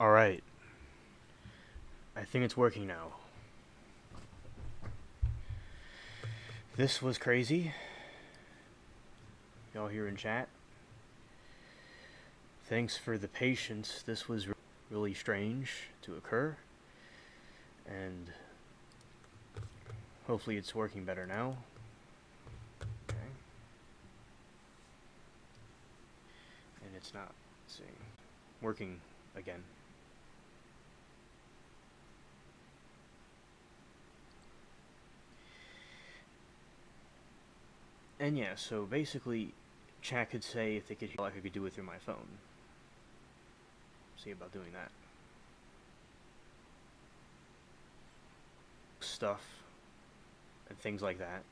Alright, I think it's working now. This was crazy. Y'all here in chat. Thanks for the patience. This was really strange to occur. And hopefully it's working better now. Okay. And it's not. Let's see. Working again. And yeah, so basically, chat could say if they could hear, like I could do it through my phone. See about doing that. Stuff and things like that.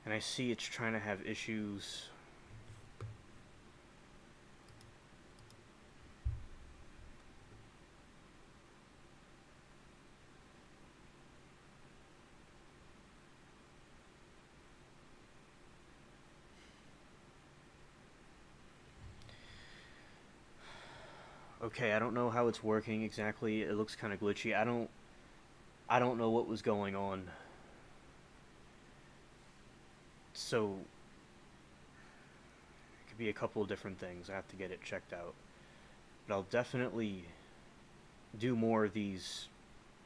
And I see it's trying to have issues. Okay, I don't know how it's working exactly. It looks kind of glitchy. I don't know what was going on. So it could be a couple of different things. I have to get it checked out. But I'll definitely do more of these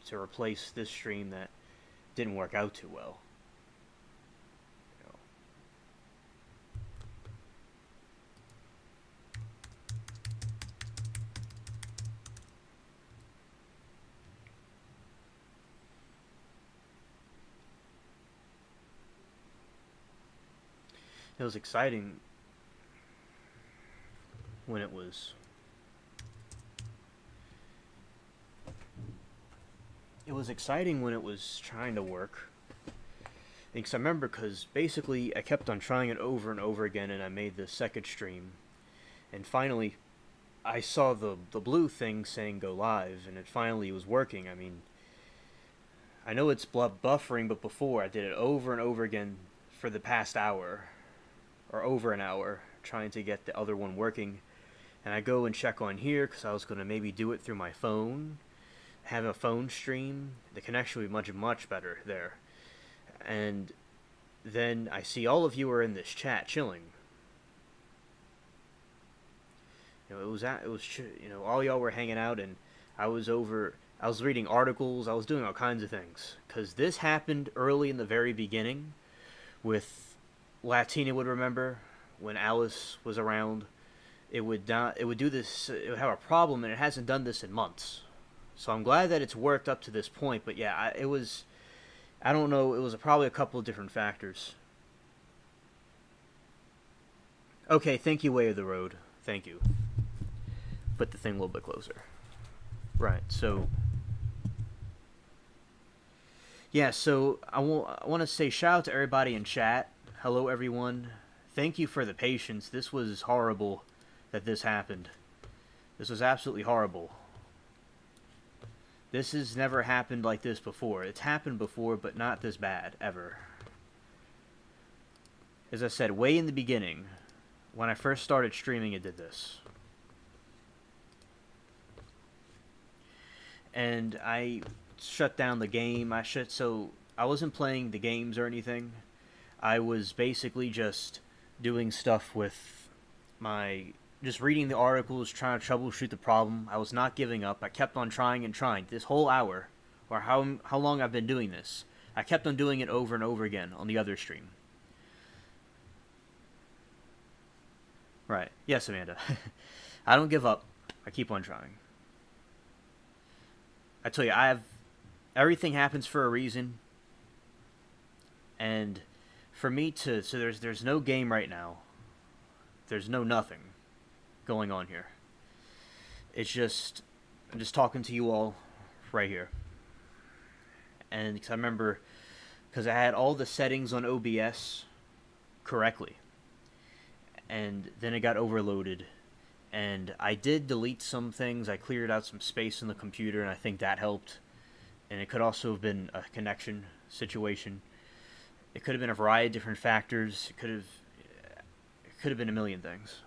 to replace this stream that didn't work out too well. You know. It was exciting when it was. It was exciting when it was trying to work. Because I remember, because basically I kept on trying it over and over again, and I made the second stream, and finally I saw the blue thing saying go live, and it finally was working. I mean, I know it's buffering, but before I did it over and over again for the past hour, or over an hour, trying to get the other one working. And I go and check on here because I was going to maybe do it through my phone, have a phone stream. The connection would be much better there. And then I see all of you are in this chat chilling. You know, all y'all were hanging out, and I was reading articles, I was doing all kinds of things. Because this happened early in the very beginning with Latina would remember when Alice was around. It would do this. It would have a problem, and it hasn't done this in months. So I'm glad that it's worked up to this point. But yeah, it was. I don't know. It was probably a couple of different factors. Okay, thank you, Way of the Road. Thank you. Put the thing a little bit closer. Right. So. Yeah. So I want to say shout out to everybody in chat. Hello, everyone. Thank you for the patience. This was horrible that this happened. This was absolutely horrible. This has never happened like this before. It's happened before, but not this bad, ever. As I said, way in the beginning, when I first started streaming, it did this. And I shut down the game. So I wasn't playing the games or anything. I was basically just doing stuff with just reading the articles, trying to troubleshoot the problem. I was not giving up. I kept on trying and trying. This whole hour, or how long I've been doing this, I kept on doing it over and over again on the other stream. Right. Yes, Amanda. I don't give up. I keep on trying. I tell you, everything happens for a reason. And for me so there's no game right now. There's no nothing going on here. It's just, I'm just talking to you all right here. And because I remember, because I had all the settings on OBS correctly. And then it got overloaded. And I did delete some things. I cleared out some space in the computer, and I think that helped. and it could also have been a connection situation. It could have been a variety of different factors. It could have been a million things.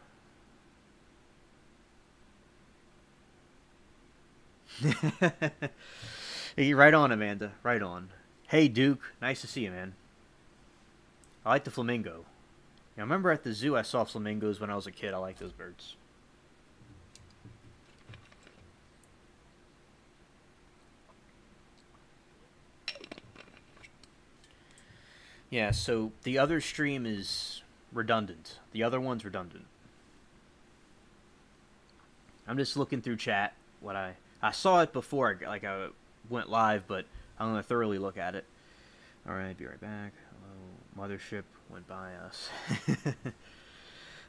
Hey, right on, Amanda. Right on. Hey, Duke. Nice to see you, man. I like the flamingo. I remember at the zoo I saw flamingos when I was a kid. I like those birds. Yeah, so the other stream is redundant. The other one's redundant. I'm just looking through chat. I saw it before, like I went live, but I'm gonna thoroughly look at it. All right, be right back. Hello, mothership went by us.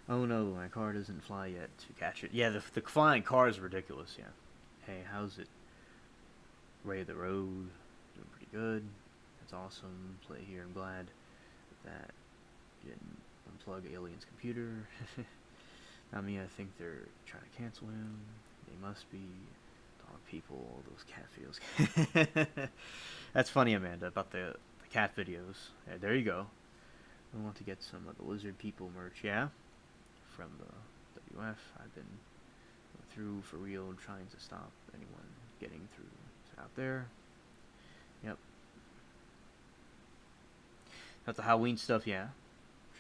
Oh no, my car doesn't fly yet to catch it. Yeah, the flying car is ridiculous. Yeah. Hey, how's it? Ray of the road, doing pretty good. That's awesome. Play here. I'm glad that didn't unplug Alien's computer. Not me. I think they're trying to cancel him. They must be dog people. Those cat videos. That's funny, Amanda, about the cat videos. Yeah, there you go. I want to get some of the lizard people merch. Yeah, from the WF. I've been through for real, trying to stop anyone getting through. It's out there. Yep. Not the Halloween stuff, yeah.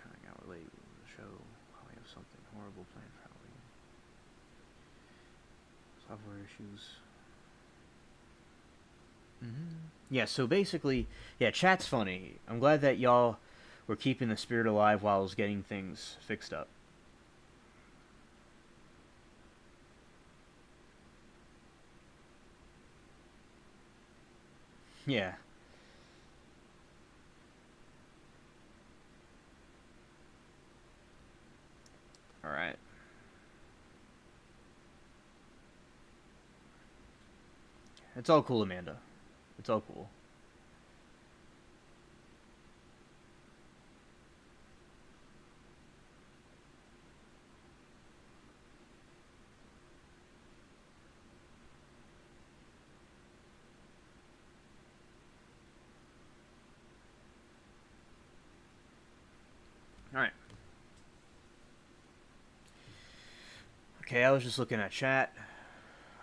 Trying out late with the show. I have something horrible planned for Halloween. Software issues. Yeah, so basically, yeah, chat's funny. I'm glad that y'all were keeping the spirit alive while I was getting things fixed up. Yeah. Alright. It's all cool, Amanda. It's all cool. Alright. Okay, I was just looking at chat.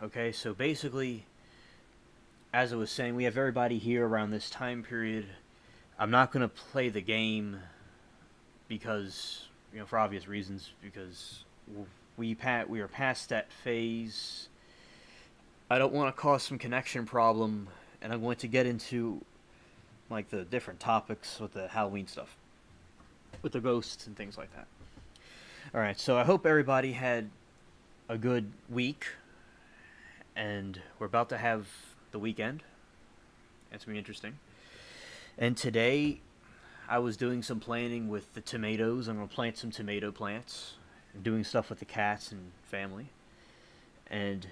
Okay, so basically, as I was saying, we have everybody here around this time period. I'm not going to play the game because, for obvious reasons, because we are past that phase. I don't want to cause some connection problem, and I'm going to get into like the different topics with the Halloween stuff, with the ghosts and things like that. All right, so I hope everybody had a good week, and we're about to have the weekend. It's gonna be interesting. And today, I was doing some planting with the tomatoes. I'm gonna plant some tomato plants, and doing stuff with the cats and family. And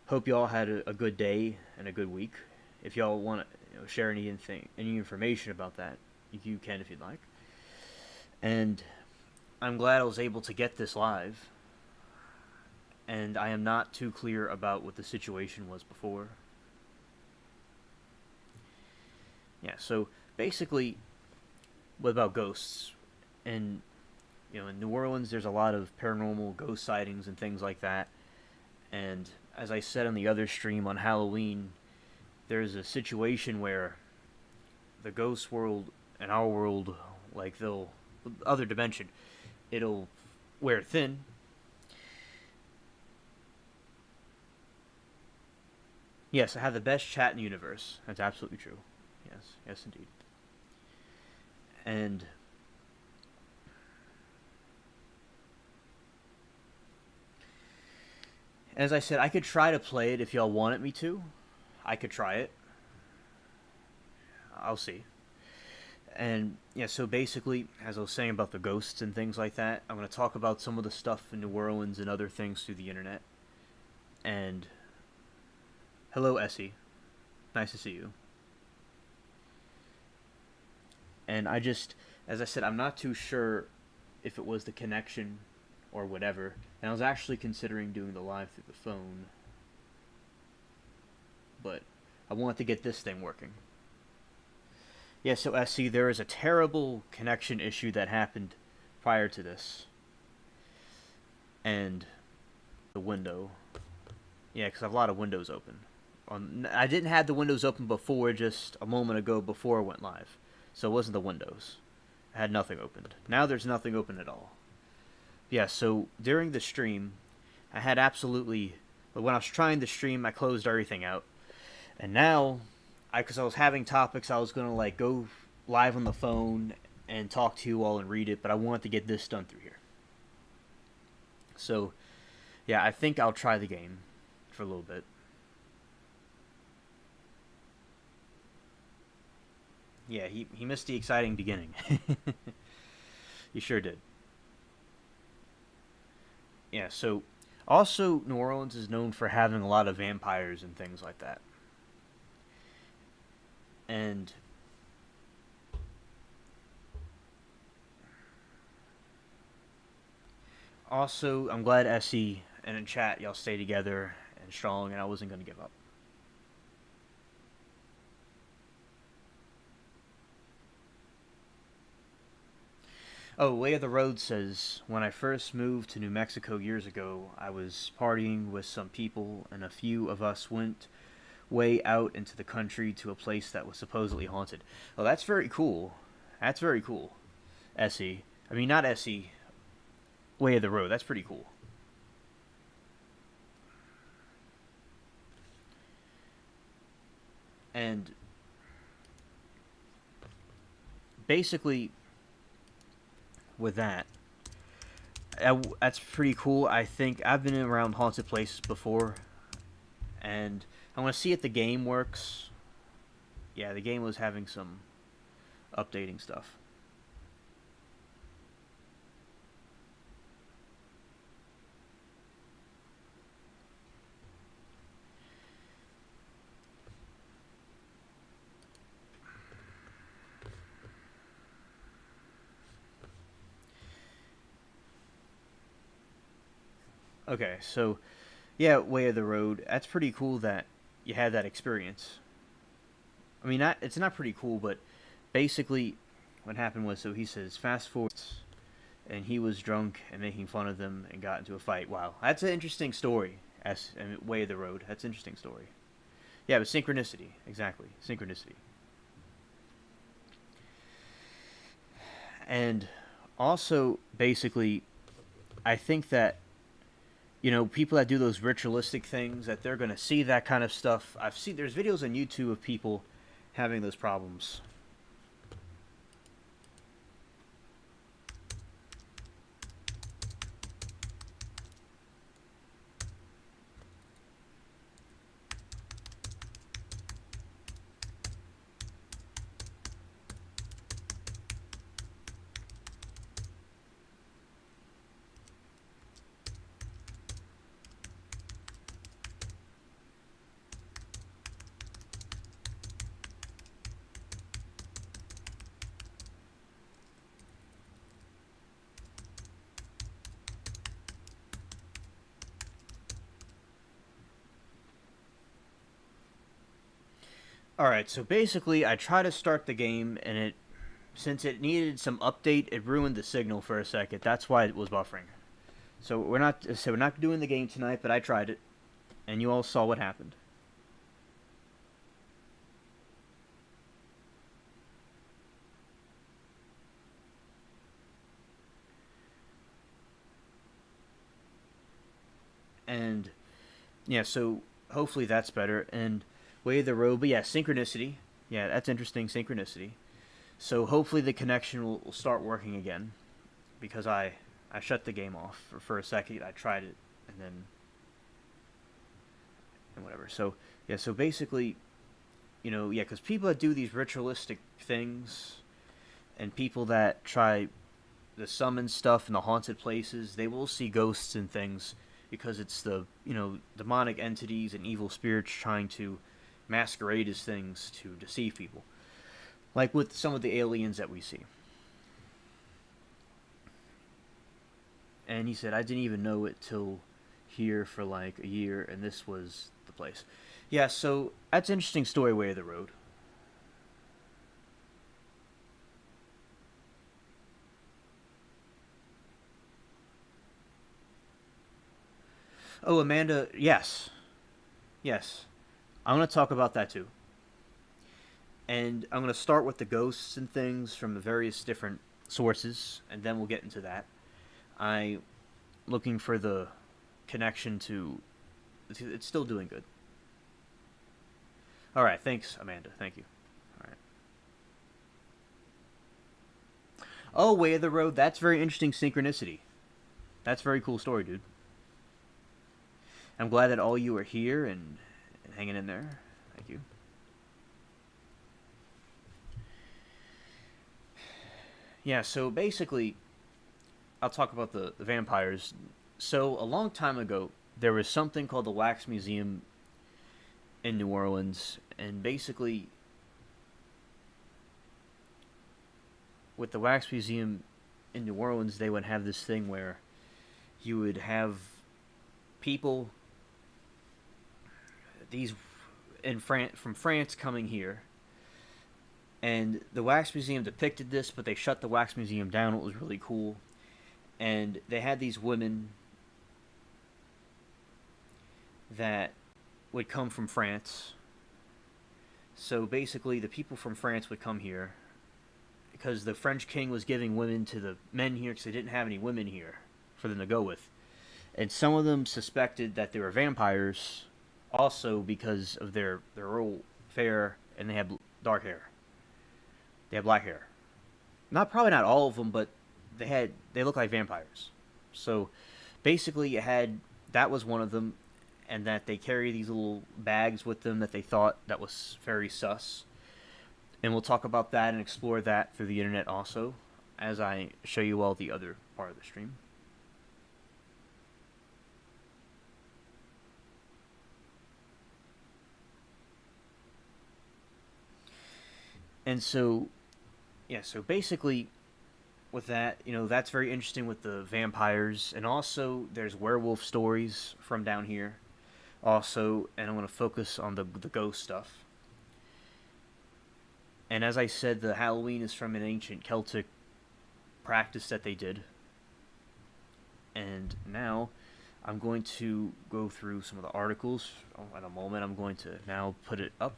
hope y'all had a good day and a good week. If y'all want to share any information about that, you can if you'd like. And I'm glad I was able to get this live. And I am not too clear about what the situation was before. Yeah, so basically, what about ghosts? And, in New Orleans, there's a lot of paranormal ghost sightings and things like that. And as I said on the other stream on Halloween, there's a situation where the ghost world and our world, like other dimension, it'll wear thin. Yes, I have the best chat in the universe. That's absolutely true. Yes, indeed. And as I said, I could try to play it if y'all wanted me to. I could try it. I'll see. And yeah, so basically, as I was saying about the ghosts and things like that, I'm going to talk about some of the stuff in New Orleans and other things through the internet. And hello, Essie. Nice to see you. And as I said, I'm not too sure if it was the connection or whatever. And I was actually considering doing the live through the phone. But I want to get this thing working. Yeah, so SC, there is a terrible connection issue that happened prior to this. And the window. Yeah, because I have a lot of windows open. I didn't have the windows open before, just a moment ago before it went live. So it wasn't the windows. I had nothing opened. Now there's nothing open at all. Yeah, so during the stream, I had absolutely... When I was trying the stream, I closed everything out. And now, because I was having topics, I was going to like go live on the phone and talk to you all and read it, but I wanted to get this done through here. So, yeah, I think I'll try the game for a little bit. Yeah, he missed the exciting beginning. He sure did. Yeah, so also New Orleans is known for having a lot of vampires and things like that. And also, I'm glad SE and in chat y'all stay together and strong, and I wasn't going to give up. Oh, Way of the Road says, when I first moved to New Mexico years ago, I was partying with some people, and a few of us went way out into the country to a place that was supposedly haunted. Oh, that's very cool. That's very cool. SE. I mean, not SE. Way of the Road. That's pretty cool. And basically, with that, that's pretty cool. I think I've been around haunted places before, and I want to see if the game works. Yeah, the game was having some updating stuff. Okay, so yeah, Way of the Road. That's pretty cool that you had that experience. I mean, it's not pretty cool, but basically, what happened was, so he says, fast forward, and he was drunk and making fun of them and got into a fight. Wow, that's an interesting story. Way of the Road. That's an interesting story. Yeah, but synchronicity, exactly, synchronicity. And also, basically, I think that people that do those ritualistic things, that they're going to see that kind of stuff. There's videos on YouTube of people having those problems. Alright, so basically I tried to start the game, and since it needed some update, it ruined the signal for a second. That's why it was buffering. So we're not doing the game tonight, but I tried it, and you all saw what happened. And yeah, so hopefully that's better. And Way of the Road, but yeah, synchronicity. Yeah, that's interesting, synchronicity. So hopefully the connection will start working again, because I shut the game off for a second. I tried it, and then and whatever. So yeah, so basically, yeah, because people that do these ritualistic things, and people that try the summon stuff in the haunted places, they will see ghosts and things, because it's the demonic entities and evil spirits trying to masquerade as things to deceive people, like with some of the aliens that we see. And he said, I didn't even know it till here for like a year, and this was the place. Yeah, so that's an interesting story, Way of the Road. Oh, Amanda, yes. Yes. I'm going to talk about that too. And I'm going to start with the ghosts and things from the various different sources, and then we'll get into that. I'm looking for the connection to. It's still doing good. All right, thanks, Amanda. Thank you. All right. Oh, Way of the Road. That's very interesting synchronicity. That's a very cool story, dude. I'm glad that all you are here and hanging in there. Thank you. Yeah, so basically, I'll talk about the vampires. So, a long time ago, there was something called the Wax Museum in New Orleans, and basically, with the Wax Museum in New Orleans, they would have this thing where you would have people, these from France coming here, and the Wax Museum depicted this, but they shut the Wax Museum down. It was really cool, and they had these women that would come from France. So basically, the people from France would come here because the French king was giving women to the men here because they didn't have any women here for them to go with. And some of them suspected that they were vampires also because of their real fair and they had dark hair. They had black hair. Not probably not all of them, but they look like vampires. So basically, you had that was one of them, and that they carry these little bags with them that they thought that was very sus. And we'll talk about that and explore that through the internet also, as I show you all the other part of the stream. And so, yeah, so basically, with that, that's very interesting with the vampires, and also there's werewolf stories from down here, also, and I'm going to focus on the ghost stuff. And as I said, the Halloween is from an ancient Celtic practice that they did. And now I'm going to go through some of the articles. In a moment, I'm going to now put it up.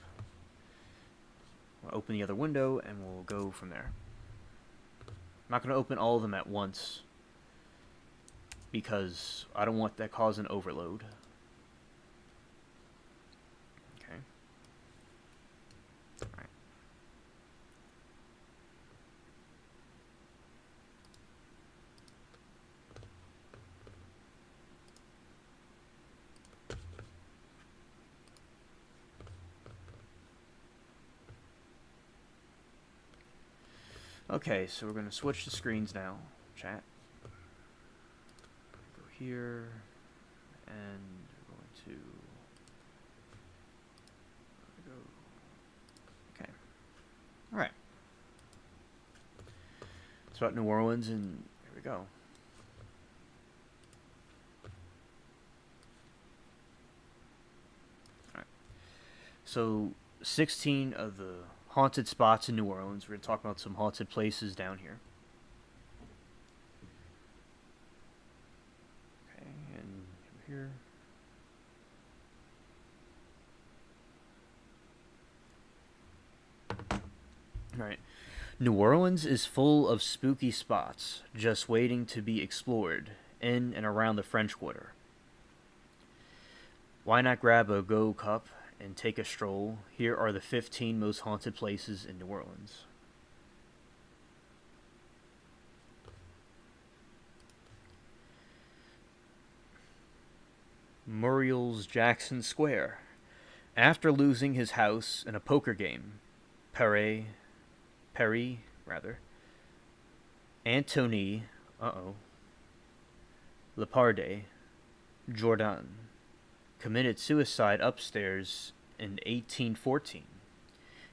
I'll open the other window and we'll go from there. I'm not going to open all of them at once because I don't want that causing overload. Okay. All right. Okay, so we're going to switch the screens now. Chat. Go here. And we're going to go. Okay. All right. It's about New Orleans, and here we go. All right. So 16 of the haunted spots in New Orleans. We're going to talk about some haunted places down here. Okay, and here. Alright. New Orleans is full of spooky spots just waiting to be explored in and around the French Quarter. Why not grab a Go Cup and take a stroll? Here are the 15 most haunted places in New Orleans. Muriel's Jackson Square. After losing his house in a poker game, Perry, Antony, Leparde, Jordan, committed suicide upstairs in 1814.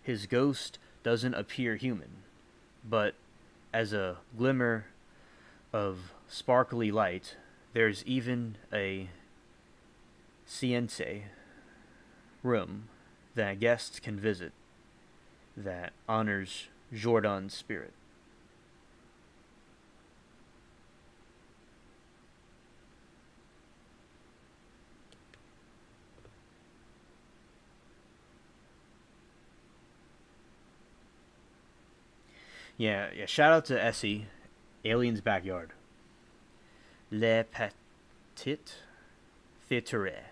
His ghost doesn't appear human, but as a glimmer of sparkly light, there's even a Cience room that guests can visit that honors Jordan's spirit. Yeah. Shout out to Essie, Alien's Backyard. Le Petit Theatre.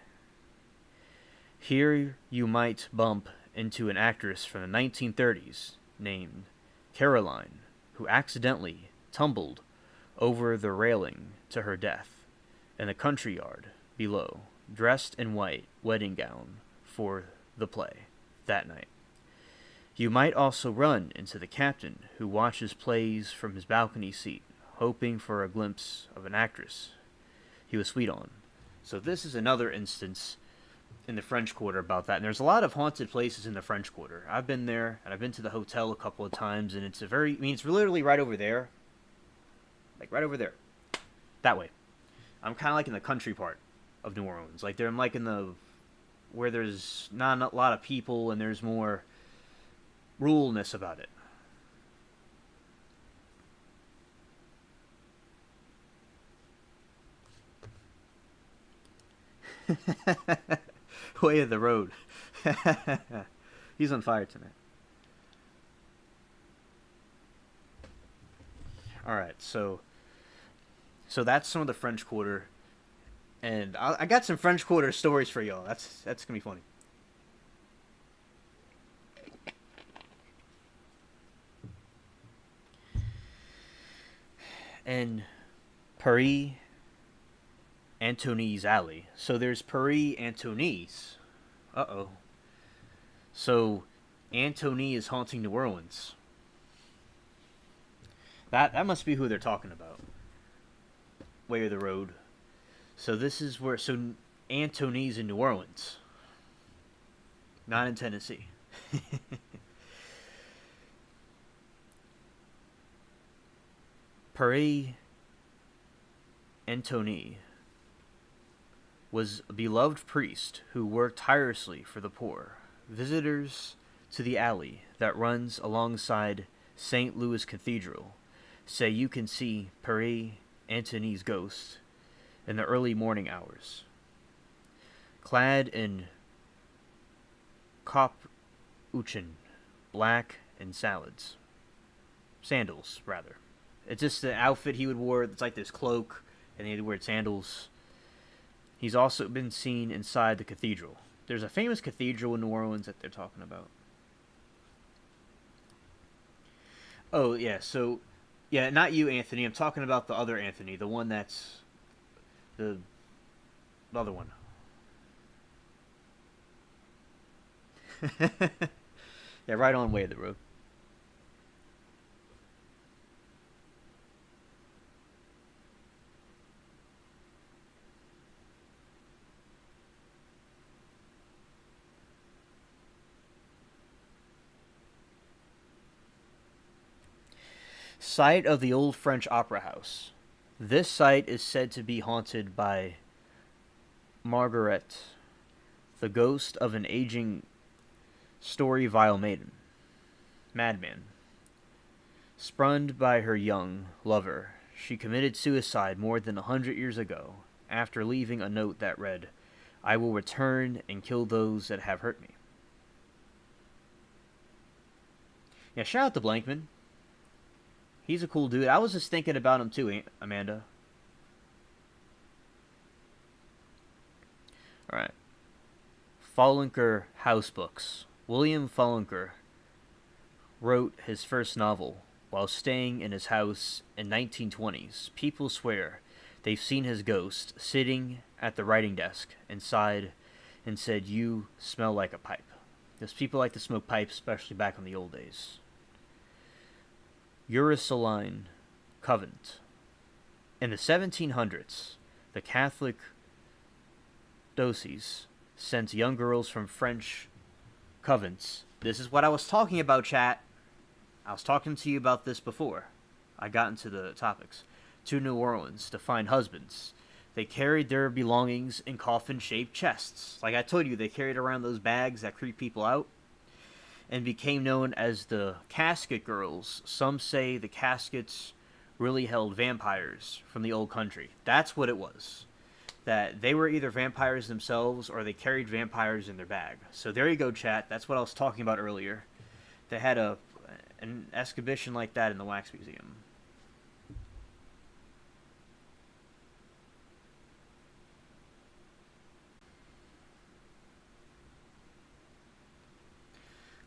Here you might bump into an actress from the 1930s named Caroline, who accidentally tumbled over the railing to her death in the country yard below, dressed in white wedding gown for the play that night. You might also run into the captain who watches plays from his balcony seat, hoping for a glimpse of an actress he was sweet on. So this is another instance in the French Quarter about that. And there's a lot of haunted places in the French Quarter. I've been there, and I've been to the hotel a couple of times, and it's it's literally right over there. Like, right over there. That way. I'm kind of like in the country part of New Orleans. Like, I'm like in the, where there's not a lot of people, and there's more ruralness about it. Way of the road. He's on fire tonight. All right, so that's some of the French Quarter, and I got some French Quarter stories for y'all. That's gonna be funny. And Paris Antony's Alley. So there's Paris Antony's. Uh-oh. So Antony is haunting New Orleans. That must be who they're talking about. Way of the road. So this is where... So Antony's in New Orleans. Not in Tennessee. Paris Antony was a beloved priest who worked tirelessly for the poor. Visitors to the alley that runs alongside St. Louis Cathedral say you can see Paris Antony's ghost in the early morning hours. Clad in capuchin, black, and sandals, rather. It's just the outfit he would wear. It's like this cloak, and he'd wear sandals. He's also been seen inside the cathedral. There's a famous cathedral in New Orleans that they're talking about. Oh, yeah, so... Yeah, not you, Anthony. I'm talking about the other Anthony. The one that's... The other one. Yeah, right on way of the road. Site of the old French Opera House. This site is said to be haunted by Margaret, the ghost of an aging story-vile madman. Spurned by her young lover, she committed suicide more than 100 years ago after leaving a note that read, "I will return and kill those that have hurt me." Yeah, shout out to Blankman. He's a cool dude. I was just thinking about him too, Amanda. Alright. Follinker House Books. William Follinker wrote his first novel while staying in his house in 1920s. People swear they've seen his ghost sitting at the writing desk inside and said, "You smell like a pipe." Because people like to smoke pipes, especially back in the old days. Ursuline Convent. In the 1700s, the Catholic diocese sent young girls from French convents. This is what I was talking about, chat. I was talking to you about this before I got into the topics. To New Orleans to find husbands. They carried their belongings in coffin-shaped chests. Like I told you, they carried around those bags that creep people out, and became known as the Casket Girls. Some say the caskets really held vampires from the old country. That's what it was. That they were either vampires themselves or they carried vampires in their bag. So there you go, chat. That's what I was talking about earlier. They had an exhibition like that in the Wax Museum.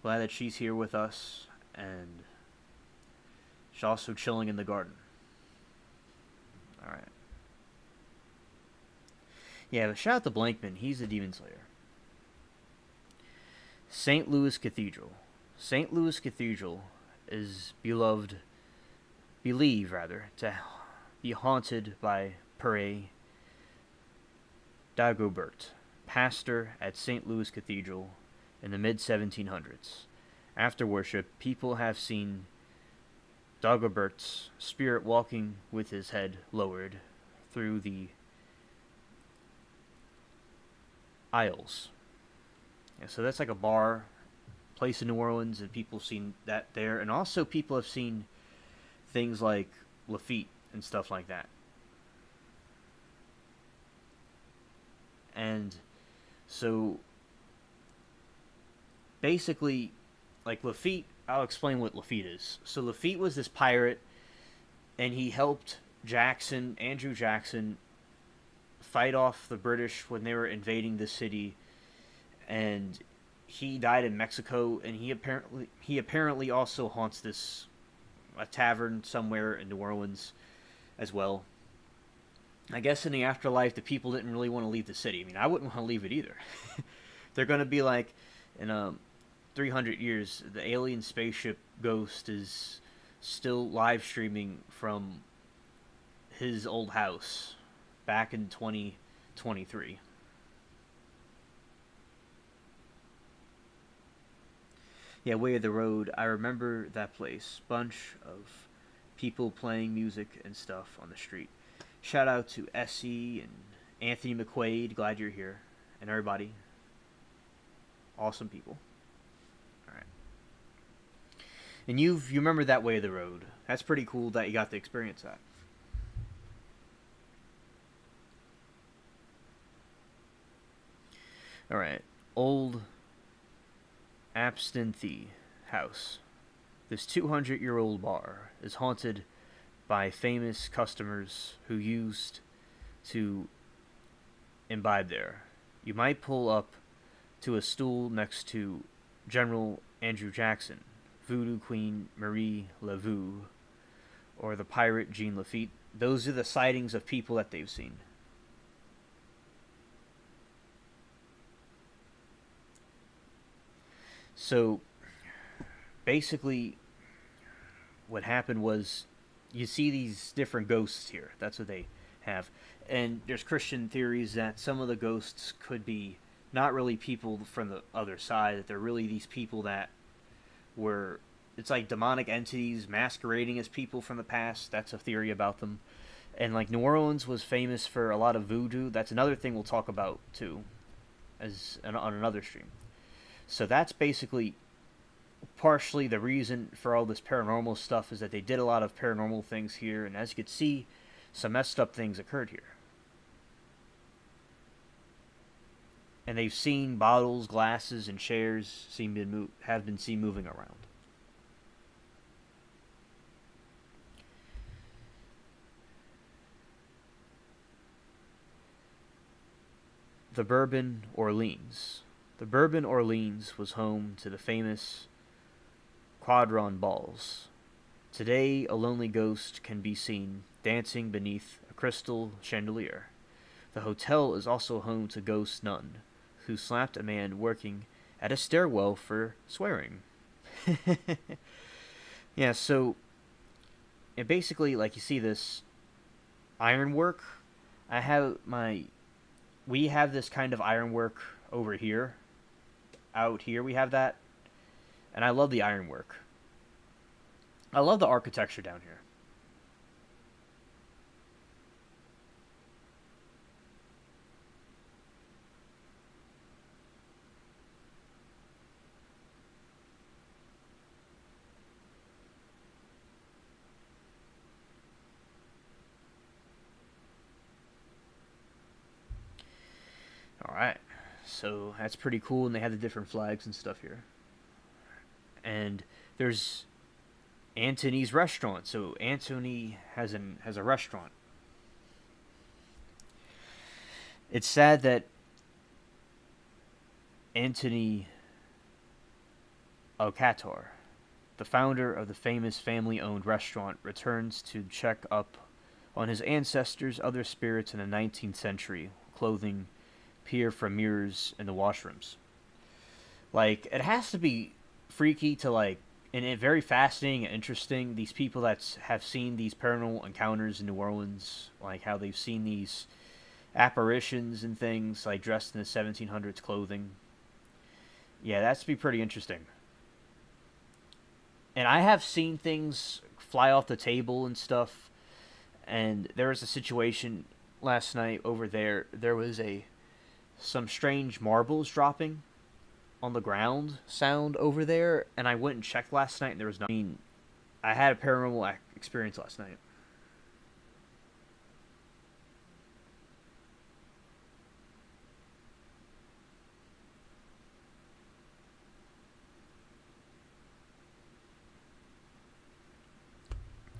Glad that she's here with us, and she's also chilling in the garden. Alright. Yeah, but shout out to Blankman. He's a Demon Slayer. St. Louis Cathedral. St. Louis Cathedral is believed to be haunted by Pere Dagobert, pastor at St. Louis Cathedral in the mid-1700s. After worship, people have seen Dagobert's spirit walking with his head lowered through the aisles. Yeah, so that's like a bar place in New Orleans, and people have seen that there. And also people have seen things like Lafitte and stuff like that. And so basically, like Lafitte, I'll explain what Lafitte is. So Lafitte was this pirate, and he helped Andrew Jackson, fight off the British when they were invading the city, and he died in Mexico. And he apparently also haunts a tavern somewhere in New Orleans as well. I guess in the afterlife, the people didn't really want to leave the city. I mean, I wouldn't want to leave it either. They're going to be like, in 300 years, the alien spaceship Ghost is still live streaming from his old house back in 2023. Yeah, Way of the Road. I remember that place. Bunch of people playing music and stuff on the street. Shout out to Essie and Anthony McQuaid. Glad you're here. And everybody. Awesome people. Alright. And you remember that Way of the Road. That's pretty cool that you got to experience that. Alright. Old Absinthe House. This 200-year-old bar is haunted by famous customers who used to imbibe there. You might pull up to a stool next to General Andrew Jackson, Voodoo Queen Marie Laveau, or the pirate Jean Lafitte. Those are the sightings of people that they've seen. So, basically, what happened was, you see these different ghosts here. That's what they have. And there's Christian theories that some of the ghosts could be not really people from the other side, that they're really these people that were, it's like demonic entities masquerading as people from the past. That's a theory about them. And like New Orleans was famous for a lot of voodoo. That's another thing we'll talk about too, on another stream. So that's basically partially the reason for all this paranormal stuff, is that they did a lot of paranormal things here, and as you can see, some messed up things occurred here. And they've seen bottles, glasses, and chairs have been seen moving around. The Bourbon Orleans. The Bourbon Orleans was home to the famous Quadron balls. Today, a lonely ghost can be seen dancing beneath a crystal chandelier. The hotel is also home to Ghost Nun, who slapped a man working at a stairwell for swearing. Yeah, so, and basically, like you see this ironwork. We have this kind of ironwork over here. Out here we have that. And I love the ironwork. I love the architecture down here. So that's pretty cool, and they have the different flags and stuff here. And there's Anthony's restaurant. So Anthony has a restaurant. It's sad that Anthony Alcator, the founder of the famous family-owned restaurant, returns to check up on his ancestors' other spirits in the 19th century, clothing peer from mirrors in the washrooms. Like, it has to be freaky to, like, and very fascinating and interesting, these people that have seen these paranormal encounters in New Orleans, like how they've seen these apparitions and things, like dressed in the 1700s clothing. Yeah, that's to be pretty interesting. And I have seen things fly off the table and stuff. And there was a situation last night over there. There was some strange marbles dropping on the ground sound over there, and I went and checked last night, and there was no. I mean, I had a paranormal experience last night.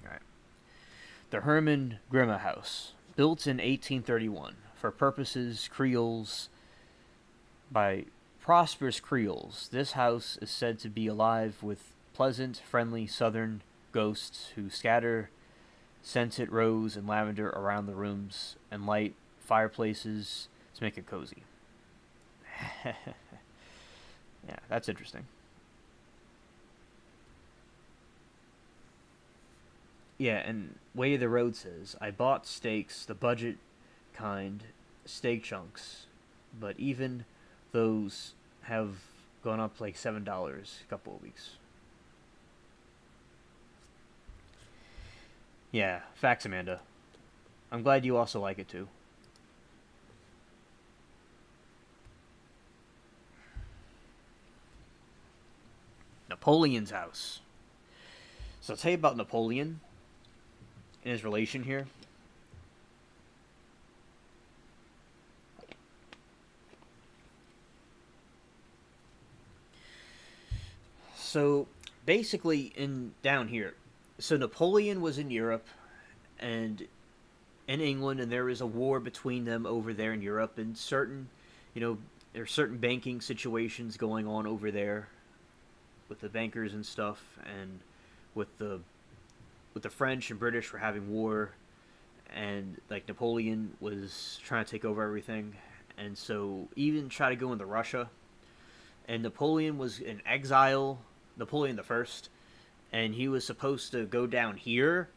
All right. The Herman Grimm House, built in 1831 for purposes Creoles by prosperous Creoles. This house is said to be alive with pleasant, friendly Southern ghosts who scatter scented rose and lavender around the rooms and light fireplaces to make it cozy. Yeah, that's interesting. Yeah, and Way of the Road says, I bought steaks, the budget kind, steak chunks, but even those have gone up like $7 a couple of weeks. Yeah, facts, Amanda. I'm glad you also like it too. Napoleon's house. So I'll tell you about Napoleon and his relation here. So basically, in down here, so Napoleon was in Europe and in England, and there was a war between them over there in Europe, and you know, there's certain banking situations going on over there with the bankers and stuff, and with the French and British were having war, and like Napoleon was trying to take over everything, and so even try to go into Russia, and Napoleon was in exile, Napoleon the First, and he was supposed to go down here,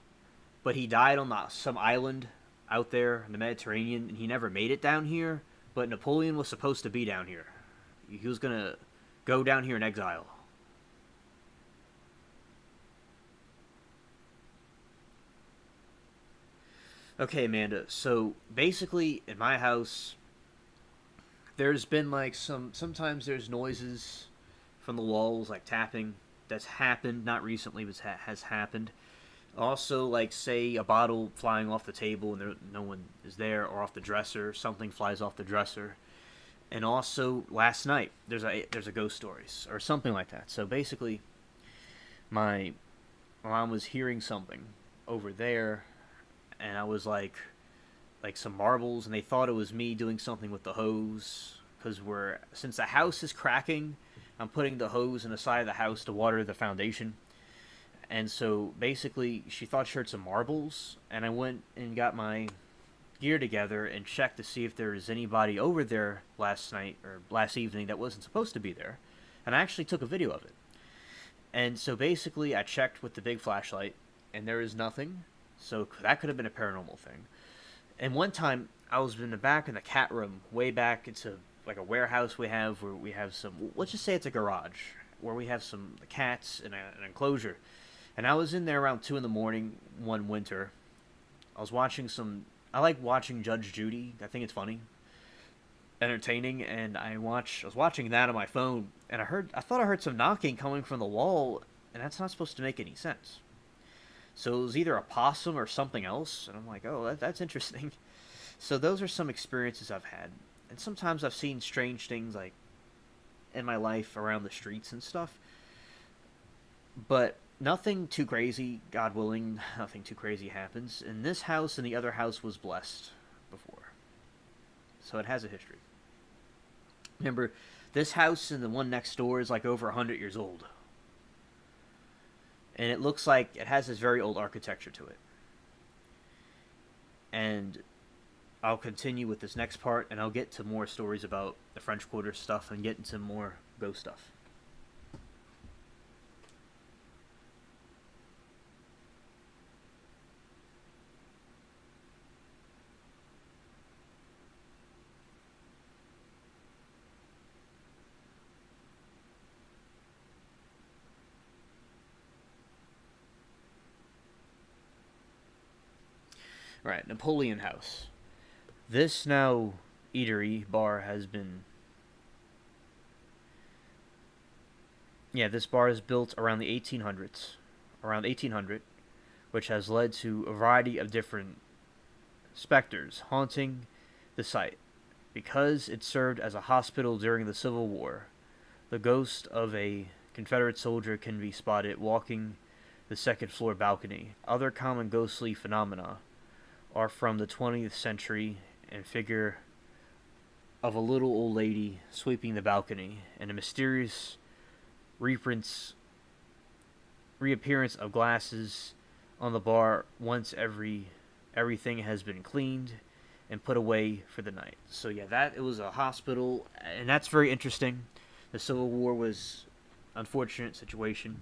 but he died on some island out there in the Mediterranean, and he never made it down here. But Napoleon was supposed to be down here. He was gonna go down here in exile. Okay, Amanda. So basically, in my house, there's been like sometimes there's noises from the walls, like tapping. That's happened, not recently, but has happened. Also, like say a bottle flying off the table and no one is there, or off the dresser, something flies off the dresser. And also last night there's a ghost stories or something like that. So basically, my mom was hearing something over there, and I was like some marbles, and they thought it was me doing something with the hose, because since the house is cracking, I'm putting the hose in the side of the house to water the foundation. And so basically, she thought she heard some marbles, and I went and got my gear together and checked to see if there was anybody over there last night or last evening that wasn't supposed to be there. And I actually took a video of it. And so basically, I checked with the big flashlight, and there is nothing. So that could have been a paranormal thing. And one time, I was in the back in the cat room, way back. It's like a warehouse we have where we have some. Let's just say it's a garage where we have some cats in an enclosure. And I was in there around 2 in the morning one winter. I was watching I like watching Judge Judy. I think it's funny, entertaining, and I was watching that on my phone, and I thought I heard some knocking coming from the wall, and that's not supposed to make any sense. So it was either a possum or something else, and I'm like, oh, that's interesting. So those are some experiences I've had. and sometimes I've seen strange things like in my life around the streets and stuff, but nothing too crazy. God willing, nothing too crazy happens. And this house and the other house was blessed before, so it has a history. Remember, this house and the one next door is like over 100 years old, and it looks like it has this very old architecture to it. And I'll continue with this next part, and I'll get to more stories about the French Quarter stuff and get into more ghost stuff. All right, Napoleon House. This now eatery bar has been. Yeah, this bar is built around the 1800s, around 1800, which has led to a variety of different specters haunting the site. Because it served as a hospital during the Civil War, the ghost of a Confederate soldier can be spotted walking the second floor balcony. Other common ghostly phenomena are from the 20th century and figure of a little old lady sweeping the balcony and a mysterious reappearance of glasses on the bar once everything has been cleaned and put away for the night. So yeah, that it was a hospital, and that's very interesting. The Civil War was an unfortunate situation.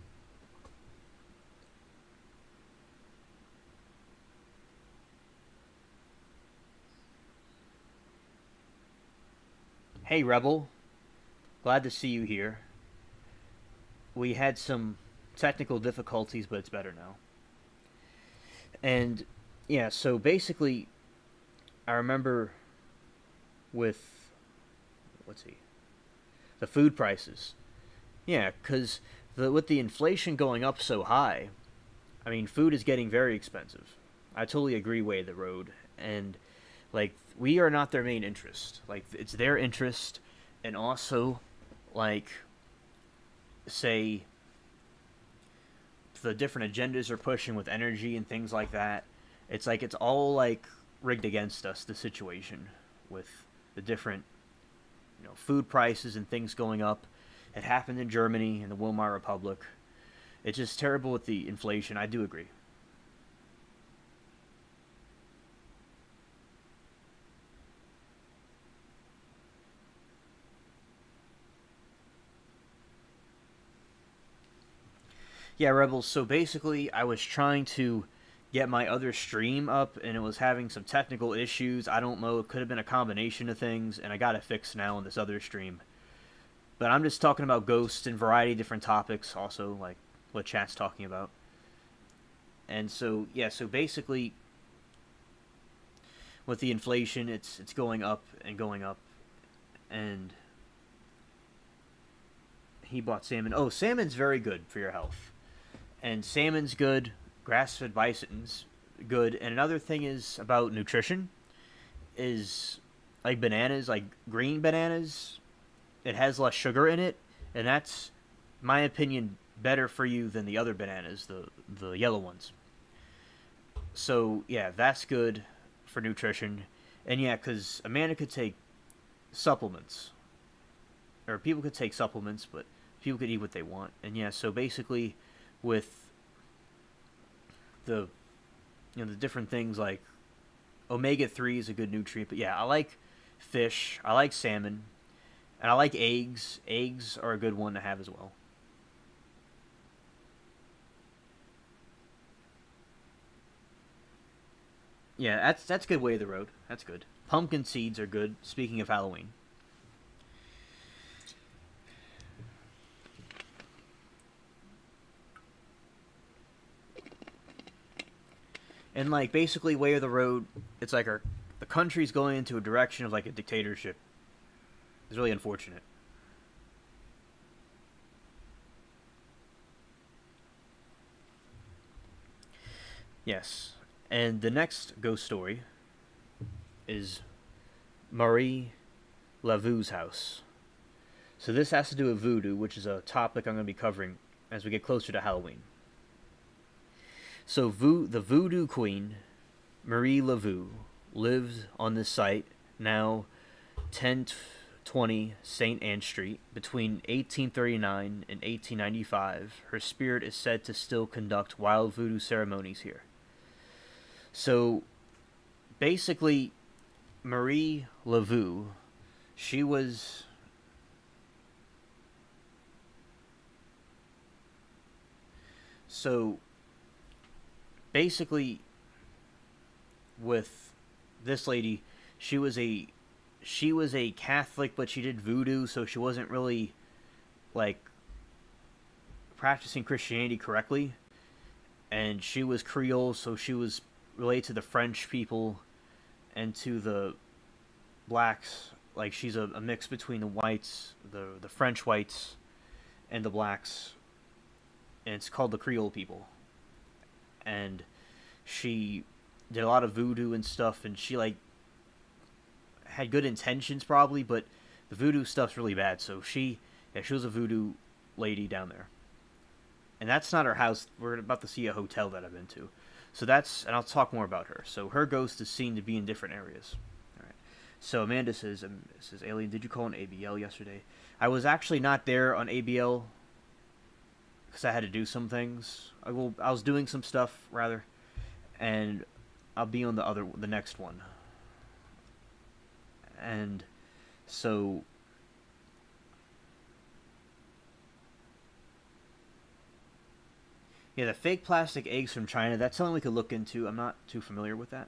Hey Rebel, glad to see you here. We had some technical difficulties, but it's better now. And yeah, so basically, I remember with let's see, the food prices. Yeah, because with the inflation going up so high, I mean, food is getting very expensive. I totally agree, Way the Road, and like we are not their main interest. Like it's their interest, and also, like, say the different agendas are pushing with energy and things like that. It's like it's all like rigged against us. The situation with the different, food prices and things going up. It happened in Germany and the Weimar Republic. It's just terrible with the inflation. I do agree. Yeah, Rebels. So basically, I was trying to get my other stream up, and it was having some technical issues. I don't know. It could have been a combination of things, and I got it fixed now on this other stream. But I'm just talking about ghosts and variety of different topics, also like what chat's talking about. And so yeah, so basically, with the inflation, it's going up and going up, and he bought salmon. Oh, salmon's very good for your health, and salmon's good. Grass-fed bison's good. And another thing is about nutrition is like bananas, like green bananas. It has less sugar in it, and that's, in my opinion, better for you than the other bananas, the yellow ones. So yeah, that's good for nutrition. And yeah, because Amanda could take supplements, or people could take supplements, but people could eat what they want. And yeah, so basically, with the the different things like omega 3 is a good nutrient. But yeah, I like fish, I like salmon, and I like eggs. Eggs are a good one to have as well. Yeah, that's good. Way of the road. That's good. Pumpkin seeds are good. Speaking of Halloween, and like basically way of the road, it's like the country's going into a direction of like a dictatorship. It's really unfortunate. Yes, and the next ghost story is Marie Lavu's house. So this has to do with voodoo, which is a topic I'm going to be covering as we get closer to Halloween. So the voodoo queen, Marie Laveau, lived on this site, now 1020 St. Anne Street, between 1839 and 1895. Her spirit is said to still conduct wild voodoo ceremonies here. So, basically, Marie Laveau, she was... So, basically, with this lady, she was a Catholic, but she did voodoo, so she wasn't really like practicing Christianity correctly. And she was Creole, so she was related to the French people and to the blacks. Like she's a mix between the whites, the French whites, and the blacks. And it's called the Creole people. And she did a lot of voodoo and stuff, and she like had good intentions probably, but the voodoo stuff's really bad. So she was a voodoo lady down there, and that's not her house. We're about to see a hotel that I've been to, so and I'll talk more about her. So her ghost is seen to be in different areas. All right. So Amanda says, Alien, did you call an ABL yesterday? I was actually not there on ABL because I had to do some things. I was doing some stuff rather, and I'll be on the next one. And so yeah, the fake plastic eggs from China, that's something we could look into. I'm not too familiar with that.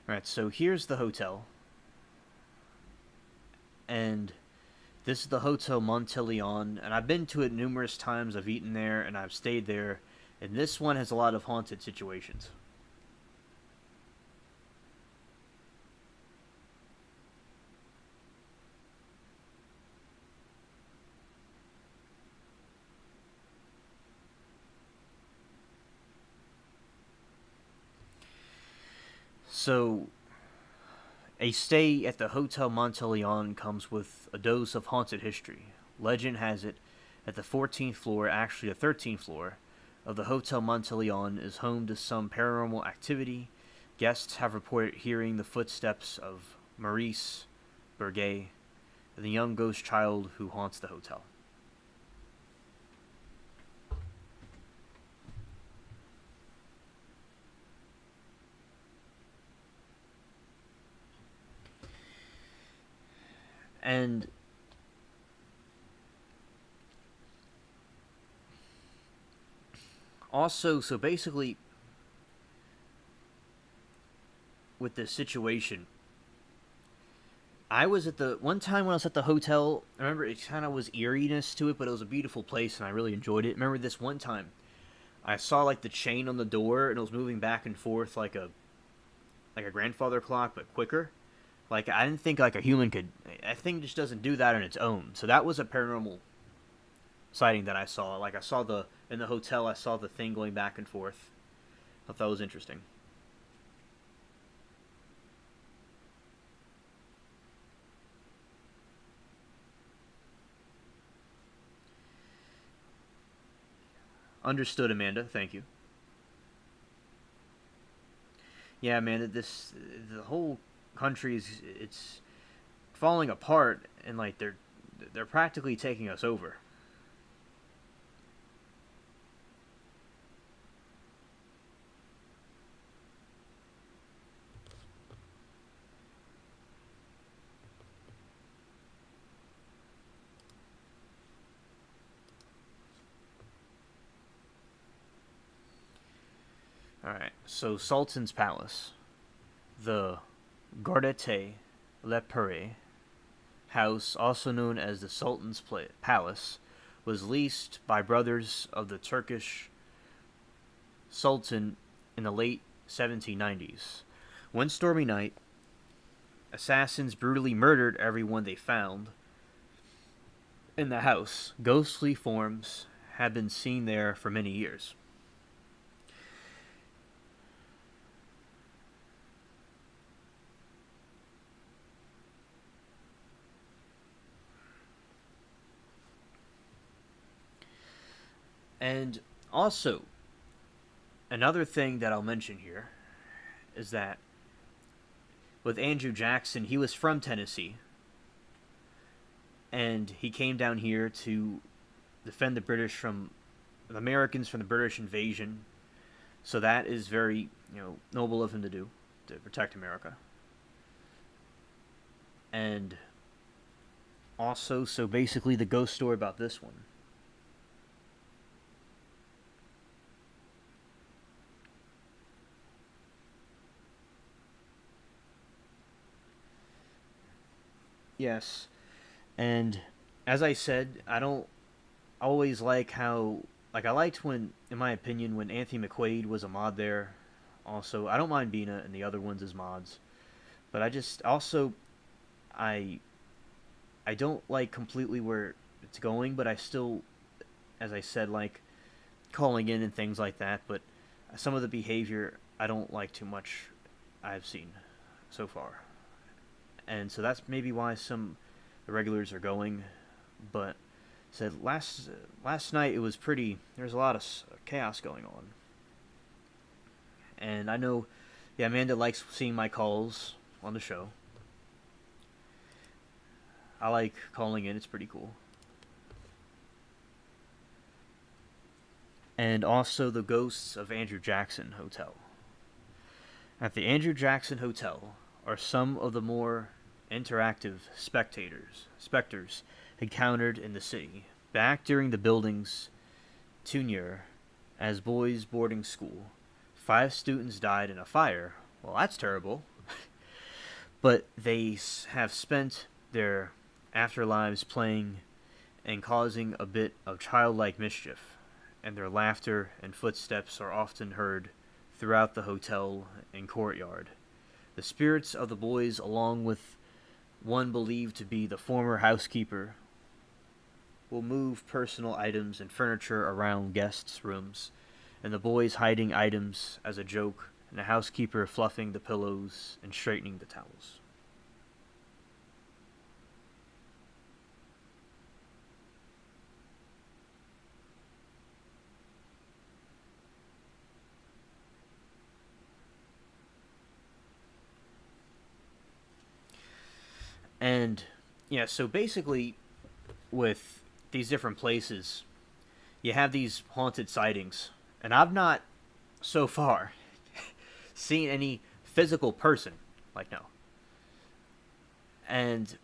Alright, so here's the hotel. And this is the Hotel Monteleon, and I've been to it numerous times. I've eaten there, and I've stayed there. And this one has a lot of haunted situations. So, a stay at the Hotel Monteleon comes with a dose of haunted history. Legend has it that the 14th floor, actually the 13th floor, of the Hotel Monteleon is home to some paranormal activity. Guests have reported hearing the footsteps of Maurice Berget, the young ghost child who haunts the hotel. And also, so basically, with this situation, I was at the one time when I was at the hotel. I remember it kind of was eeriness to it, but it was a beautiful place, and I really enjoyed it. I remember this one time, I saw like the chain on the door, and it was moving back and forth like a grandfather clock, but quicker. Like I didn't think like a human could. I think just doesn't do that on its own. So that was a paranormal sighting that I saw. Like I saw in the hotel, I saw the thing going back and forth. I thought that was interesting. Understood, Amanda. Thank you. Yeah, Amanda. The whole country it's falling apart, and like they're practically taking us over. All right. So Sultan's Palace, the Gardete Le Perret house, also known as the Sultan's Palace, was leased by brothers of the Turkish Sultan in the late 1790s. One stormy night, assassins brutally murdered everyone they found in the house. Ghostly forms had been seen there for many years. And also, another thing that I'll mention here is that with Andrew Jackson, he was from Tennessee, and he came down here to defend the Americans from the British invasion. So that is very, noble of him to do, to protect America. And also, so basically, the ghost story about this one. Yes. And as I said, I don't always like how, I liked when, in my opinion, when Anthony McQuaid was a mod there. Also, I don't mind Bina and the other ones as mods, but I just also I I don't like completely where it's going, but I still, as I said, like calling in and things like that. But some of the behavior I don't like too much. I've seen so far, and so that's maybe why some the regulars are going. But said last night it was pretty. There's a lot of chaos going on, and I know, yeah, Amanda likes seeing my calls on the show. I like calling in; it's pretty cool. And also the ghosts of Andrew Jackson Hotel. At the Andrew Jackson Hotel are some of the more interactive specters encountered in the city. Back during the building's tenure as boys' boarding school, 5 students died in a fire. Well, that's terrible. But they have spent their afterlives playing and causing a bit of childlike mischief, and their laughter and footsteps are often heard throughout the hotel and courtyard. The spirits of the boys, along with one believed to be the former housekeeper, will move personal items and furniture around guests' rooms, and the boys hiding items as a joke, and the housekeeper fluffing the pillows and straightening the towels. And yeah, so basically, with these different places, you have these haunted sightings, and I've not so far seen any physical person, like, no. And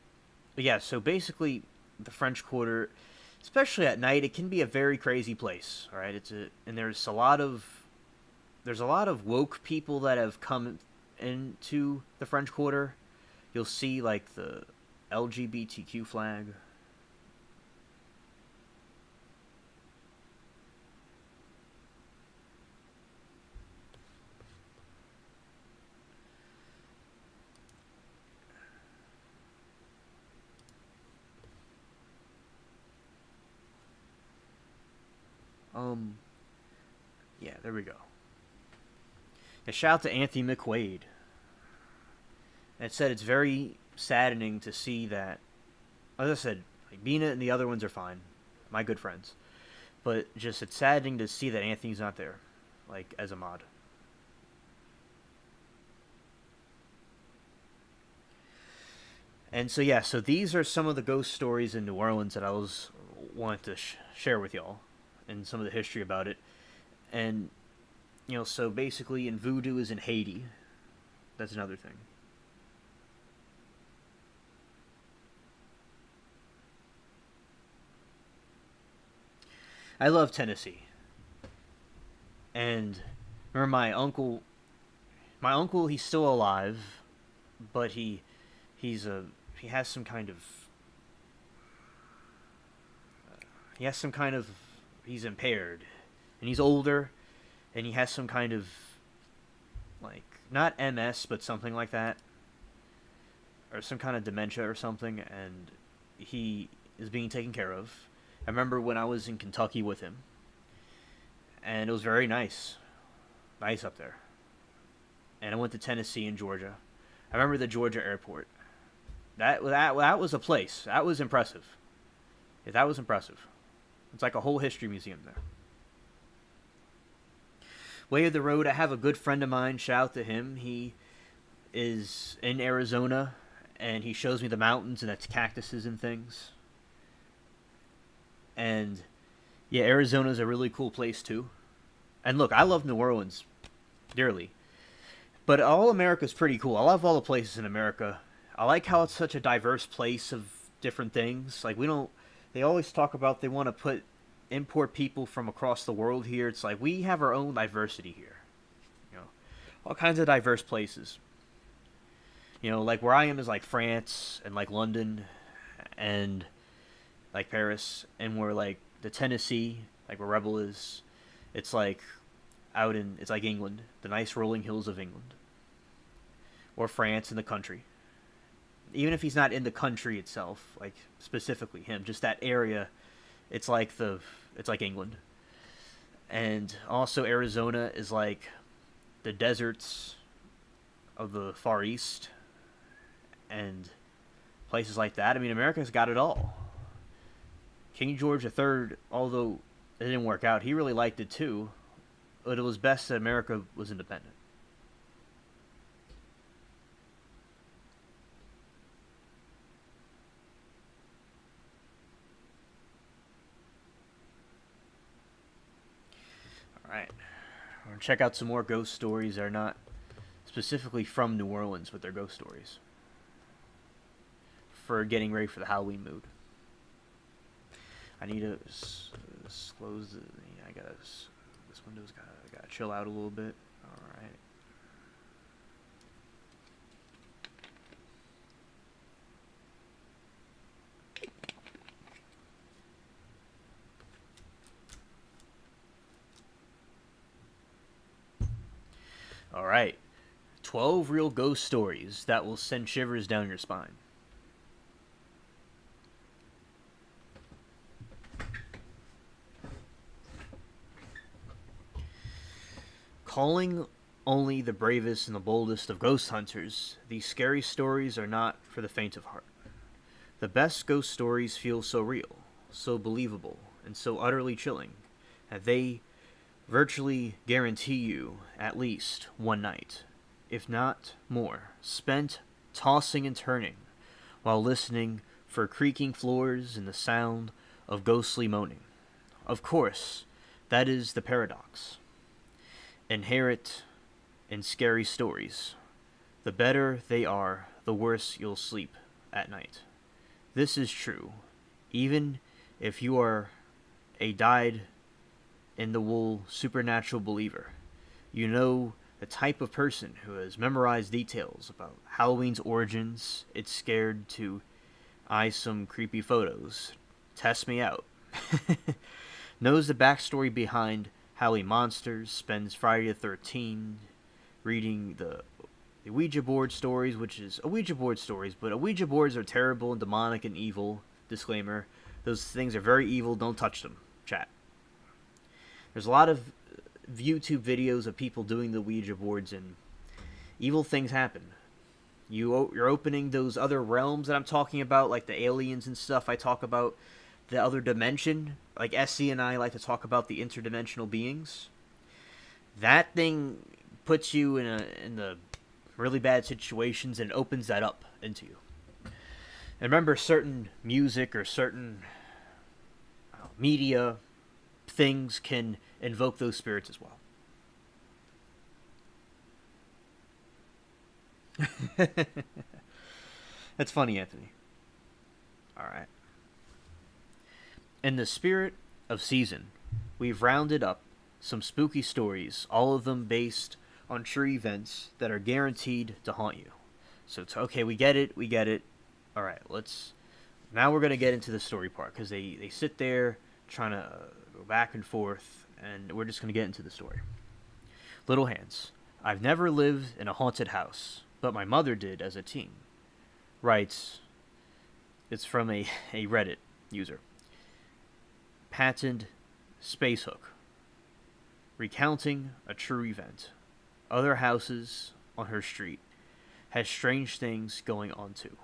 yeah, so basically, the French Quarter, especially at night, it can be a very crazy place. All right, and there's a lot of woke people that have come into the French Quarter. You'll see like the LGBTQ flag. Yeah, there we go. A shout out to Anthony McQuaid. And it said it's very saddening to see that, as I said, like Bina and the other ones are fine, my good friends. But just it's saddening to see that Anthony's not there, like as a mod. And so yeah, so these are some of the ghost stories in New Orleans that I was wanted to share with y'all, and some of the history about it. And so basically, in voodoo is in Haiti. That's another thing. I love Tennessee. And remember my uncle. My uncle, he's still alive, but he's a he has some kind of he has some kind of he's impaired, and he's older, and he has some kind of like not MS, but something like that, or some kind of dementia or something, and he is being taken care of. I remember when I was in Kentucky with him, and it was very nice up there. And I went to Tennessee and Georgia. I remember the Georgia airport. That was a place. That was impressive. Yeah, that was impressive. It's like a whole history museum there. Way of the Road, I have a good friend of mine. Shout out to him. He is in Arizona, and he shows me the mountains and its cactuses and things. And yeah, Arizona is a really cool place too. And look, I love New Orleans dearly, but all America's pretty cool. I love all the places in America. I like how it's such a diverse place of different things. Like we don't. They always talk about they want to import people from across the world here. It's like we have our own diversity here. You know, all kinds of diverse places. You know, like where I am is like France and like London and like Paris, and where like the Tennessee, like where Rebel is, it's like it's like England, the nice rolling hills of England, or France in the country. Even if he's not in the country itself, like specifically him, just that area, it's like England. And also Arizona is like the deserts of the Far East and places like that. I mean, America's got it all. King George III, although it didn't work out, he really liked it too, but it was best that America was independent. Alright, we're going to check out some more ghost stories that are not specifically from New Orleans, but they're ghost stories. For getting ready for the Halloween mood. I need to close the... I gotta... This window's gotta chill out a little bit. Alright. Alright. 12 real ghost stories that will send shivers down your spine. Calling only the bravest and the boldest of ghost hunters, these scary stories are not for the faint of heart. The best ghost stories feel so real, so believable, and so utterly chilling that they virtually guarantee you at least one night, if not more, spent tossing and turning while listening for creaking floors and the sound of ghostly moaning. Of course, that is the paradox inherent in scary stories. The better they are, the worse you'll sleep at night. This is true, even if you are a dyed-in-the-wool supernatural believer. You know the type of person who has memorized details about Halloween's origins. It's scared to eye some creepy photos. Test me out. Knows the backstory behind Howling Monsters, spends Friday the 13th reading the Ouija board stories, which is Ouija board stories, but Ouija boards are terrible and demonic and evil. Disclaimer, those things are very evil, don't touch them, chat. There's a lot of YouTube videos of people doing the Ouija boards and evil things happen. You're opening those other realms that I'm talking about, like the aliens and stuff. I talk about the other dimension, like SC and I like to talk about the interdimensional beings. That thing puts you in the really bad situations and opens that up into you. And remember, certain music or certain media things can invoke those spirits as well. That's funny, Anthony. All right. In the spirit of season, we've rounded up some spooky stories, all of them based on true events that are guaranteed to haunt you. So it's okay, we get it. All right, now we're going to get into the story part, because they sit there trying to go back and forth, and we're just going to get into the story. Little Hands. I've never lived in a haunted house, but my mother did as a teen. Writes, it's from a Reddit user. Patented Spacehook. Recounting a true event. Other houses on her street had strange things going on too.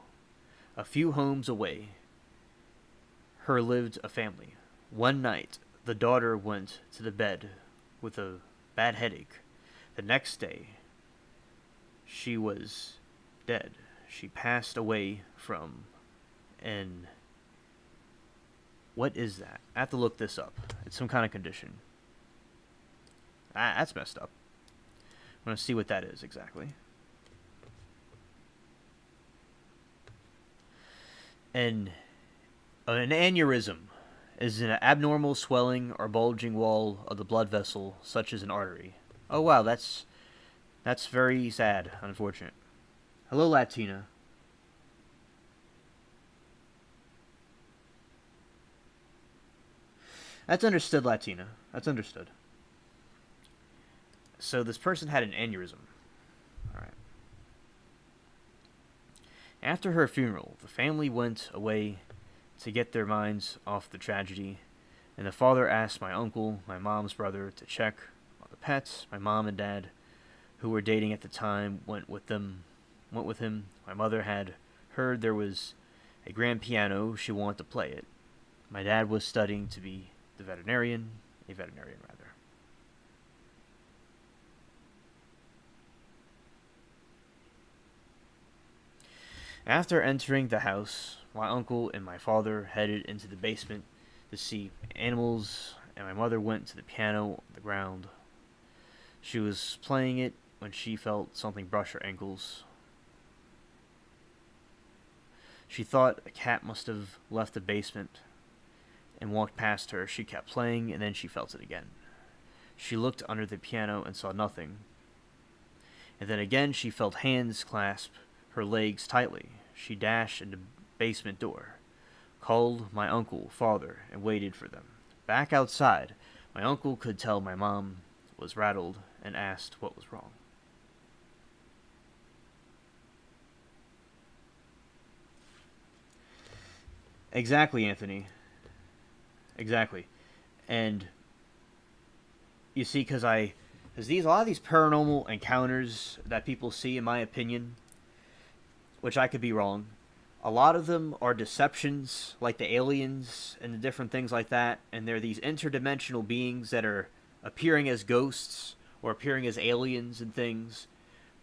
A few homes away, her lived a family. One night, the daughter went to the bed with a bad headache. The next day, she was dead. She passed away from an... What is that? I have to look this up. It's some kind of condition. That's messed up. I'm going to see what that is exactly. An aneurysm is an abnormal swelling or bulging wall of the blood vessel, such as an artery. Oh wow, that's very sad, unfortunate. Hello, Latina. That's understood, Latina. That's understood. So this person had an aneurysm. Alright. After her funeral, the family went away to get their minds off the tragedy, and the father asked my uncle, my mom's brother, to check on the pets. My mom and dad, who were dating at the time, went with him. My mother had heard there was a grand piano. She wanted to play it. My dad was studying to be a veterinarian rather. After entering the house, my uncle and my father headed into the basement to see animals, and my mother went to the piano on the ground. She was playing it when she felt something brush her ankles. She thought a cat must have left the basement and walked past her. She kept playing, and then she felt it again. She looked under the piano and saw nothing. And then again she felt hands clasp her legs tightly. She dashed in the basement door, called my uncle, father, and waited for them. Back outside, my uncle could tell my mom was rattled and asked what was wrong. Exactly, Anthony. Exactly. And you see, because a lot of these paranormal encounters that people see, in my opinion, which I could be wrong, a lot of them are deceptions, like the aliens and the different things like that, and they're these interdimensional beings that are appearing as ghosts or appearing as aliens and things,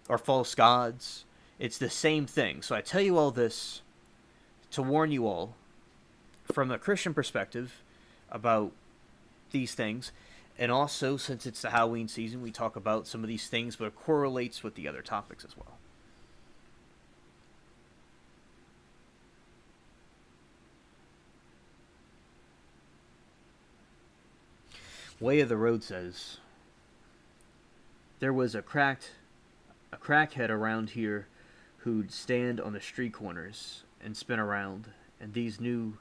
or false gods. It's the same thing. So I tell you all this to warn you all, from a Christian perspective, about these things, and also, since it's the Halloween season, we talk about some of these things, but it correlates with the other topics as well. Way of the Road says, there was a crackhead around here who'd stand on the street corners and spin around, and these new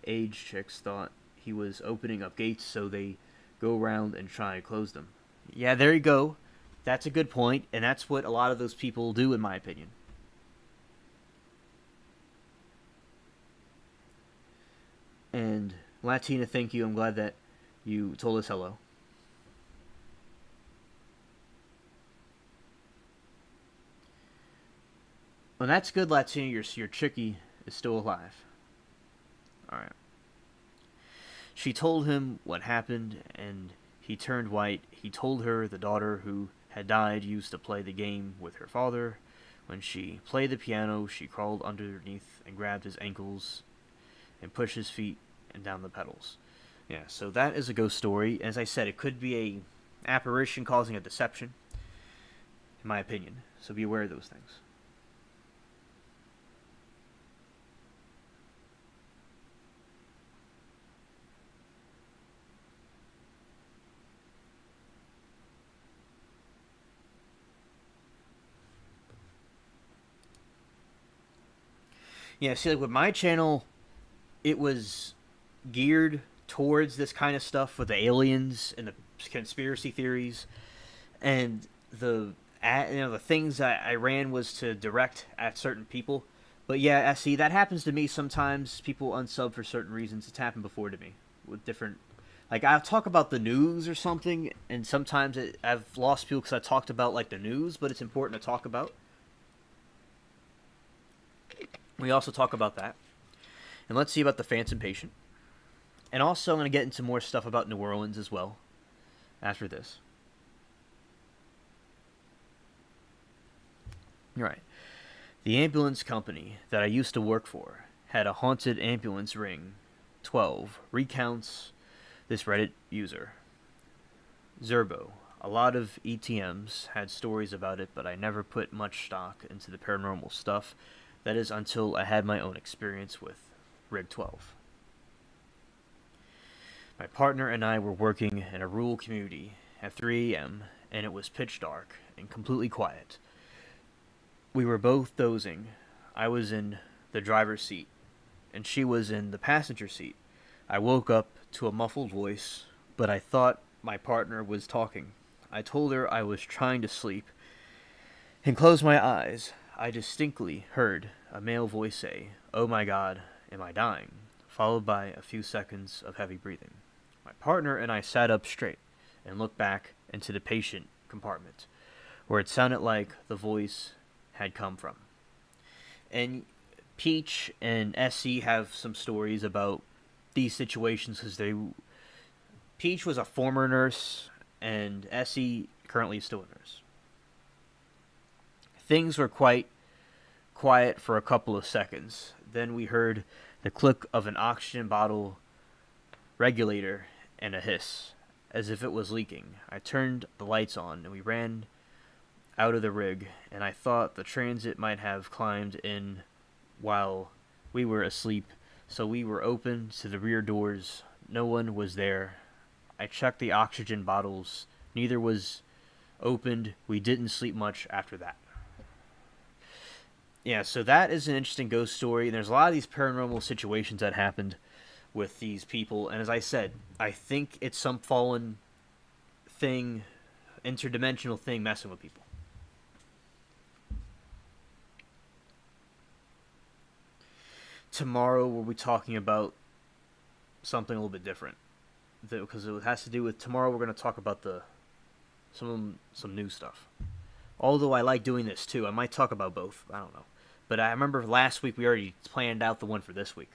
age chicks thought he was opening up gates, so they go around and try and close them. Yeah, there you go. That's a good point, and that's what a lot of those people do, in my opinion. And Latina, thank you. I'm glad that you told us hello. Well, that's good, Latina. Your chickie is still alive. Alright. She told him what happened, and he turned white. He told her the daughter who had died used to play the game with her father. When she played the piano, she crawled underneath and grabbed his ankles and pushed his feet and down the pedals. Yeah, so that is a ghost story. As I said, it could be a apparition causing a deception, in my opinion. So be aware of those things. Yeah, see, like with my channel, it was geared towards this kind of stuff with the aliens and the conspiracy theories, and the the things I ran was to direct at certain people. But yeah, see, that happens to me sometimes. People unsub for certain reasons. It's happened before to me with different. Like, I'll talk about the news or something, and sometimes I've lost people because I talked about, like, the news, but it's important to talk about. We also talk about that. And let's see about the Phantom Patient. And also, I'm going to get into more stuff about New Orleans as well after this. Right. The ambulance company that I used to work for had a haunted ambulance ring 12 recounts this Reddit user. Zerbo. A lot of ETMs had stories about it, but I never put much stock into the paranormal stuff. That is until I had my own experience with Rig 12. My partner and I were working in a rural community at 3 a.m., and it was pitch dark and completely quiet. We were both dozing. I was in the driver's seat, and she was in the passenger seat. I woke up to a muffled voice, but I thought my partner was talking. I told her I was trying to sleep and closed my eyes. I distinctly heard a male voice say, "Oh my God, am I dying?" followed by a few seconds of heavy breathing. My partner and I sat up straight and looked back into the patient compartment, where it sounded like the voice had come from. And Peach and SC have some stories about these situations because Peach was a former nurse and SC currently is still a nurse. Things were quite quiet for a couple of seconds. Then we heard the click of an oxygen bottle regulator and a hiss, as if it was leaking. I turned the lights on and we ran out of the rig, and I thought the transit might have climbed in while we were asleep, so we were open to the rear doors. No one was there. I checked the oxygen bottles. Neither was opened. We didn't sleep much after that. Yeah, so that is an interesting ghost story, and there's a lot of these paranormal situations that happened with these people, and as I said, I think it's some fallen thing, interdimensional thing messing with people. Tomorrow we'll be talking about something a little bit different, because it has to do with tomorrow. We're going to talk about some new stuff. Although I like doing this too, I might talk about both. I don't know, but I remember last week we already planned out the one for this week.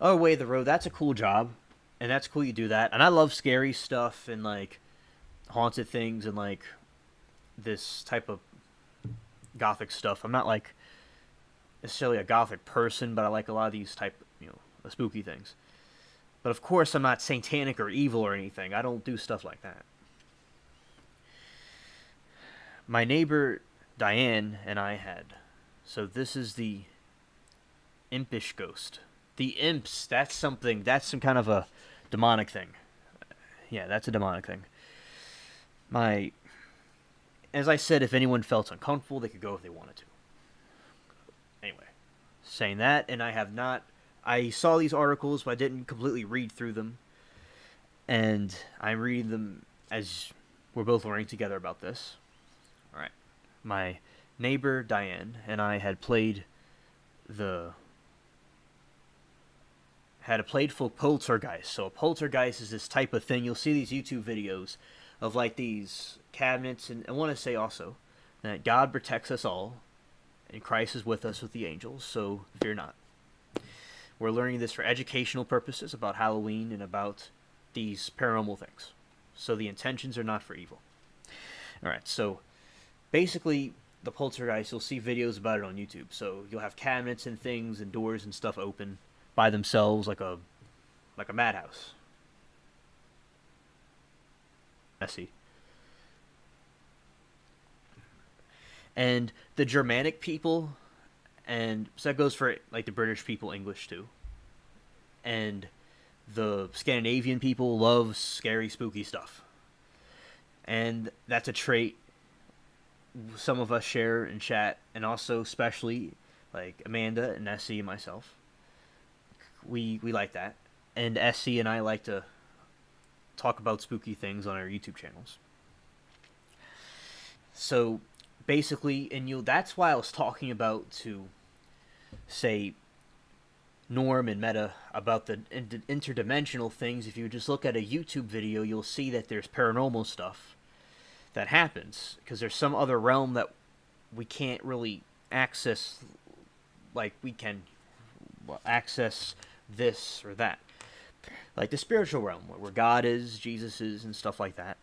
Oh, Way of the Road. That's a cool job, and that's cool you do that. And I love scary stuff and like haunted things and like this type of gothic stuff. I'm not like necessarily a gothic person, but I like a lot of these type, spooky things. But of course, I'm not satanic or evil or anything. I don't do stuff like that. My neighbor Diane and I had. So this is the impish ghost. The imps, that's some kind of a demonic thing. Yeah, that's a demonic thing. As I said, if anyone felt uncomfortable, they could go if they wanted to. Anyway, saying that, and I saw these articles, but I didn't completely read through them. And I'm reading them as we're both learning together about this. Alright. My neighbor, Diane, and I had played for poltergeist. So a poltergeist is this type of thing. You'll see these YouTube videos of like these cabinets, and I want to say also that God protects us all, and Christ is with us with the angels, so fear not. We're learning this for educational purposes about Halloween and about these paranormal things. So the intentions are not for evil. Alright, so basically the poltergeist, you'll see videos about it on YouTube. So you'll have cabinets and things and doors and stuff open by themselves like a madhouse. Messy. And the Germanic people, and so that goes for like the British people, English too, and the Scandinavian people love scary, spooky stuff. And that's a trait some of us share in chat, and also especially like Amanda and Essie and myself. We like that. And SC and I like to talk about spooky things on our YouTube channels. So basically, and that's why I was talking about to say Norm and Meta about the interdimensional things. If you just look at a YouTube video, you'll see that there's paranormal stuff that happens because there's some other realm that we can't really access, like we can access this or that, like the spiritual realm where God is, Jesus is, and stuff like that.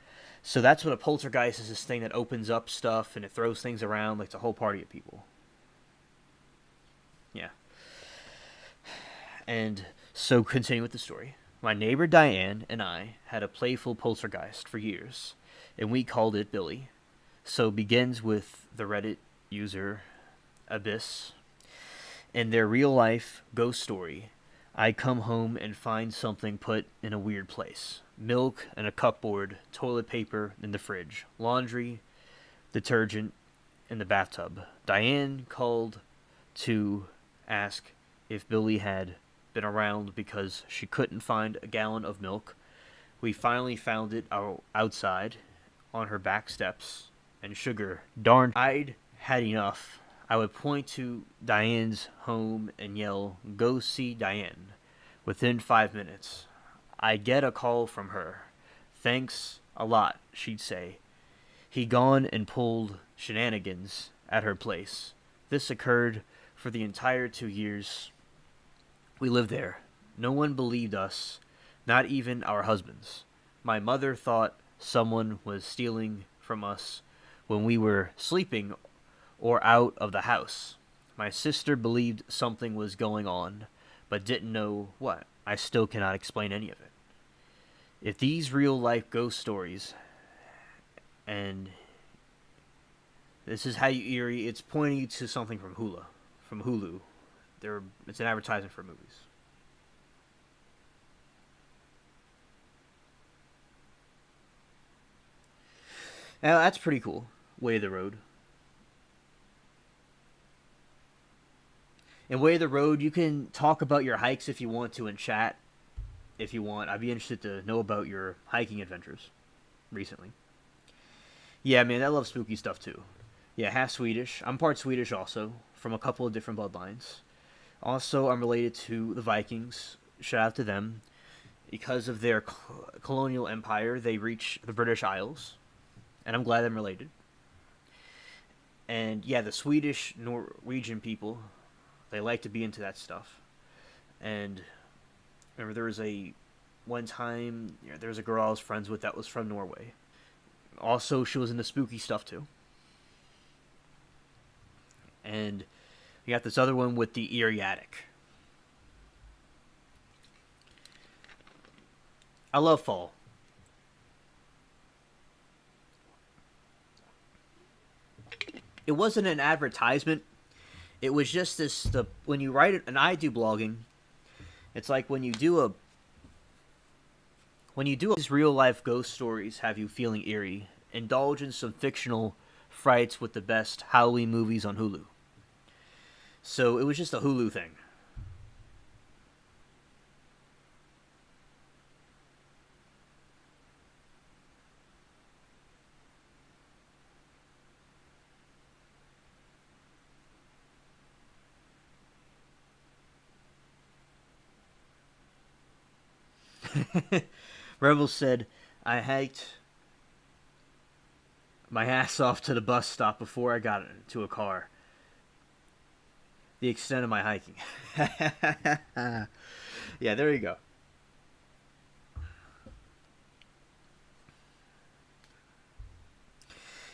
So that's what a poltergeist is, this thing that opens up stuff and it throws things around like it's a whole party of people. Yeah. And so, continuing with the story, my neighbor Diane and I had a playful poltergeist for years, and we called it Billy. So begins with the Reddit user Abyss. In their real-life ghost story, I come home and find something put in a weird place. Milk in a cupboard, toilet paper in the fridge, laundry, detergent in the bathtub. Diane called to ask if Billy had been around because she couldn't find a gallon of milk. We finally found it outside on her back steps, and sugar. Darn, I'd had enough. I would point to Diane's home and yell, "Go see Diane." Within 5 minutes, I'd get a call from her. "Thanks a lot," she'd say. He gone and pulled shenanigans at her place. This occurred for the entire 2 years we lived there. No one believed us, not even our husbands. My mother thought someone was stealing from us when we were sleeping or out of the house. My sister believed something was going on, but didn't know what. I still cannot explain any of it. If these real-life ghost stories, and this is how you eerie, it's pointing you to something from Hulu. It's an advertisement for movies. Now that's pretty cool. Way of the Road. In Way of the Road, you can talk about your hikes if you want to in chat. If you want, I'd be interested to know about your hiking adventures recently. Yeah, man, I love spooky stuff too. Yeah, half Swedish. I'm part Swedish also, from a couple of different bloodlines. Also, I'm related to the Vikings. Shout out to them. Because of their colonial empire, they reached the British Isles. And I'm glad I'm related. And yeah, the Swedish Norwegian people, they like to be into that stuff. And remember, there was one time, there was a girl I was friends with that was from Norway. Also, she was into spooky stuff too. And you got this other one with the eerie attic. I love fall. It wasn't an advertisement. It was just when you write it, and I do blogging. It's like when you do these real life ghost stories have you feeling eerie. Indulge in some fictional frights with the best Halloween movies on Hulu. So it was just a Hulu thing. Rebel said, "I hiked my ass off to the bus stop before I got into a car. The extent of my hiking." Yeah, there you go.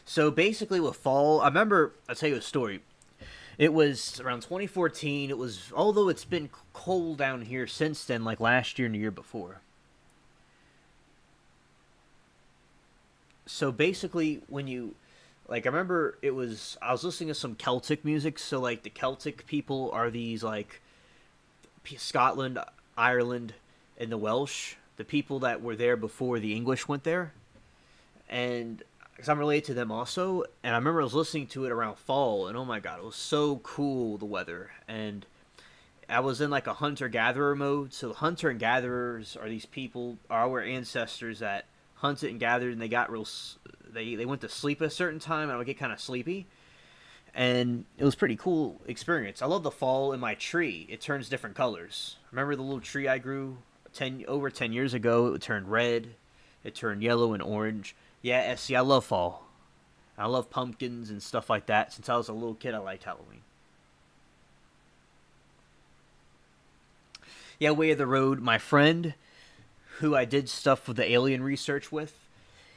So basically with fall, I'll tell you a story. It was around 2014. Although it's been cold down here since then, like last year and the year before. So basically, I remember I was listening to some Celtic music. So like the Celtic people are these like Scotland, Ireland, and the Welsh, the people that were there before the English went there. And because I'm related to them also, and I remember I was listening to it around fall, and oh my god, it was so cool, the weather. And I was in like a hunter-gatherer mode. So hunter and gatherers are these people, are our ancestors that hunted and gathered, and they got real. They went to sleep at a certain time, and I would get kind of sleepy, and it was a pretty cool experience. I love the fall in my tree. It turns different colors. Remember the little tree I grew over 10 years ago? It turned red, it turned yellow and orange. Yeah, see, I love fall. I love pumpkins and stuff like that. Since I was a little kid, I liked Halloween. Yeah, way of the road. My friend, who I did stuff with the alien research with,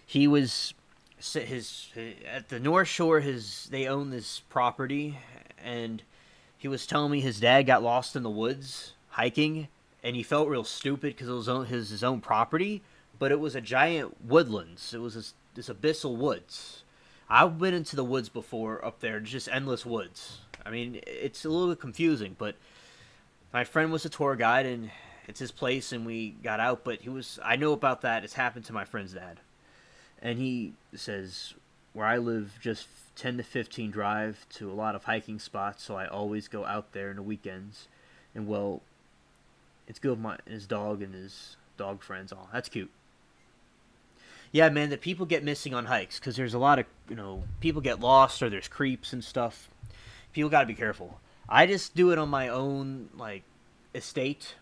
he was his at the North Shore. They own this property, and he was telling me his dad got lost in the woods hiking, and he felt real stupid because it was his own property, but it was a giant woodlands. It was this abyssal woods. I've been into the woods before up there, just endless woods. I mean, it's a little bit confusing, but my friend was a tour guide, and it's his place, and we got out. But I know about that. It's happened to my friend's dad, and he says where I live, just 10 to 15 drive to a lot of hiking spots, so I always go out there in the weekends. And well, it's good with his dog and his dog friends. All that's cute. Yeah, man, that people get missing on hikes because there's a lot of, people get lost or there's creeps and stuff. People got to be careful. I just do it on my own, like, estate.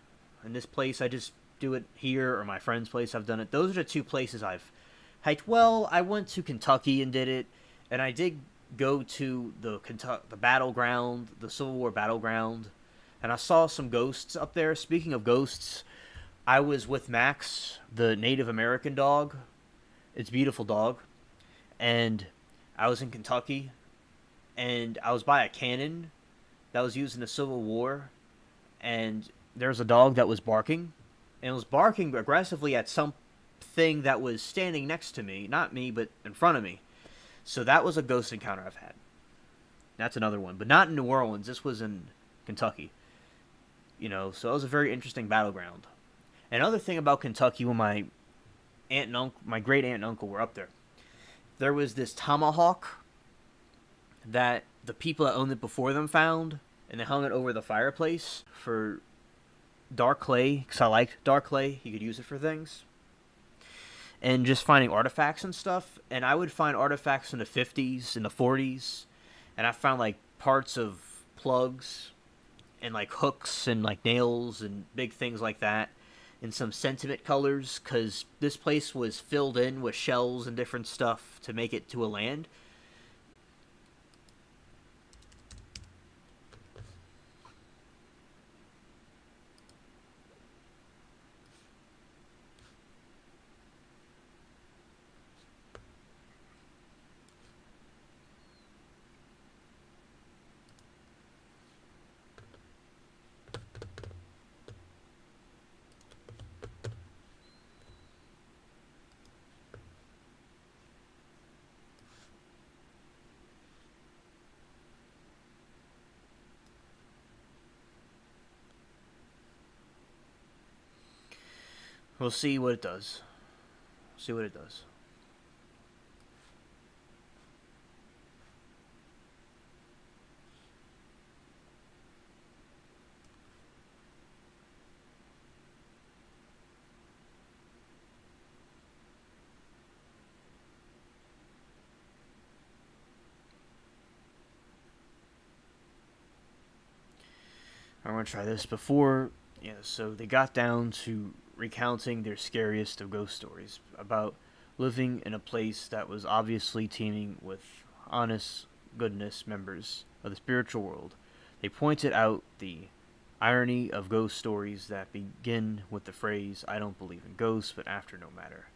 In this place, I just do it here, or my friend's place, I've done it. Those are the two places I've hiked. Well, I went to Kentucky and did it, and I did go to the battleground, the Civil War battleground, and I saw some ghosts up there. Speaking of ghosts, I was with Max, the Native American dog. It's a beautiful dog. And I was in Kentucky, and I was by a cannon that was used in the Civil War, and there was a dog that was barking, and it was barking aggressively at something that was standing next to me. Not me, but in front of me. So that was a ghost encounter I've had. That's another one, but not in New Orleans. This was in Kentucky. So it was a very interesting battleground. Another thing about Kentucky, when my great aunt and uncle were up there was this tomahawk that the people that owned it before them found, and they hung it over the fireplace for dark clay, because I liked dark clay. You could use it for things. And just finding artifacts and stuff. And I would find artifacts in the 50s, in the 40s, and I found, like, parts of plugs, and, like, hooks, and, like, nails, and big things like that. In some sentiment colors, because this place was filled in with shells and different stuff to make it to a land. We'll see what it does. See what it does. I'm going to try this before. Yeah, so they got down to recounting their scariest of ghost stories about living in a place that was obviously teeming with honest goodness members of the spiritual world. They pointed out the irony of ghost stories that begin with the phrase, "I don't believe in ghosts," but after, "no matter."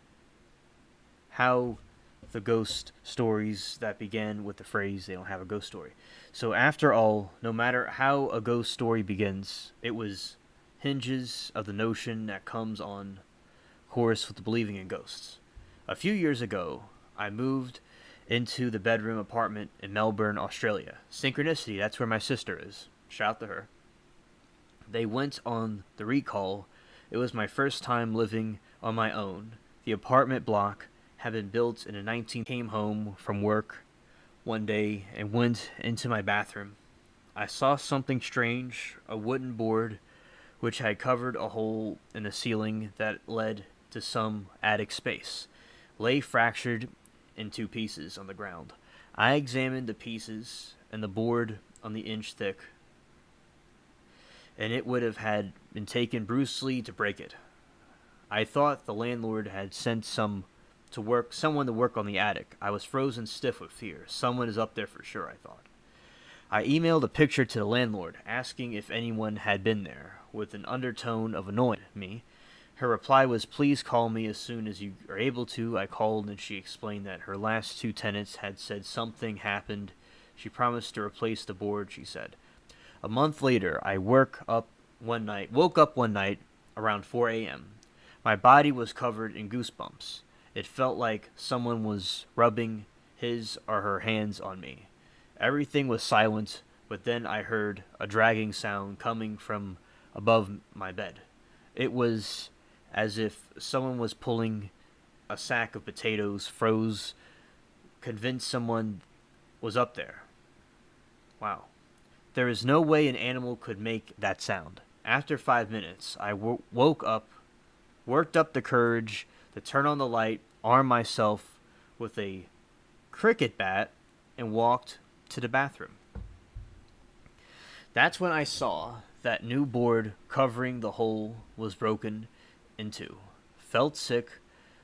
How the ghost stories that began with the phrase, "they don't have a ghost story." So after all, no matter how a ghost story begins, it was hinges of the notion that comes on course with believing in ghosts. A few years ago, I moved into the bedroom apartment in Melbourne, Australia. Synchronicity, that's where my sister is. Shout out to her. They went on the recall. It was my first time living on my own. The apartment block had been built in the 19... Came home from work one day and went into my bathroom. I saw something strange, a wooden board which had covered a hole in the ceiling that led to some attic space, lay fractured in two pieces on the ground. I examined the pieces and the board on the inch thick, and it would have had been taken brutally to break it. I thought the landlord had sent someone to work on the attic. I was frozen stiff with fear. Someone is up there for sure, I thought. I emailed a picture to the landlord, asking if anyone had been there, with an undertone of annoying me. Her reply was, "Please call me as soon as you are able to." I called, and she explained that her last two tenants had said something happened. She promised to replace the board, she said. A month later, I woke up one night around 4 a.m. My body was covered in goosebumps. It felt like someone was rubbing his or her hands on me. Everything was silent, but then I heard a dragging sound coming from above my bed. It was as if someone was pulling a sack of potatoes, froze, convinced someone was up there. Wow. There is no way an animal could make that sound. After 5 minutes, I woke up, worked up the courage to turn on the light, armed myself with a cricket bat, and walked to the bathroom. That's when I saw that new board covering the hole was broken in two. Felt sick.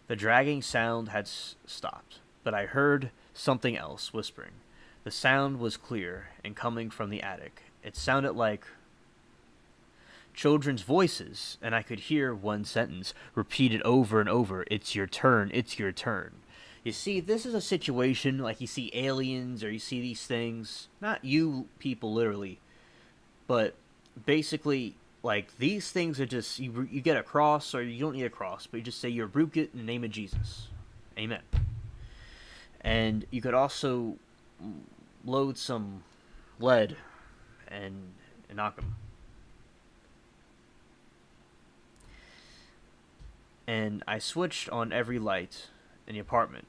The dragging sound had stopped, but I heard something else whispering. The sound was clear and coming from the attic. It sounded like children's voices, and I could hear one sentence repeated over and over. "It's your turn, it's your turn." You see, this is a situation like you see aliens or you see these things. Not you people literally, but basically, like, these things are just, you get a cross, or you don't need a cross, but you just say you rebuke it in the name of Jesus. Amen. And you could also load some lead and knock them. And I switched on every light in the apartment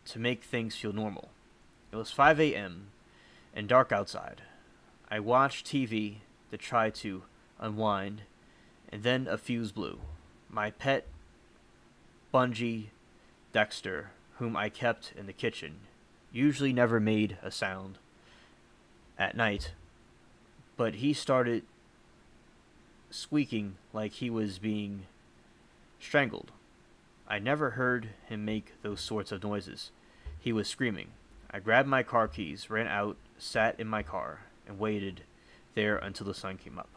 to make things feel normal. It was 5 a.m. and dark outside. I watched TV to try to unwind, and then a fuse blew. My pet, Bungie Dexter, whom I kept in the kitchen, usually never made a sound at night, but he started squeaking like he was being strangled. I never heard him make those sorts of noises. He was screaming. I grabbed my car keys, ran out, sat in my car, and waited there until the sun came up.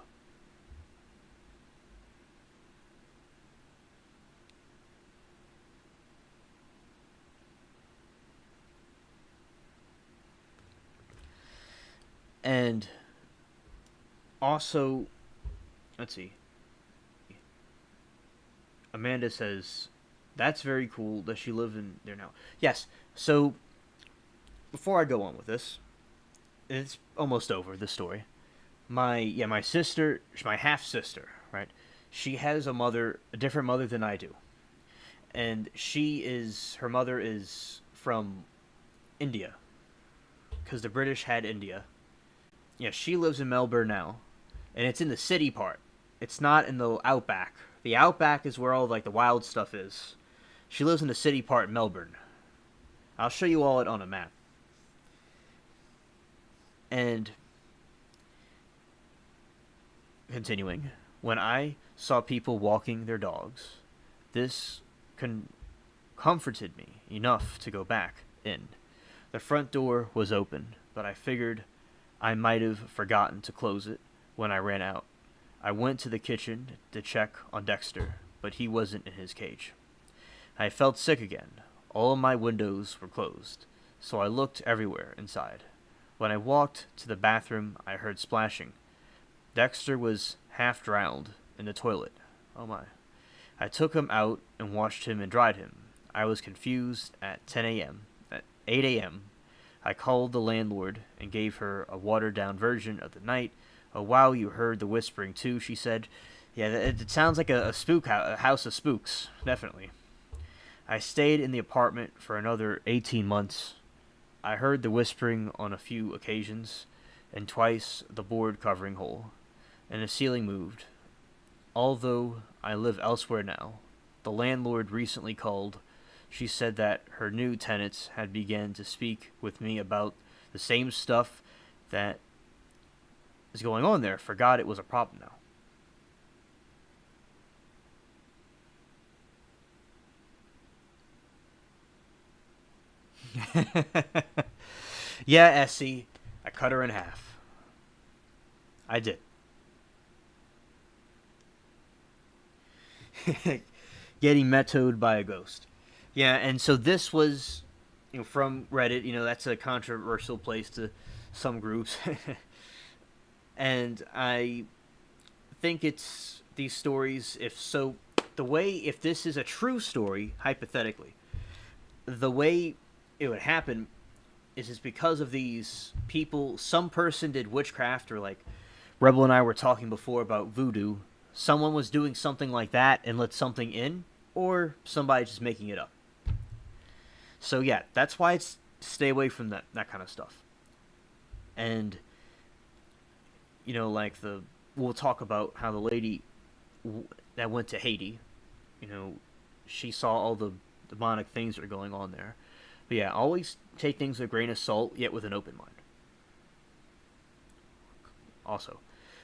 And also, let's see. Amanda says, "That's very cool. Does she live in there now?" Yes. So, before I go on with this, it's almost over, the story. My sister, my half sister, right? She has a different mother than I do, and her mother is from India, because the British had India. Yeah, she lives in Melbourne now, and it's in the city part. It's not in the outback. The outback is where all like the wild stuff is. She lives in the city part in Melbourne. I'll show you all it on a map. And continuing, when I saw people walking their dogs, this comforted me enough to go back in. The front door was open, but I figured I might have forgotten to close it when I ran out. I went to the kitchen to check on Dexter, but he wasn't in his cage. I felt sick again. All of my windows were closed, so I looked everywhere inside. When I walked to the bathroom, I heard splashing. Dexter was half drowned in the toilet. Oh my. I took him out and washed him and dried him. I was confused at 10 a.m. At 8 a.m., I called the landlord and gave her a watered-down version of the night. "Oh, wow, you heard the whispering, too," she said. "Yeah, it sounds like a house of spooks, definitely." I stayed in the apartment for another 18 months. I heard the whispering on a few occasions. and twice the board covering hole, and the ceiling moved. Although I live elsewhere now, the landlord recently called. She said that her new tenants had begun to speak with me about the same stuff that is going on there. Forgot it was a problem now. Yeah, Essie, I cut her in half. I did. Getting metoed by a ghost. Yeah, and so this was, from Reddit. That's a controversial place to some groups, and I think it's these stories. If this is a true story, hypothetically, the way it would happen is because of these people. Some person did witchcraft, or like Rebel and I were talking before about voodoo. Someone was doing something like that and let something in, or somebody just making it up. So yeah, that's why it's stay away from that kind of stuff. And we'll talk about how the lady that went to Haiti, you know, she saw all the demonic things that are going on there. But yeah, always take things with a grain of salt, yet with an open mind. Also,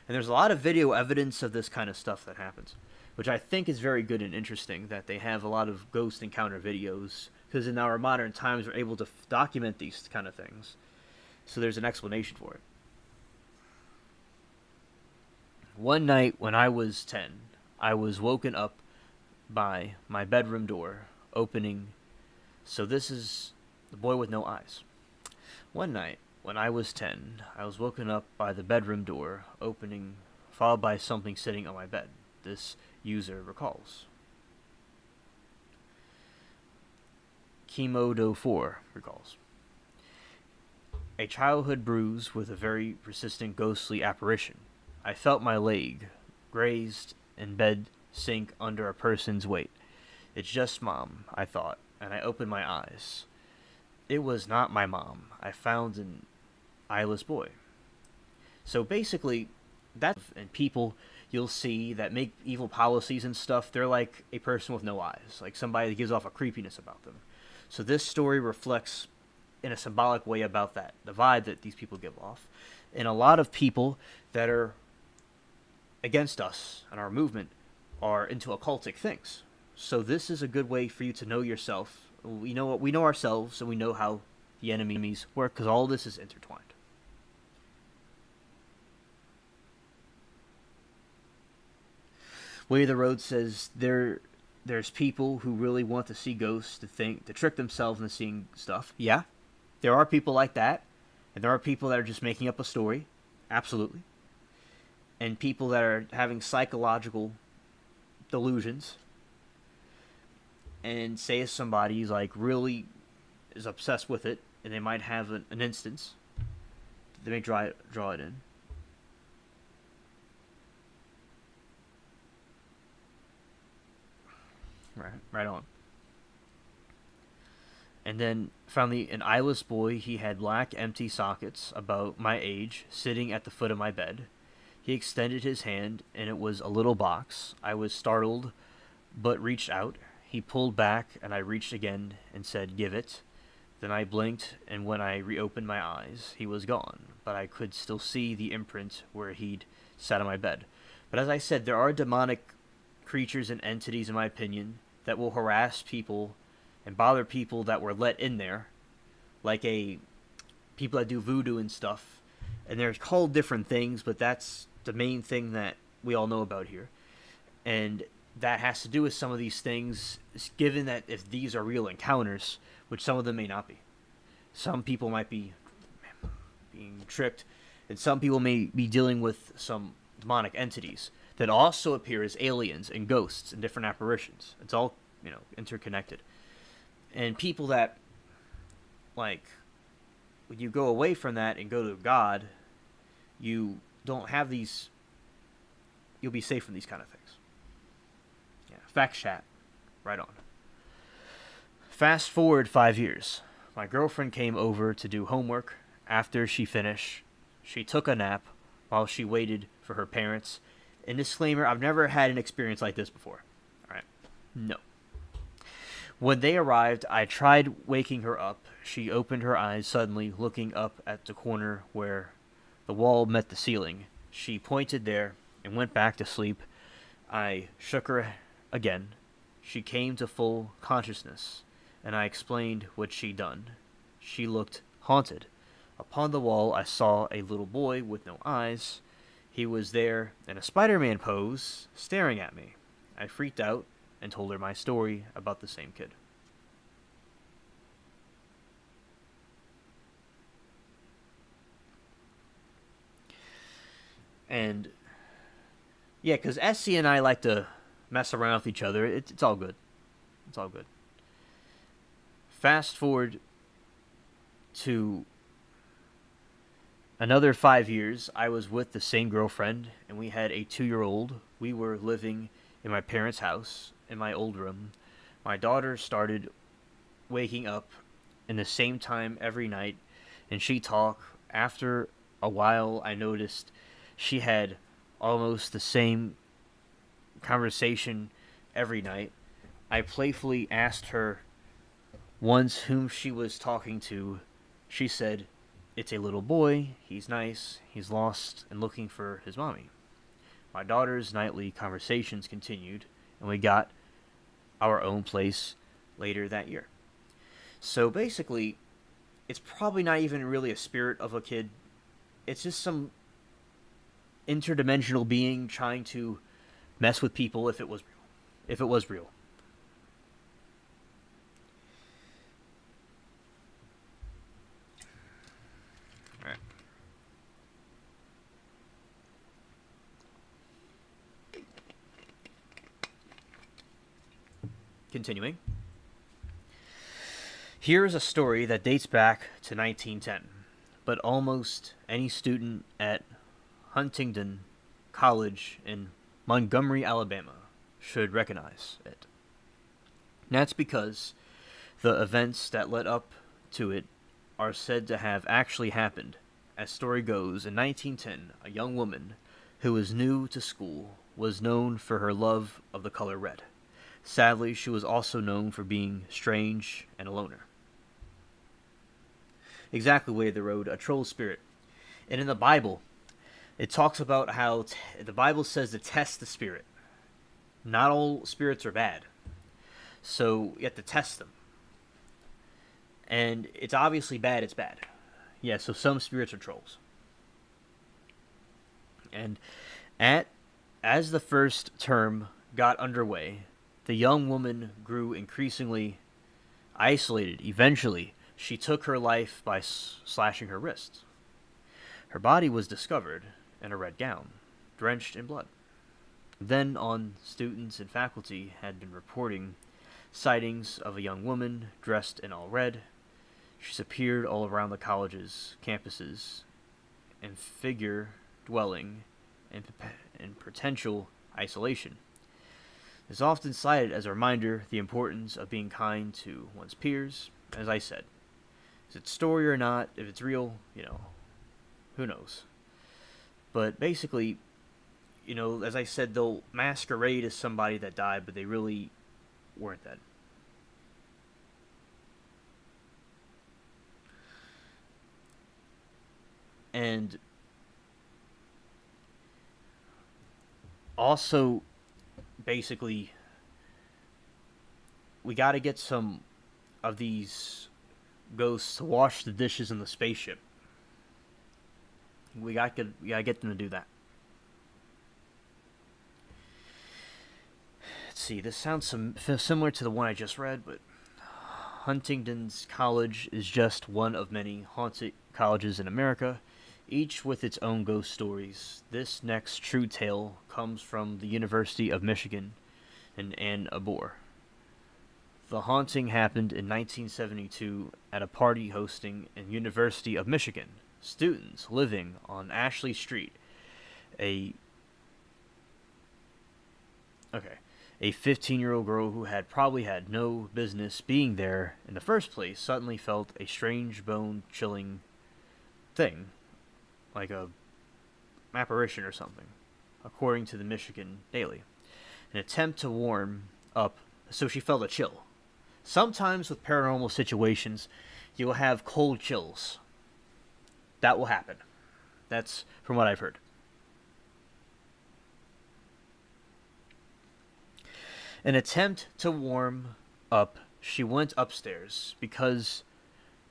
and there's a lot of video evidence of this kind of stuff that happens, which I think is very good and interesting that they have a lot of ghost encounter videos, because in our modern times we're able to document these kind of things. So there's an explanation for it. One night when I was 10, I was woken up by my bedroom door opening. So this is the boy with no eyes. One night when I was 10, I was woken up by the bedroom door opening, followed by something sitting on my bed. This user recalls. Chemodo4 recalls. A childhood bruise with a very persistent ghostly apparition. I felt my leg grazed and bed sink under a person's weight. It's just Mom, I thought, and I opened my eyes. It was not my mom. I found an eyeless boy. So basically, and people you'll see that make evil policies and stuff, they're like a person with no eyes, like somebody that gives off a creepiness about them. So this story reflects in a symbolic way about that, the vibe that these people give off. And a lot of people that are against us and our movement are into occultic things. So this is a good way for you to know yourself. We know ourselves, and we know how the enemies work, because all this is intertwined. Way of the Road says there's people who really want to see ghosts, to trick themselves into seeing stuff. Yeah, there are people like that, and there are people that are just making up a story, absolutely, and people that are having psychological delusions. And say if somebody's like really is obsessed with it, and they might have an instance, they may draw it in. Right on. And then found an eyeless boy. He had black empty sockets about my age, sitting at the foot of my bed. He extended his hand, and it was a little box. I was startled, but reached out. He pulled back, and I reached again and said, "Give it." Then I blinked, and when I reopened my eyes, he was gone, but I could still see the imprint where he'd sat on my bed. But as I said, there are demonic creatures and entities, in my opinion, that will harass people and bother people that were let in there, like people that do voodoo and stuff. And they're called different things, but that's the main thing that we all know about here. And that has to do with some of these things, given that if these are real encounters, which some of them may not be. Some people might be being tricked, and some people may be dealing with some demonic entities that also appear as aliens and ghosts and different apparitions. It's all, interconnected. And people that, when you go away from that and go to God, you don't have these, you'll be safe from these kind of things. Fact chat. Right on. Fast forward 5 years. My girlfriend came over to do homework. After she finished, She took a nap while she waited for her parents. And disclaimer, I've never had an experience like this before. Alright? No. When they arrived, I tried waking her up. She opened her eyes suddenly, looking up at the corner where the wall met the ceiling. She pointed there and went back to sleep. I shook her again. She came to full consciousness, and I explained what she'd done. She looked haunted. Upon the wall, I saw a little boy with no eyes. He was there in a Spider-Man pose, staring at me. I freaked out and told her my story about the same kid. And yeah, because SC and I like to mess around with each other. It's all good. It's all good. Fast forward to another 5 years. I was with the same girlfriend, and we had a 2-year-old. We were living in my parents' house, in my old room. My daughter started waking up in the same time every night, and she'd talk. After a while, I noticed she had almost the same conversation every night. I playfully asked her once whom she was talking to. She said, "It's a little boy. He's nice. He's lost and looking for his mommy." My daughter's nightly conversations continued, and we got our own place later that year. So basically, it's probably not even really a spirit of a kid. It's just some interdimensional being trying to mess with people if it was real. If it was real. Alright. Continuing. Here is a story that dates back to 1910, but almost any student at Huntingdon College in Montgomery, Alabama, should recognize it. And that's because the events that led up to it are said to have actually happened. As story goes, in 1910, a young woman who was new to school was known for her love of the color red. Sadly, she was also known for being strange and a loner. Exactly where the road, a troll spirit. And in the Bible, it talks about how the Bible says to test the spirit. Not all spirits are bad. So you have to test them. And it's obviously bad, it's bad. Yeah, so some spirits are trolls. And as the first term got underway, the young woman grew increasingly isolated. Eventually, she took her life by slashing her wrists. Her body was discovered in a red gown, drenched in blood. Then on, students and faculty had been reporting sightings of a young woman dressed in all red. She's appeared all around the college's campuses and figure dwelling in potential isolation. It's often cited as a reminder the importance of being kind to one's peers. As I said, is it story or not? If it's real, who knows? But basically, as I said, they'll masquerade as somebody that died, but they really weren't dead. And also, basically, we got to get some of these ghosts to wash the dishes in the spaceship. We got to get them to do that. Let's see, this sounds similar to the one I just read, but Huntingdon's College is just one of many haunted colleges in America, each with its own ghost stories. This next true tale comes from the University of Michigan in Ann Arbor. The haunting happened in 1972 at a party hosting in University of Michigan. Students living on Ashley Street, a 15-year-old girl who had probably had no business being there in the first place suddenly felt a strange bone-chilling thing like a apparition or something, according to the Michigan Daily. An attempt to warm up, so she felt a chill. Sometimes with paranormal situations, you will have cold chills. That will happen. That's from what I've heard. An attempt to warm up, she went upstairs because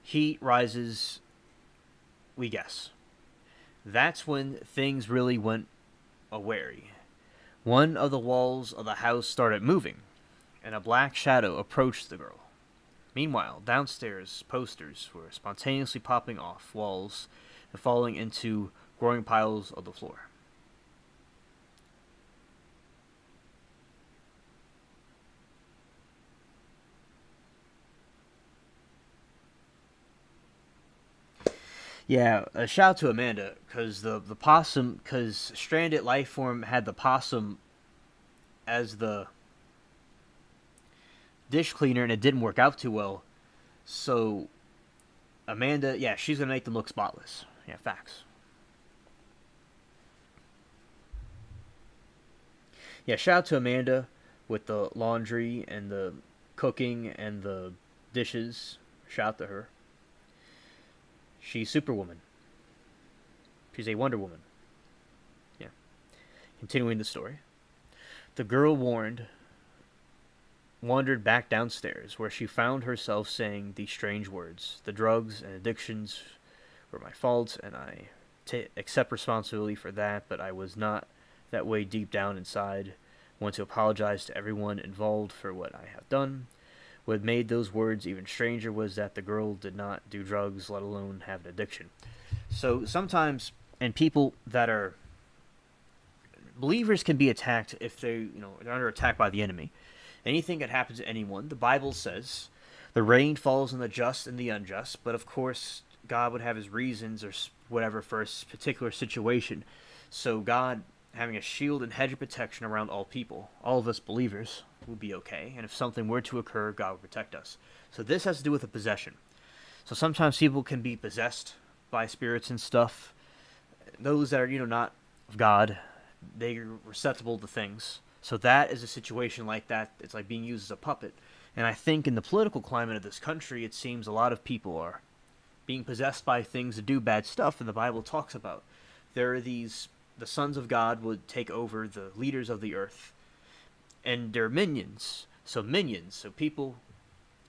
heat rises, we guess. That's when things really went awary. One of the walls of the house started moving, and a black shadow approached the girl. Meanwhile, downstairs, posters were spontaneously popping off walls and falling into growing piles of the floor. Yeah, a shout out to Amanda, because the possum, because Stranded Lifeform had the possum as the dish cleaner, and it didn't work out too well. So Amanda, yeah, she's gonna make them look spotless. Yeah, facts. Yeah, shout out to Amanda with the laundry and the cooking and the dishes. Shout out to her. She's Superwoman. She's a Wonder Woman. Yeah. Continuing the story. The girl wandered back downstairs, where she found herself saying these strange words. The drugs and addictions were my fault, and I accept responsibility for that, but I was not that way deep down inside. I want to apologize to everyone involved for what I have done. What made those words even stranger was that the girl did not do drugs, let alone have an addiction. So sometimes, and people that are believers can be attacked if they're under attack by the enemy. Anything that happens to anyone, the Bible says, the rain falls on the just and the unjust. But of course, God would have his reasons or whatever for a particular situation. So God having a shield and hedge of protection around all people, all of us believers, would be okay. And if something were to occur, God would protect us. So this has to do with a possession. So sometimes people can be possessed by spirits and stuff. Those that are, not of God, they're receptible to things. So that is a situation like that. It's like being used as a puppet. And I think in the political climate of this country, it seems a lot of people are being possessed by things that do bad stuff. And the Bible talks about there are the sons of God would take over the leaders of the earth. And they're minions. So people,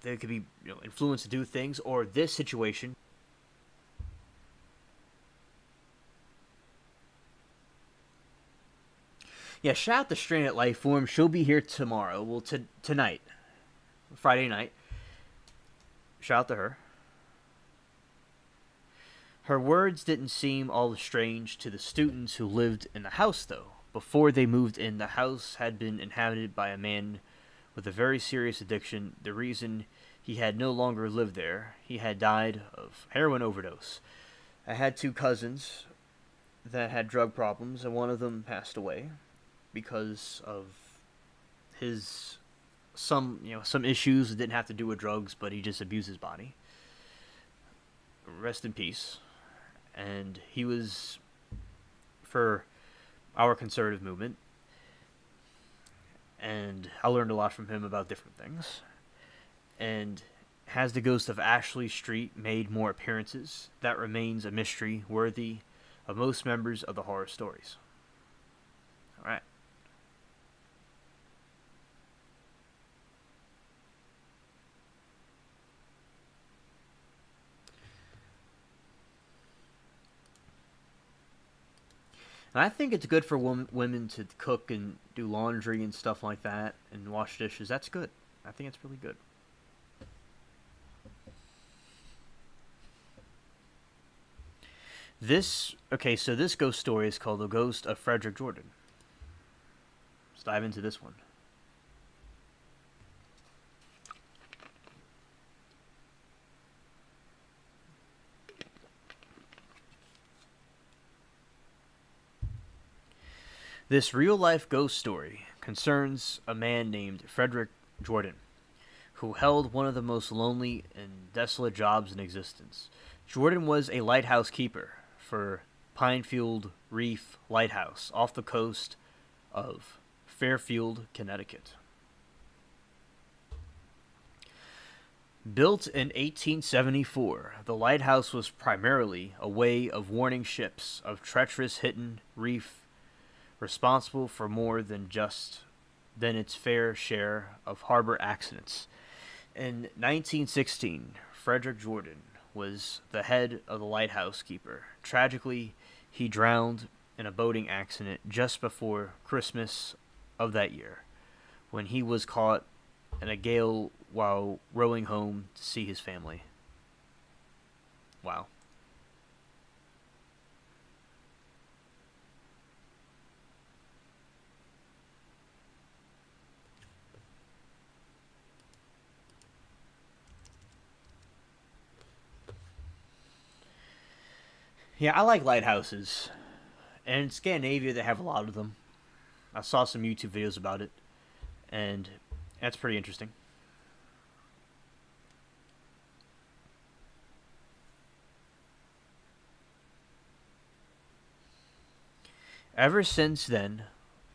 they could be influenced to do things. Or this situation. Yeah, shout out to Stranded Lifeform. She'll be here tomorrow. Well, tonight. Friday night. Shout out to her. Her words didn't seem all strange to the students who lived in the house, though. Before they moved in, the house had been inhabited by a man with a very serious addiction. The reason he had no longer lived there, he had died of heroin overdose. I had two cousins that had drug problems, and one of them passed away because of his some issues that didn't have to do with drugs, but he just abused his body. Rest in peace. And he was for our conservative movement, and I learned a lot from him about different things. And has the ghost of Ashley Street made more appearances? That remains a mystery worthy of most members of the horror stories. All right. And I think it's good for women to cook and do laundry and stuff like that and wash dishes. That's good. I think it's really good. So this ghost story is called The Ghost of Frederick Jordan. Let's dive into this one. This real-life ghost story concerns a man named Frederick Jordan, who held one of the most lonely and desolate jobs in existence. Jordan was a lighthouse keeper for Pinefield Reef Lighthouse off the coast of Fairfield, Connecticut. Built in 1874, the lighthouse was primarily a way of warning ships of treacherous hidden reef, responsible for more than its fair share of harbor accidents. In 1916, Frederick Jordan was the head of the lighthouse keeper. Tragically, he drowned in a boating accident just before Christmas of that year, when he was caught in a gale while rowing home to see his family. Wow. Yeah, I like lighthouses. And in Scandinavia, they have a lot of them. I saw some YouTube videos about it, and that's pretty interesting. Ever since then,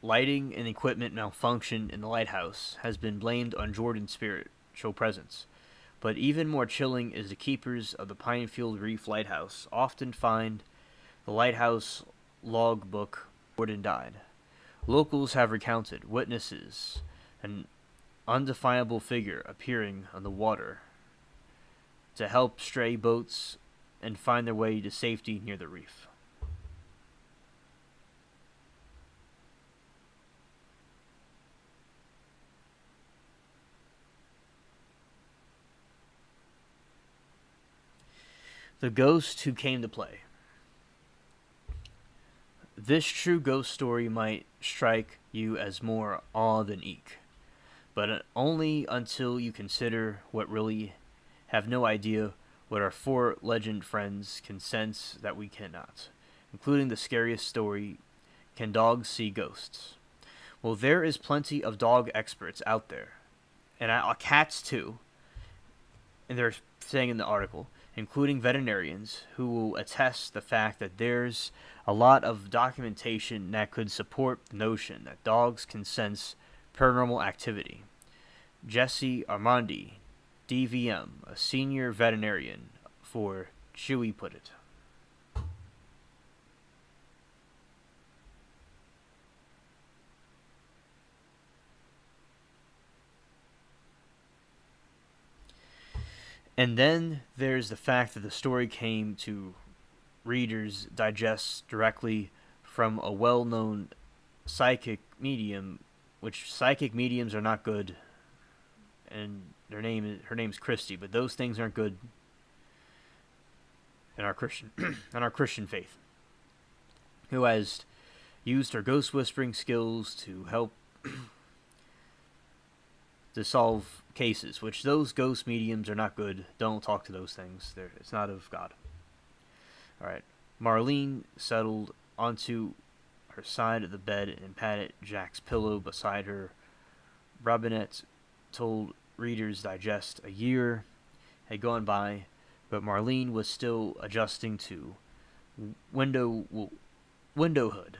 lighting and equipment malfunction in the lighthouse has been blamed on Jordan's spiritual presence. But even more chilling is the keepers of the Pinefield Reef Lighthouse often find the lighthouse logbook Jordan died. Locals have recounted witnesses an undefinable figure appearing on the water to help stray boats and find their way to safety near the reef. The ghost who came to play. This true ghost story might strike you as more awe than eek, but only until you consider what really have no idea what our four legend friends can sense that we cannot, including the scariest story, can dogs see ghosts? Well, there is plenty of dog experts out there, and cats too, and they're saying in the article, including veterinarians, who will attest the fact that there's a lot of documentation that could support the notion that dogs can sense paranormal activity. Jesse Armandi, DVM, a senior veterinarian for Chewy, put it. And then there's the fact that the story came to Reader's Digest directly from a well-known psychic medium, which psychic mediums are not good, and her name's Christy, but those things aren't good in our Christian in our Christian faith. Who has used her ghost whispering skills to help to solve cases, which those ghost mediums are not good. Don't talk to those things. It's not of God. Alright. Marlene settled onto her side of the bed and patted Jack's pillow beside her. Robinette told Reader's Digest a year had gone by, but Marlene was still adjusting to windowhood.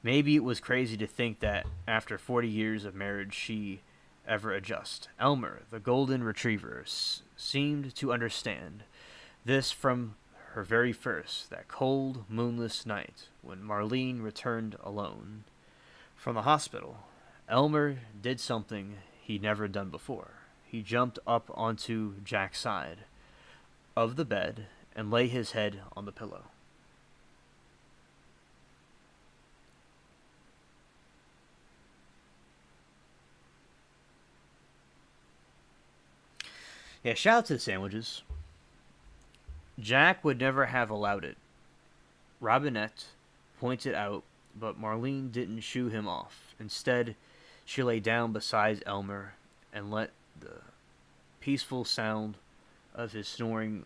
Maybe it was crazy to think that after 40 years of marriage she ever adjust. Elmer, the golden retriever, seemed to understand this from her very first, that cold, moonless night when Marlene returned alone from the hospital. Elmer did something he'd never done before. He jumped up onto Jack's side of the bed and lay his head on the pillow. Yeah, shout out to the sandwiches. Jack would never have allowed it. Robinette pointed out, but Marlene didn't shoo him off. Instead, she lay down beside Elmer and let the peaceful sound of his snoring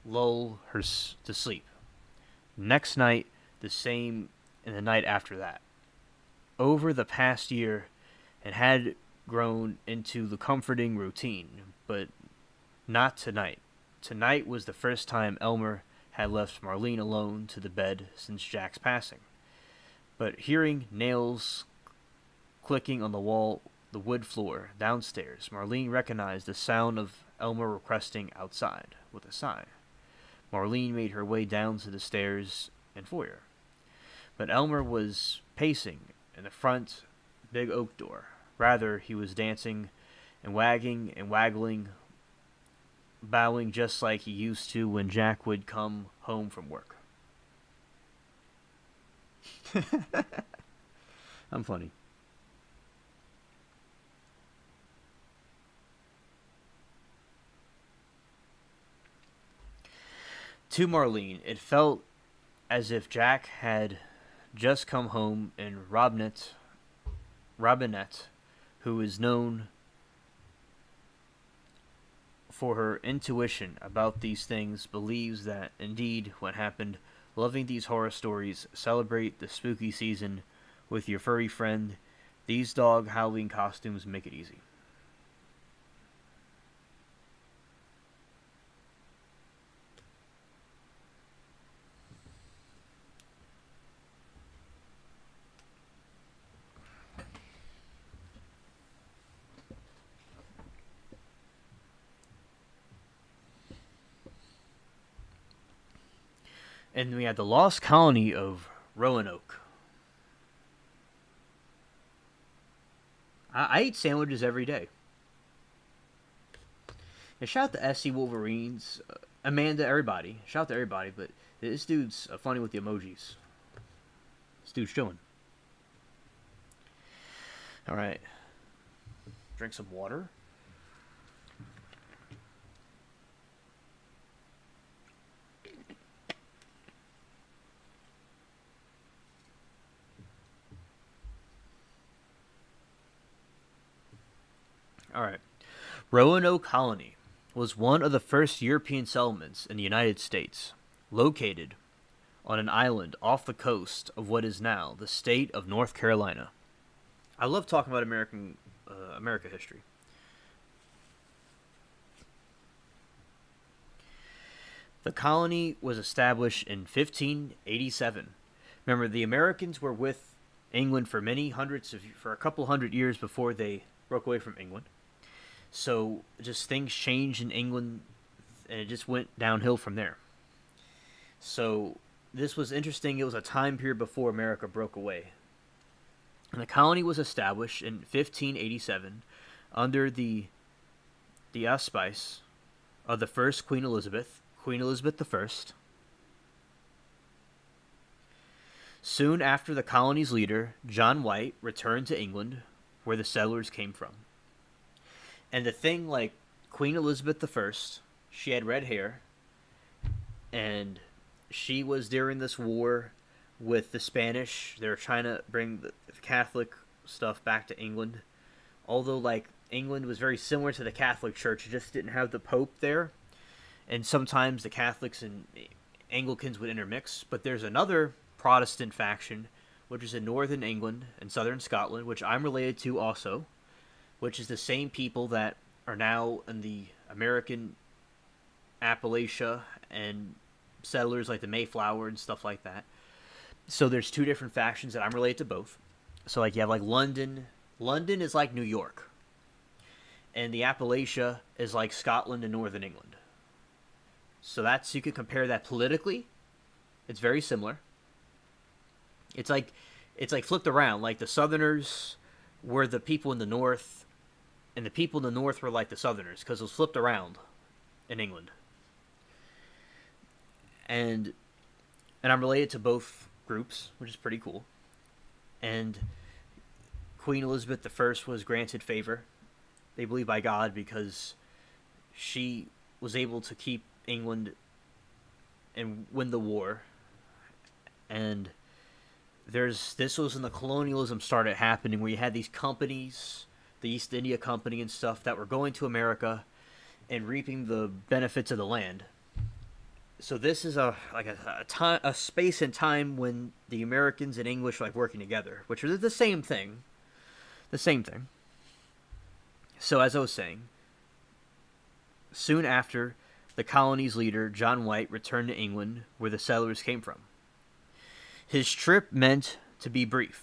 lull her to sleep. Next night, the same, and the night after that. Over the past year, it had grown into the comforting routine, but not tonight. Tonight was the first time Elmer had left Marlene alone to the bed since Jack's passing. But hearing nails clicking on the wood floor downstairs, Marlene recognized the sound of Elmer requesting outside with a sigh. Marlene made her way down to the stairs and foyer. But Elmer was pacing in the front big oak door. Rather, he was dancing and wagging and waggling, bowing just like he used to when Jack would come home from work. I'm funny. To Marlene, it felt as if Jack had just come home, and Robinette, who is known for her intuition about these things, believes that indeed what happened. Loving these horror stories, celebrate the spooky season with your furry friend. These dog Halloween costumes make it easy. And we had the lost colony of Roanoke. I eat sandwiches every day. And shout out to SC Wolverines, Amanda, everybody. Shout out to everybody, but this dude's funny with the emojis. This dude's chilling. Alright. Drink some water. Alright. Roanoke Colony was one of the first European settlements in the United States, located on an island off the coast of what is now the state of North Carolina. I love talking about America history. The colony was established in 1587. Remember, the Americans were with England for a couple hundred years before they broke away from England. So just things changed in England, and it just went downhill from there. So this was interesting. It was a time period before America broke away. And the colony was established in 1587 under the auspice of the first Queen Elizabeth I. Soon after, the colony's leader, John White, returned to England, where the settlers came from. And the thing, like, Queen Elizabeth I, she had red hair, and she was during this war with the Spanish. They were trying to bring the Catholic stuff back to England. Although, like, England was very similar to the Catholic Church, it just didn't have the Pope there. And sometimes the Catholics and Anglicans would intermix. But there's another Protestant faction, which is in northern England and southern Scotland, which I'm related to also, which is the same people that are now in the American Appalachia and settlers like the Mayflower and stuff like that. So there's two different factions that I'm related to both. So like you have like London. London is like New York. And the Appalachia is like Scotland and northern England. So that's, you can compare that politically. It's very similar. It's like flipped around. Like the Southerners were the people in the North, and the people in the North were like the Southerners, because it was flipped around in England. And I'm related to both groups, which is pretty cool. And Queen Elizabeth I was granted favor, they believe, by God, because she was able to keep England and win the war. And this was when the colonialism started happening, where you had these companies, the East India Company and stuff, that were going to America and reaping the benefits of the land. So this is a space and time when the Americans and English were like working together, which was the same thing. The same thing. So as I was saying, soon after, the colony's leader, John White, returned to England, where the settlers came from. His trip meant to be brief.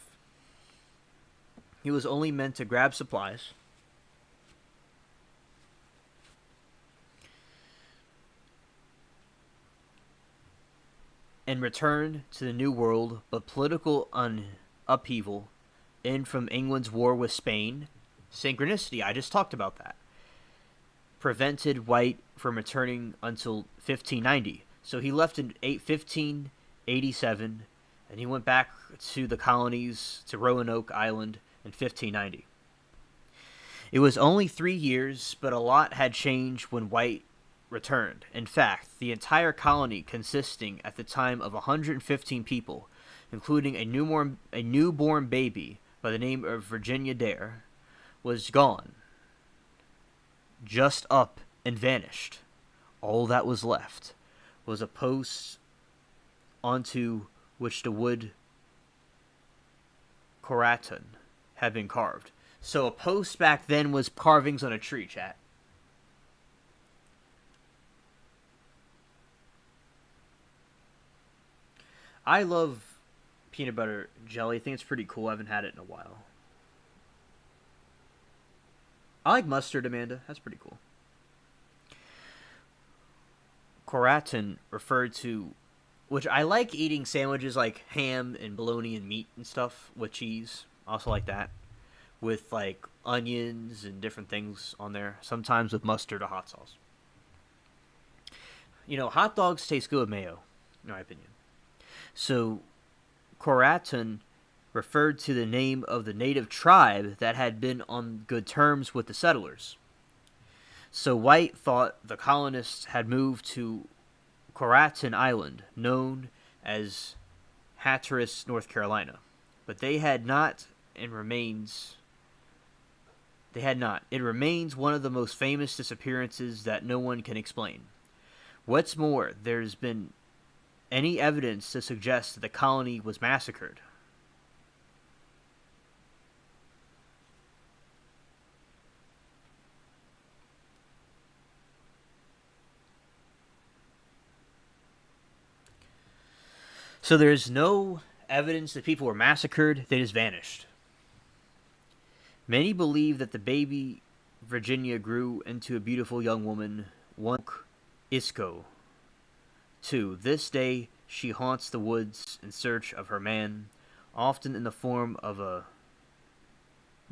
He was only meant to grab supplies, and return to the New World, but political upheaval in from England's war with Spain, synchronicity, I just talked about that, prevented White from returning until 1590. So he left in 1587, and he went back to the colonies, to Roanoke Island, in 1590. It was only 3 years, but a lot had changed when White returned. In fact, the entire colony, consisting at the time of 115 people, including a newborn baby by the name of Virginia Dare, was gone. Just up and vanished. All that was left was a post onto which the wood Coraton had been carved. So a post back then was carvings on a tree, chat. I love peanut butter jelly. I think it's pretty cool. I haven't had it in a while. I like mustard, Amanda. That's pretty cool. Coraton referred to, which I like eating sandwiches like ham and bologna and meat and stuff with cheese. Also like that. With like onions and different things on there. Sometimes with mustard or hot sauce. You know, hot dogs taste good with mayo, in my opinion. So, Coraton referred to the name of the native tribe that had been on good terms with the settlers. So White thought the colonists had moved to Coraton Island, known as Hatteras, North Carolina. But they had not, and remains... They had not. It remains one of the most famous disappearances that no one can explain. What's more, there's been any evidence to suggest that the colony was massacred. So there's no evidence that people were massacred, they just vanished. Many believe that the baby Virginia grew into a beautiful young woman, one Isco. To this day, she haunts the woods in search of her man, often in the form of a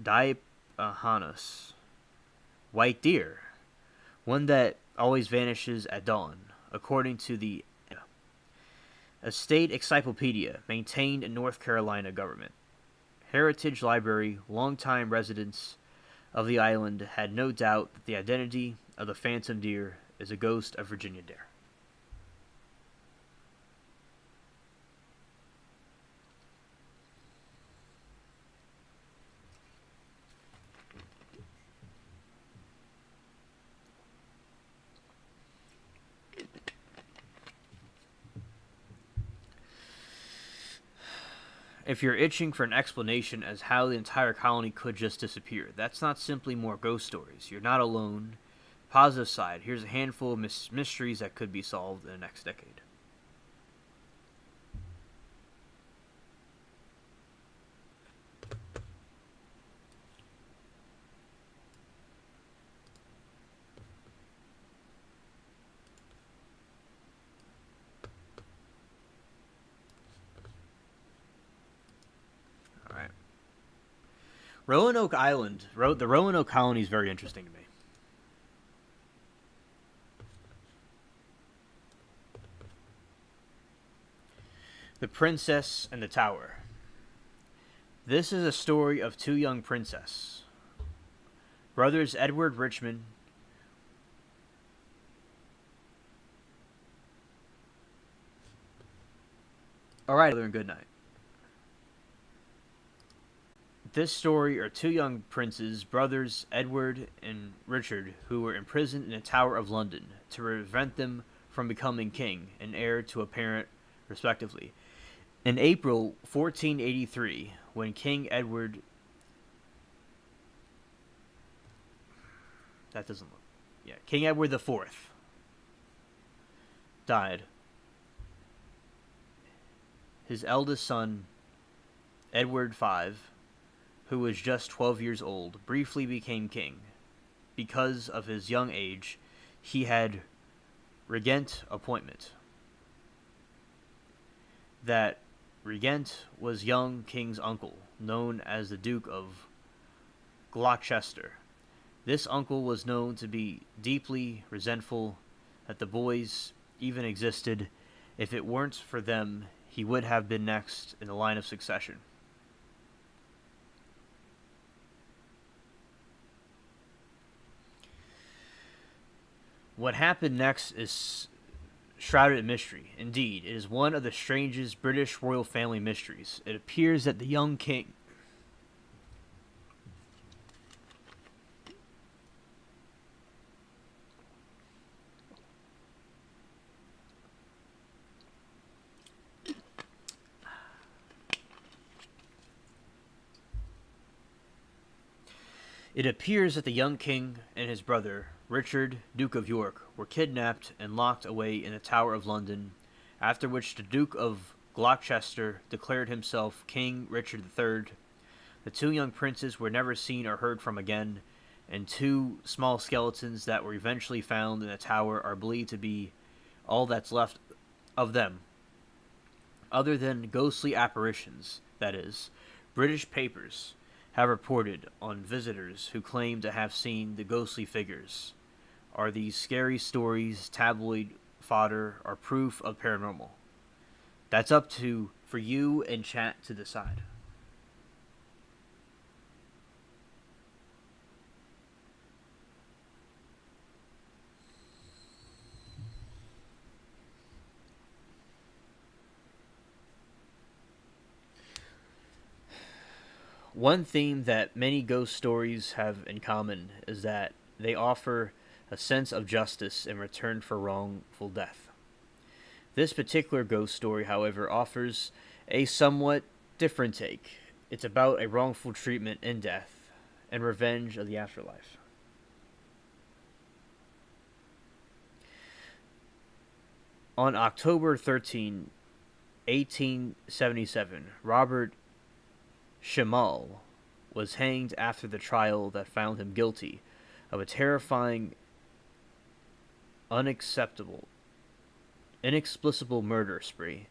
Diaphanous white deer, one that always vanishes at dawn, according to the a state encyclopedia maintained in North Carolina government. Heritage Library, longtime residents of the island, had no doubt that the identity of the phantom deer is a ghost of Virginia Dare. If you're itching for an explanation as how the entire colony could just disappear, that's not simply more ghost stories. You're not alone. Positive side, here's a handful of mysteries that could be solved in the next decade. Roanoke Island, the Roanoke colony is very interesting to me. The Princess and the Tower. This is a story of two young princesses. Brothers Edward Richmond Alright, and good night. This story are two young princes, brothers Edward and Richard, who were imprisoned in the Tower of London to prevent them from becoming king and heir to a parent, respectively. In April 1483, when King Edward... King Edward IV died, his eldest son, Edward V, who was just 12 years old, briefly became king. Because of his young age, he had regent appointment. That regent was young king's uncle, known as the Duke of Gloucester. This uncle was known to be deeply resentful that the boys even existed. If it weren't for them, he would have been next in the line of succession. What happened next is shrouded in mystery. Indeed, it is one of the strangest British royal family mysteries. It appears that the young king It appears that the young king and his brother, Richard, Duke of York, were kidnapped and locked away in the Tower of London, after which the Duke of Gloucester declared himself King Richard III. The two young princes were never seen or heard from again, and two small skeletons that were eventually found in the tower are believed to be all that's left of them. Other than ghostly apparitions, that is, British papers have reported on visitors who claim to have seen the ghostly figures. Are these scary stories tabloid fodder or proof of paranormal? That's up to for you and chat to decide. One theme that many ghost stories have in common is that they offer a sense of justice in return for wrongful death. This particular ghost story, however, offers a somewhat different take. It's about a wrongful treatment in death and revenge of the afterlife. On October 13, 1877, Robert Schimmel was hanged after the trial that found him guilty of a terrifying, inexplicable murder spree.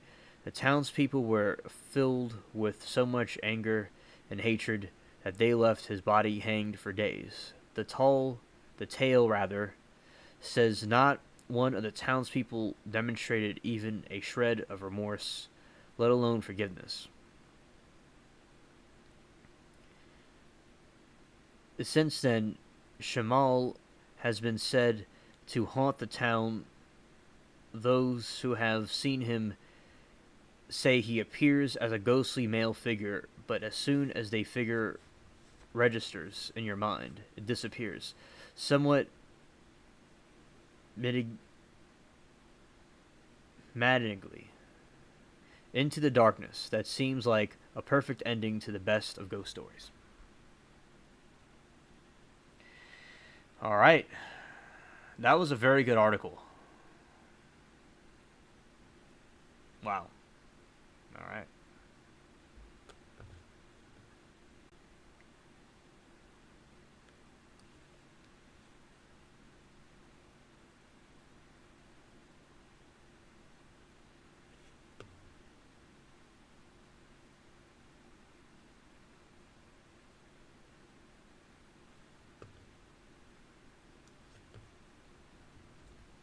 The townspeople were filled with so much anger and hatred that they left his body hanged for days. The tale says not one of the townspeople demonstrated even a shred of remorse, let alone forgiveness. Since then, Schimmel has been said to haunt the town. Those who have seen him say he appears as a ghostly male figure, but as soon as the figure registers in your mind, it disappears, somewhat maddeningly, into the darkness that seems like a perfect ending to the best of ghost stories. All right. That was a very good article. Wow. All right.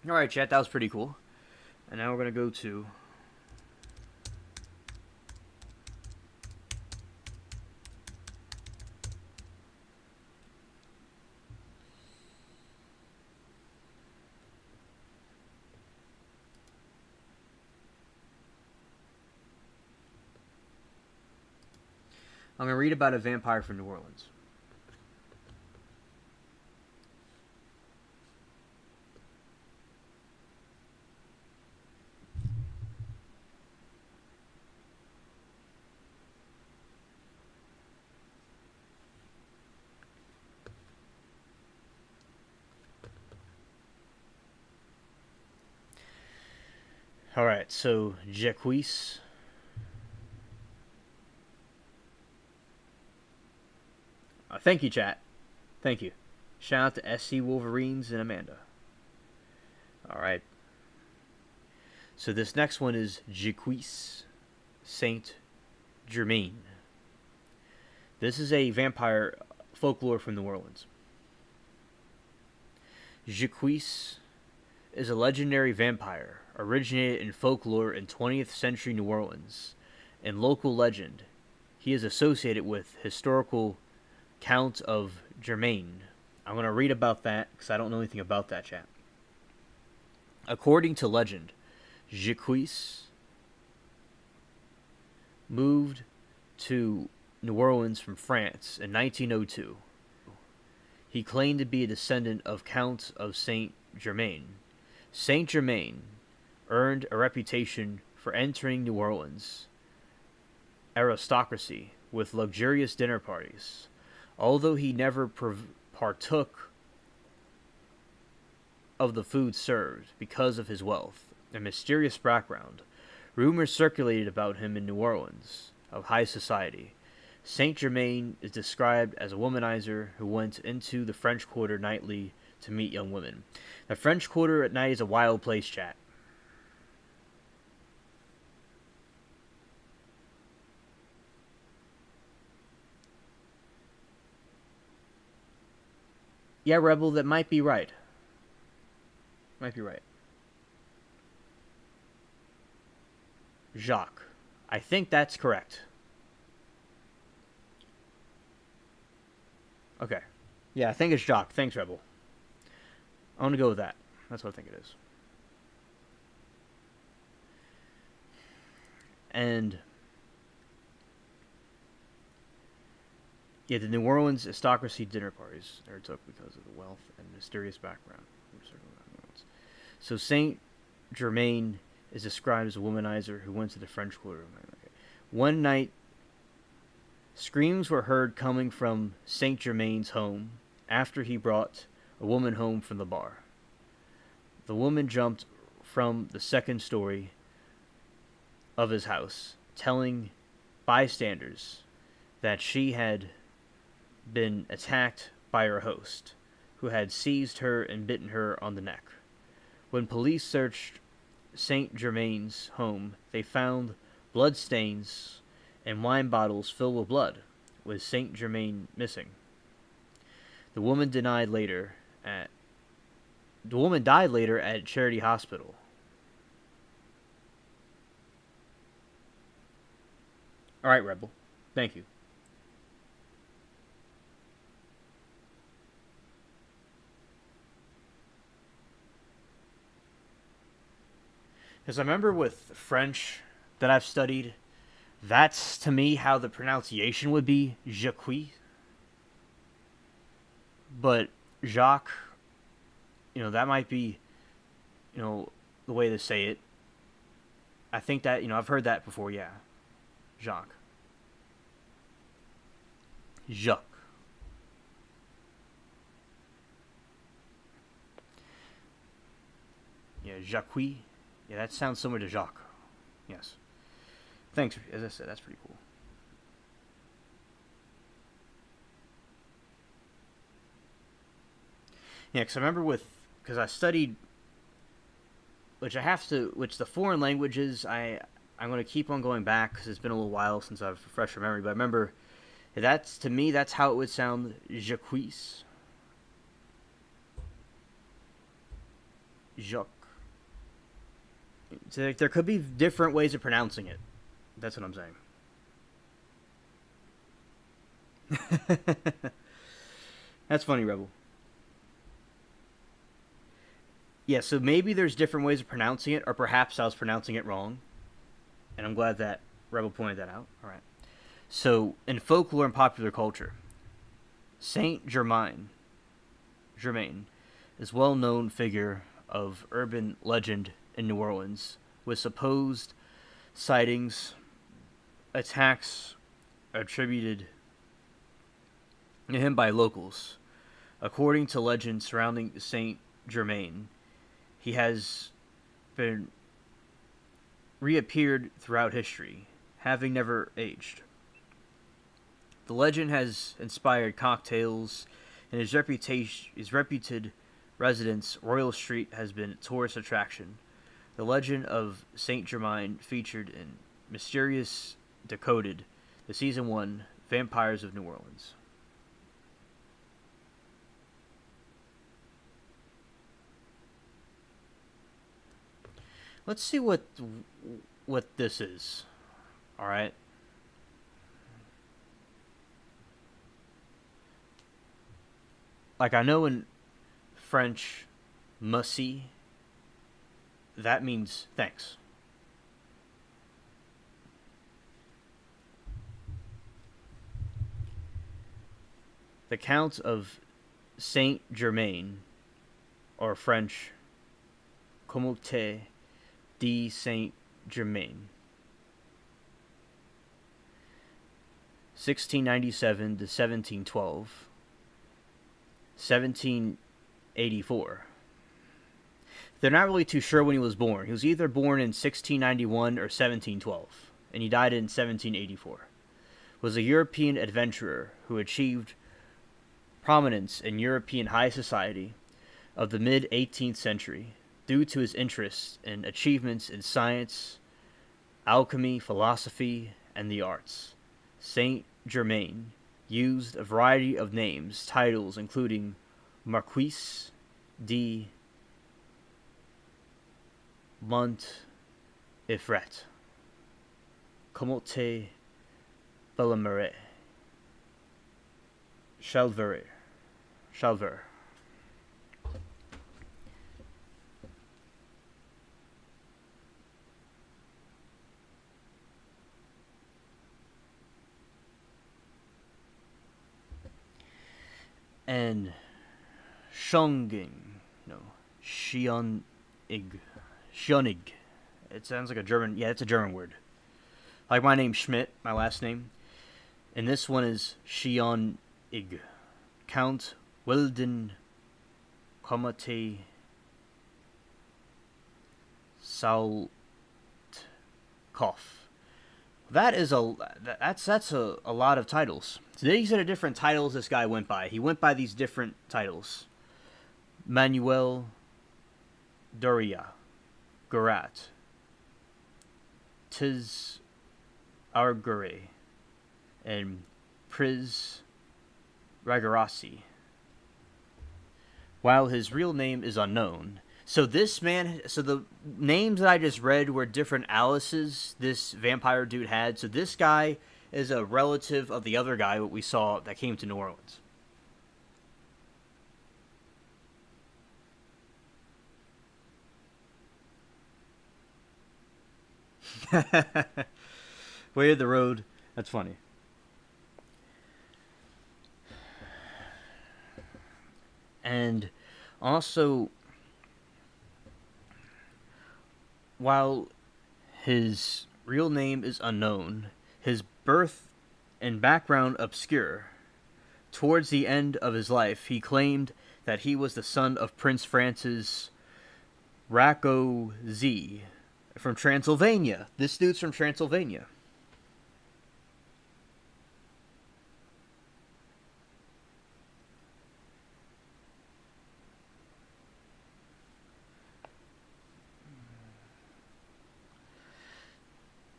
All right, chat. That was pretty cool. And now we're going to go to I'm going to read about a vampire from New Orleans. Alright, so Jacques. Thank you, chat. Thank you. Shout out to SC Wolverines and Amanda. Alright. So this next one is Jacques Saint Germain. This is a vampire folklore from New Orleans. Jacques is a legendary vampire originated in folklore in 20th century New Orleans. In local legend, he is associated with historical Count of Germain. I'm going to read about that because I don't know anything about that, chat. According to legend, Jacques moved to New Orleans from France in 1902. He claimed to be a descendant of Count of Saint Germain. Saint Germain earned a reputation for entering New Orleans aristocracy with luxurious dinner parties. Although he never partook of the food served because of his wealth and mysterious background, rumors circulated about him in New Orleans of high society. Saint Germain is described as a womanizer who went into the French Quarter nightly to meet young women. The French Quarter at night is a wild place, chat. Yeah, Rebel, that might be right. Might be right. Jacques. I think that's correct. Okay. Yeah, I think it's Jacques. Thanks, Rebel. I'm going to go with that. That's what I think it is. And yeah, the New Orleans aristocracy dinner parties are took because of the wealth and mysterious background. So Saint Germain is described as a womanizer who went to the French Quarter. One night, screams were heard coming from Saint Germain's home after he brought a woman home from the bar. The woman jumped from the second story of his house, telling bystanders that she had been attacked by her host, who had seized her and bitten her on the neck. When police searched Saint Germain's home, they found bloodstains and wine bottles filled with blood, with Saint Germain missing. The woman died later at Charity Hospital. All right, Rebel. Thank you. Because I remember with French that I've studied, that's to me how the pronunciation would be Jacques. But Jacques, that might be, the way to say it. I think that, I've heard that before, yeah. Jacques. Jacques. Yeah, Jacques. Yeah, that sounds similar to Jacques. Yes. Thanks. As I said, that's pretty cool. Yeah, because I remember because I studied, which the foreign languages, I'm going to keep on going back because it's been a little while since I've refreshed my memory, but I remember, to me, that's how it would sound, Jacques. Jacques. So there could be different ways of pronouncing it. That's what I'm saying. That's funny, Rebel. Yeah, so maybe there's different ways of pronouncing it, or perhaps I was pronouncing it wrong. And I'm glad that Rebel pointed that out. All right. So, in folklore and popular culture, Saint Germain is a well-known figure of urban legend in New Orleans, with supposed sightings, attacks attributed to him by locals. According to legends surrounding Saint Germain, he has been reappeared throughout history, having never aged. The legend has inspired cocktails, and his reputed residence, Royal Street, has been a tourist attraction. The legend of Saint Germain featured in Mysterious Decoded, the season 1 Vampires of New Orleans. Let's see what this is. All right. Like, I know in French, merci, that means thanks. The Count of Saint Germain, or French, Comte de Saint Germain, 1697 to 1712. 1784. They're not really too sure when he was born. He was either born in 1691 or 1712, and he died in 1784. Was a European adventurer who achieved prominence in European high society of the mid-18th century due to his interests and achievements in science, alchemy, philosophy, and the arts. Saint Germain used a variety of names, titles including Marquis de Montefret, Comte Bellemare, Chalver. And Shonging, Shionig. It sounds like a German, it's a German word. Like my name's Schmidt, my last name. And this one is Shionig. Count Wilden Comte Saltkopf. That's a lot of titles. These are the different titles this guy went by. He went by these different titles. Manuel Doria, Garat, Tiz Argure, and Priz Ragarasi. While his real name is unknown. So the names that I just read were different aliases this vampire dude had. So this guy is a relative of the other guy that we saw that came to New Orleans. Way of the road. That's funny. And also, while his real name is unknown, his birth and background obscure, towards the end of his life, he claimed that he was the son of Prince Francis Rakoczy from Transylvania. This dude's from Transylvania.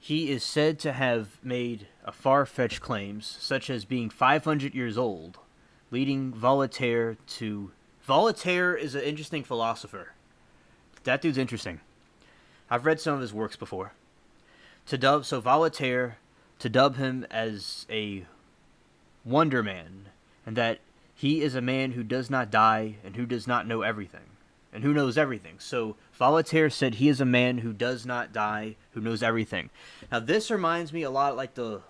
He is said to have made a far-fetched claims, such as being 500 years old, leading Voltaire to... Voltaire is an interesting philosopher. That dude's interesting. I've read some of his works before. Voltaire, to dub him as a Wonder Man, and that he is a man who does not die and who does not know everything. And who knows everything. So Voltaire said he is a man who does not die, who knows everything. Now this reminds me a lot like the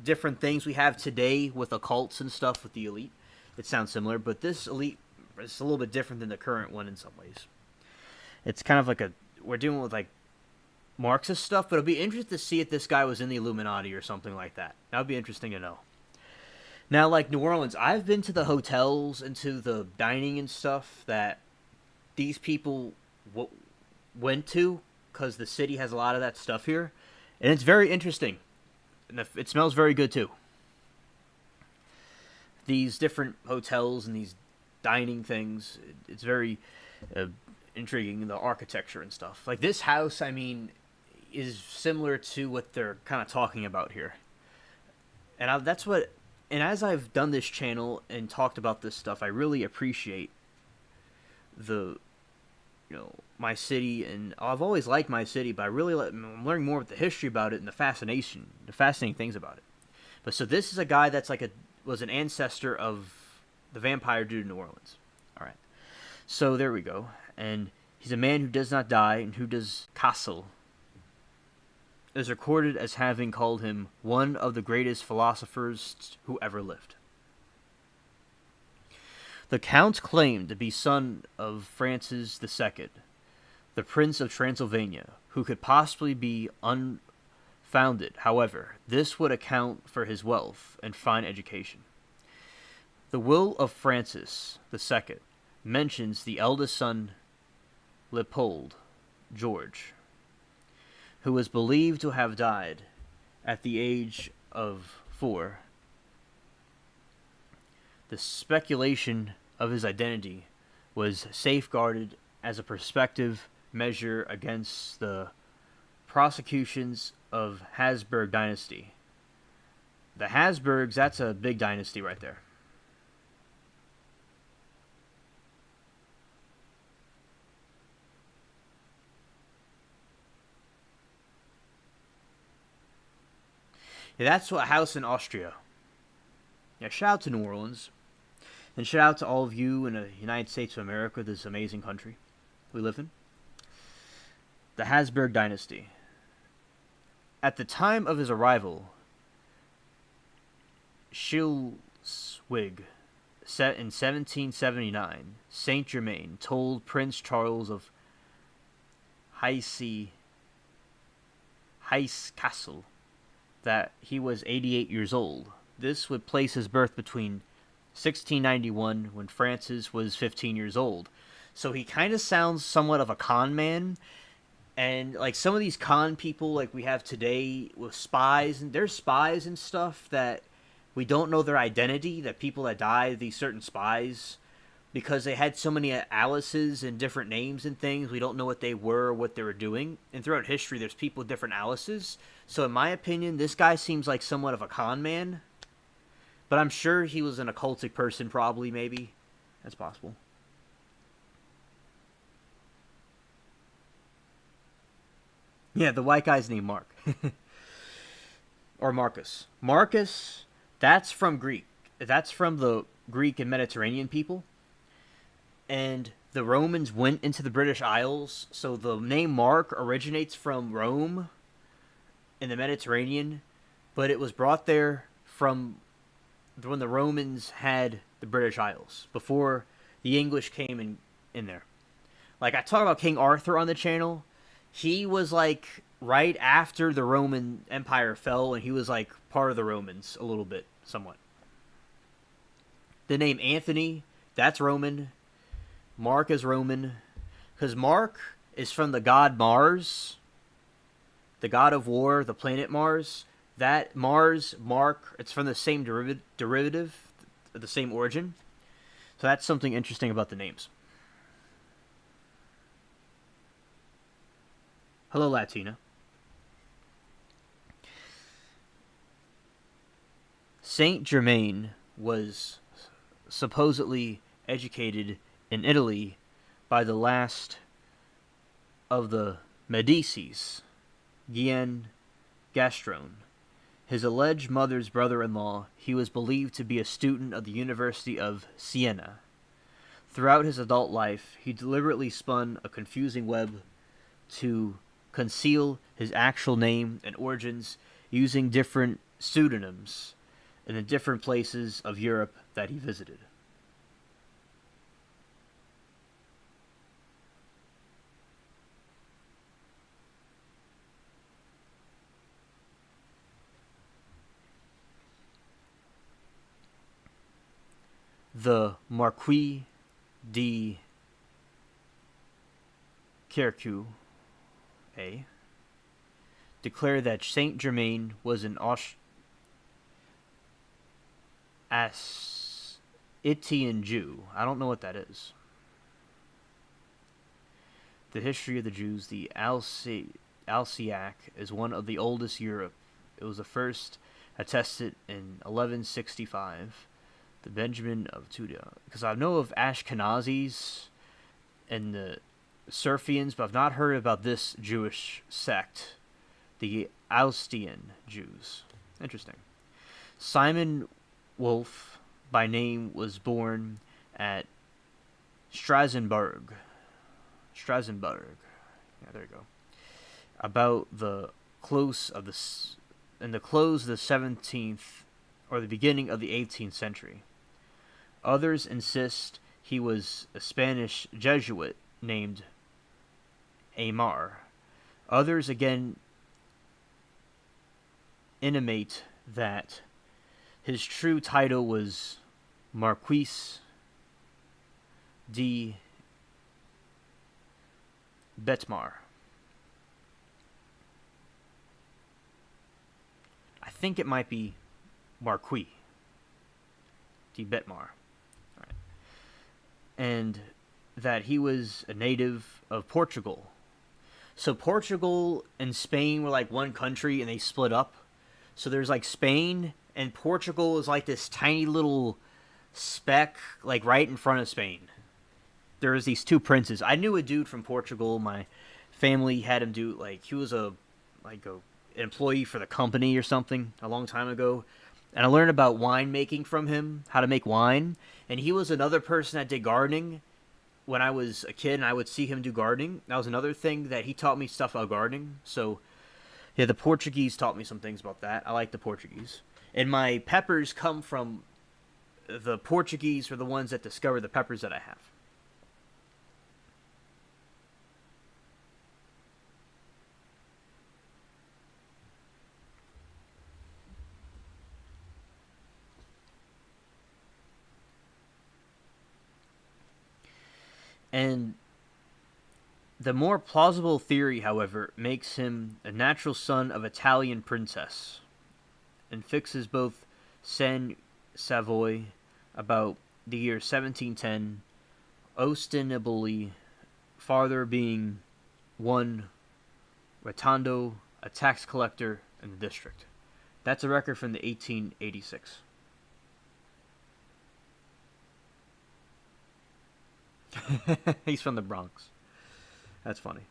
different things we have today with occults and stuff with the elite. It sounds similar, but this elite is a little bit different than the current one in some ways. It's kind of like we're dealing with like Marxist stuff, but it'll be interesting to see if this guy was in the Illuminati or something like that. That would be interesting to know. Now, like New Orleans, I've been to the hotels and to the dining and stuff that these people went to, because the city has a lot of that stuff here, and it's very interesting. And it smells very good too. These different hotels and these dining things, it's very intriguing, the architecture and stuff. Like this house, I mean, is similar to what they're kind of talking about here. That's what, and as I've done this channel and talked about this stuff, I really appreciate the, my city, and I've always liked my city, but I'm learning more with the history about it and the fascinating things about it. But so this is a guy that's was an ancestor of the vampire dude in New Orleans. All right. So there we go. And he's a man who does not die, and who does castle is recorded as having called him one of the greatest philosophers who ever lived. The Count claimed to be son of Francis II, the Prince of Transylvania, who could possibly be unfounded. However, this would account for his wealth and fine education. The will of Francis II mentions the eldest son, Leopold George, who was believed to have died at the age of 4. The speculation of his identity was safeguarded as a prospective measure against the prosecutions of Habsburg dynasty. The Habsburgs, that's a big dynasty right there. Yeah, that's a house in Austria. Yeah, shout out to New Orleans. And shout out to all of you in the United States of America, this amazing country we live in. The Habsburg dynasty. At the time of his arrival, Schleswig, set in 1779, Saint Germain told Prince Charles of Hesse-Kassel that he was 88 years old. This would place his birth between 1691, when Francis was 15 years old. So he kind of sounds somewhat of a con man. And like some of these con people like we have today with spies, and there's spies and stuff that we don't know their identity, that people that die, these certain spies, because they had so many Alices and different names and things, we don't know what they were or what they were doing. And throughout history, there's people with different Alices. So in my opinion, this guy seems like somewhat of a con man. But I'm sure he was an occultic person, probably, maybe. That's possible. Yeah, the white guy's named Mark. Or Marcus. Marcus, that's from Greek. That's from the Greek and Mediterranean people. And the Romans went into the British Isles, so the name Mark originates from Rome in the Mediterranean, but it was brought there from when the Romans had the British Isles, before the English came in there. Like, I talk about King Arthur on the channel. He was, like, right after the Roman Empire fell, and he was, like, part of the Romans a little bit, somewhat. The name Anthony, that's Roman. Mark is Roman. Because Mark is from the god Mars, the god of war, the planet Mars. That Mars, Mark, it's from the same derivative, the same origin. So that's something interesting about the names. Hello, Latina. Saint Germain was supposedly educated in Italy by the last of the Medicis, Gian Gastrone. His alleged mother's brother-in-law, he was believed to be a student of the University of Siena. Throughout his adult life, he deliberately spun a confusing web to conceal his actual name and origins, using different pseudonyms in the different places of Europe that he visited. The Marquis de Cercu, declared that Saint Germain was an Assyrian Jew. I don't know what that is. The history of the Jews, the Alsiac, is one of the oldest Europe. It was the first attested in 1165. The Benjamin of Tudor. Because I know of Ashkenazis and the Serfians, but I've not heard about this Jewish sect, the Alstian Jews. Interesting. Simon Wolf, by name, was born at Strasbourg. Yeah, there you go. About the close of the 17th or the beginning of the 18th century. Others insist he was a Spanish Jesuit named Aymar. Others again intimate that his true title was Marquis de Betmar. I think it might be Marquis de Betmar. Right. And that he was a native of Portugal. So Portugal and Spain were like one country and they split up. So there's like Spain and Portugal is like this tiny little speck like right in front of Spain. There was these two princes. I knew a dude from Portugal. My family had him do like he was an employee for the company or something a long time ago. And I learned about winemaking from him, how to make wine. And he was another person that did gardening when I was a kid, and I would see him do gardening. That was another thing that he taught me stuff about gardening. So, yeah, the Portuguese taught me some things about that. I like the Portuguese. And my peppers come from the Portuguese, are the ones that discovered the peppers that I have. And the more plausible theory, however, makes him a natural son of Italian princess and fixes both San Savoy about the year 1710, ostensibly father being one Rotondo, a tax collector in the district. That's a record from the 1886. He's from the Bronx. That's funny.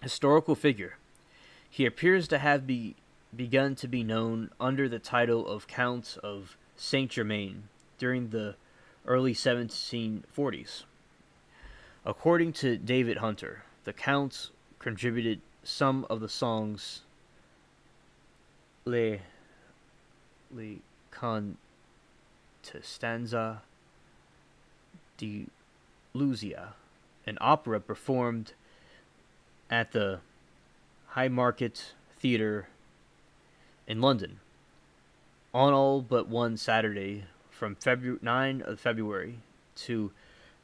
Historical figure. He appears to have begun to be known under the title of Count of Saint Germain during the early 1740s. According to David Hunter, the Count contributed some of the songs Le Contestanza di Luzia, an opera performed at the Haymarket Theatre in London on all but one Saturday from 9 of February to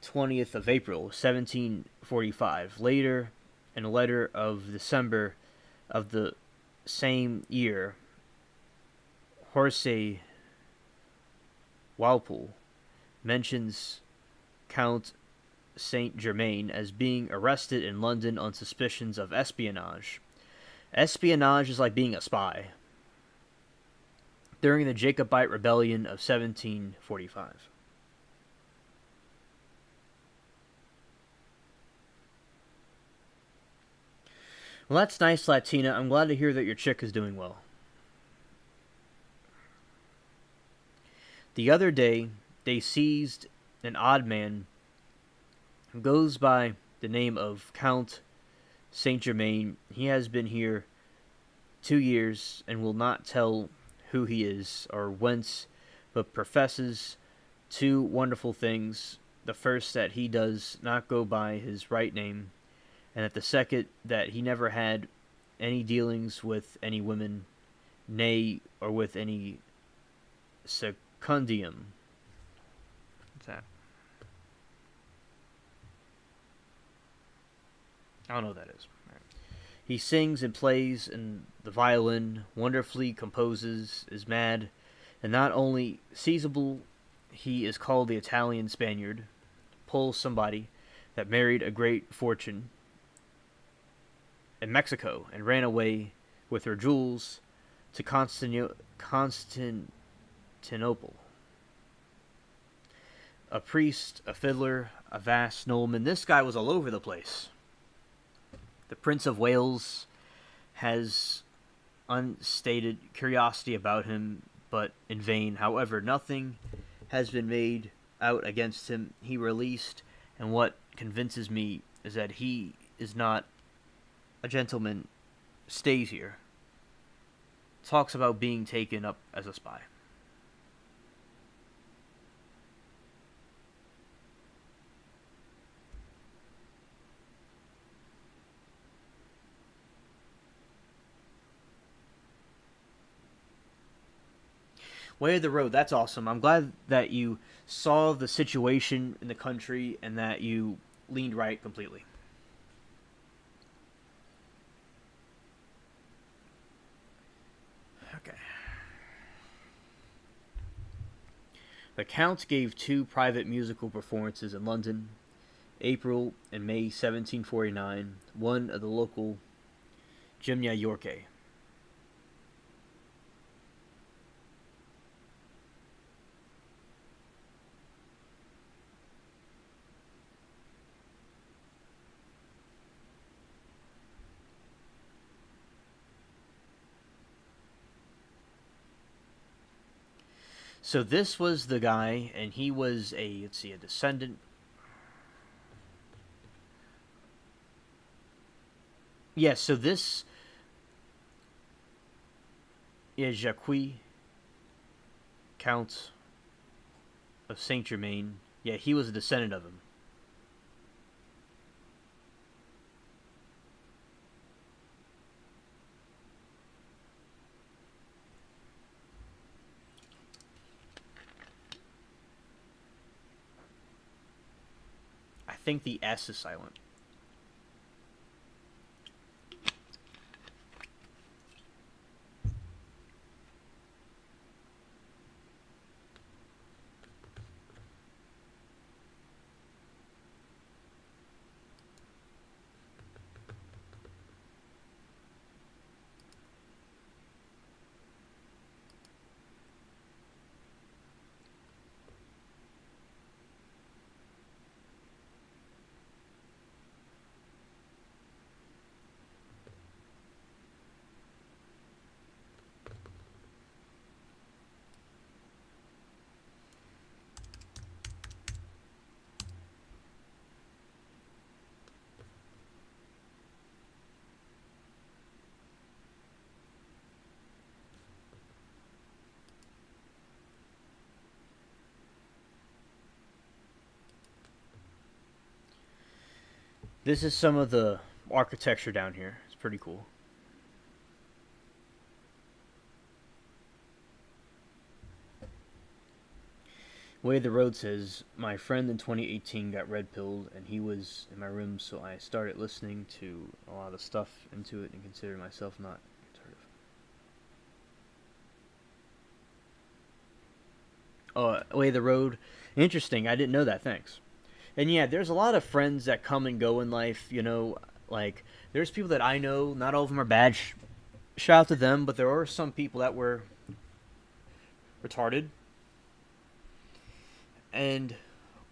20th of April, 1745. Later, in a letter of December of the same year, Horace Walpole mentions Count Saint Germain as being arrested in London on suspicions of espionage. Espionage is like being a spy. During the Jacobite Rebellion of 1745. Well, that's nice, Latina. I'm glad to hear that your chick is doing well. The other day, they seized an odd man who goes by the name of Count Saint Germain. He has been here 2 years and will not tell who he is or whence, but professes two wonderful things. The first, that he does not go by his right name, and that the second, that he never had any dealings with any women, nay, or with any secundium. What's that? I don't know what that is. Right. He sings and plays in the violin, wonderfully composes, is mad, and not only seizable, he is called the Italian Spaniard, pulls somebody that married a great fortune in Mexico and ran away with her jewels to Constantinople. A priest, a fiddler, a vast nobleman. This guy was all over the place. The Prince of Wales has unstated curiosity about him, but in vain. However, nothing has been made out against him. He released, and what convinces me is that he is not a gentleman, stays here. Talks about being taken up as a spy. Way of the road, that's awesome. I'm glad that you saw the situation in the country and that you leaned right completely. Okay. The Count gave two private musical performances in London, April and May 1749, one at the local Gymnia Yorke. So this was the guy, and he was a, let's see, a descendant. Yes, so this is Jacques, Count of Saint Germain. Yeah, he was a descendant of him. I think the S is silent. This is some of the architecture down here. It's pretty cool. Way the Road says, my friend in 2018 got red pilled, and he was in my room, so I started listening to a lot of stuff into it and considered myself not retarded. Oh, Way the Road. Interesting. I didn't know that. Thanks. And yeah, there's a lot of friends that come and go in life, you know, like, there's people that I know, not all of them are bad, shout out to them, but there are some people that were retarded. And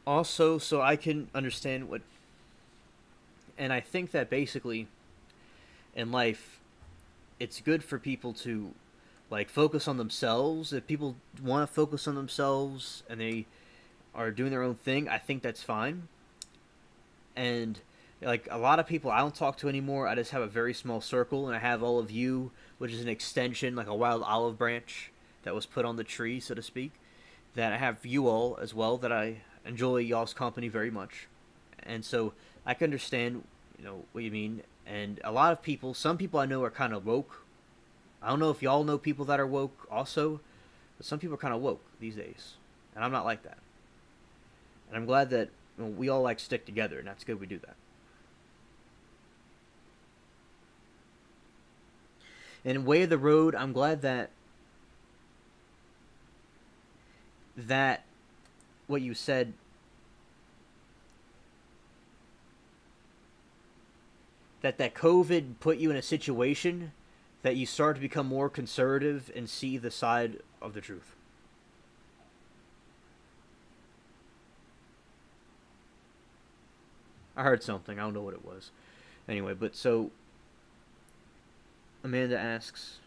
also, so I can understand what, and I think that basically, in life, it's good for people to, like, focus on themselves. If people want to focus on themselves and they are doing their own thing, I think that's fine. And Like a lot of people I don't talk to anymore. I just have a very small circle, and I have all of you, which is an extension, like a wild olive branch that was put on the tree, so to speak. That I have you all as well. That I enjoy y'all's company very much, and so I can understand, what you mean. And a lot of people, some people I know are kind of woke. I don't know if y'all know people that are woke also, but some people are kind of woke these days, and I'm not like that. And I'm glad that we all like stick together, and that's good we do that. And Way of the Road, I'm glad that what you said, that COVID put you in a situation that you start to become more conservative and see the side of the truth. I heard something. I don't know what it was. Anyway, but so Amanda asks,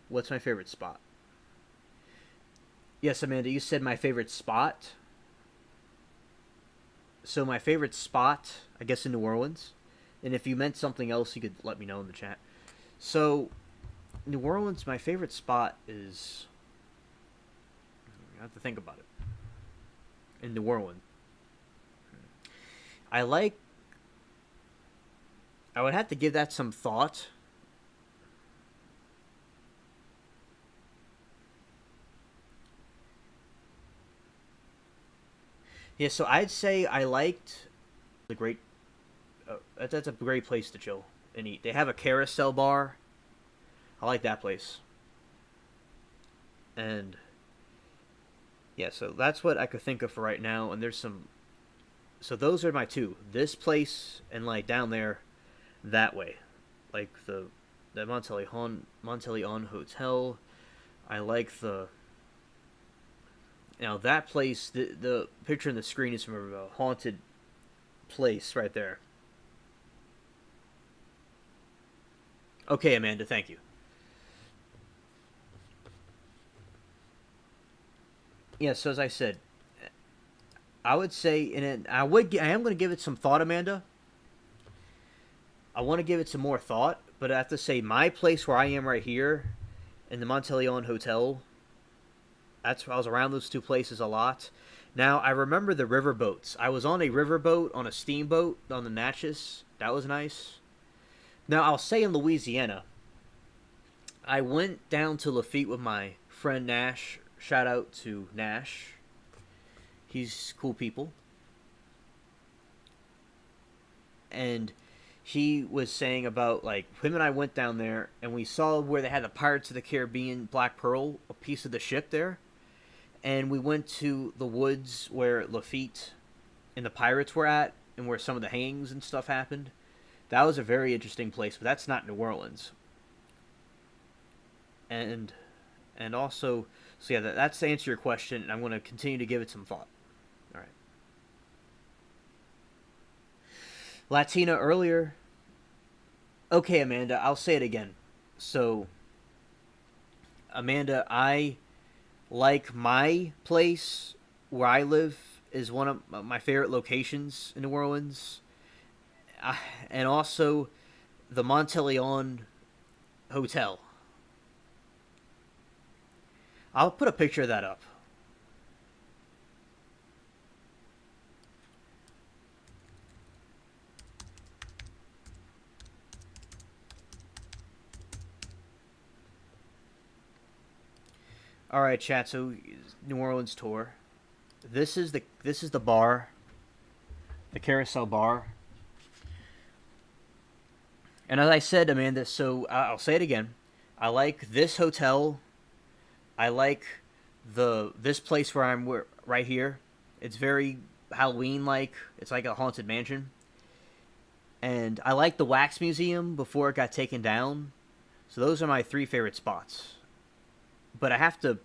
"What's my favorite spot?" Yes, Amanda, you said my favorite spot. So my favorite spot, I guess, in New Orleans. And if you meant something else, you could let me know in the chat. So, New Orleans, my favorite spot is. I have to think about it. In New Orleans, I like. I would have to give that some thought. Yeah, so I'd say I liked the great. That's a great place to chill and eat. They have a carousel bar. I like that place. And yeah, so that's what I could think of for right now. And there's some. So those are my two. This place and like down there, that way, like the Monteleon Hotel. I like the. Now that place, the picture on the screen is from a haunted place right there. Okay, Amanda, thank you. Yeah, so as I said, I would say I am going to give it some thought, Amanda. I want to give it some more thought, but I have to say my place where I am right here in the Monteleon Hotel. I was around those two places a lot. Now I remember the river boats. I was on a riverboat on a steamboat on the Natchez. That was nice. Now I'll say in Louisiana, I went down to Lafitte with my friend Nash. Shout out to Nash. He's cool people. And he was saying about like him and I went down there and we saw where they had the Pirates of the Caribbean Black Pearl, a piece of the ship there. And we went to the woods where Lafitte and the pirates were at and where some of the hangings and stuff happened. That was a very interesting place, but that's not New Orleans. And also, so yeah, that's to answer your question, and I'm going to continue to give it some thought. All right. Latina earlier. Okay, Amanda, I'll say it again. So, Amanda, I like my place where I live is one of my favorite locations in New Orleans. And also the Monteleon Hotel. I'll put a picture of that up. All right, chat. So New Orleans tour. This is the bar, the Carousel Bar. And as I said, Amanda, so I'll say it again. I like this hotel. I like this place where right here. It's very Halloween like. It's like a haunted mansion. And I like the Wax Museum before it got taken down. So those are my three favorite spots. But I have to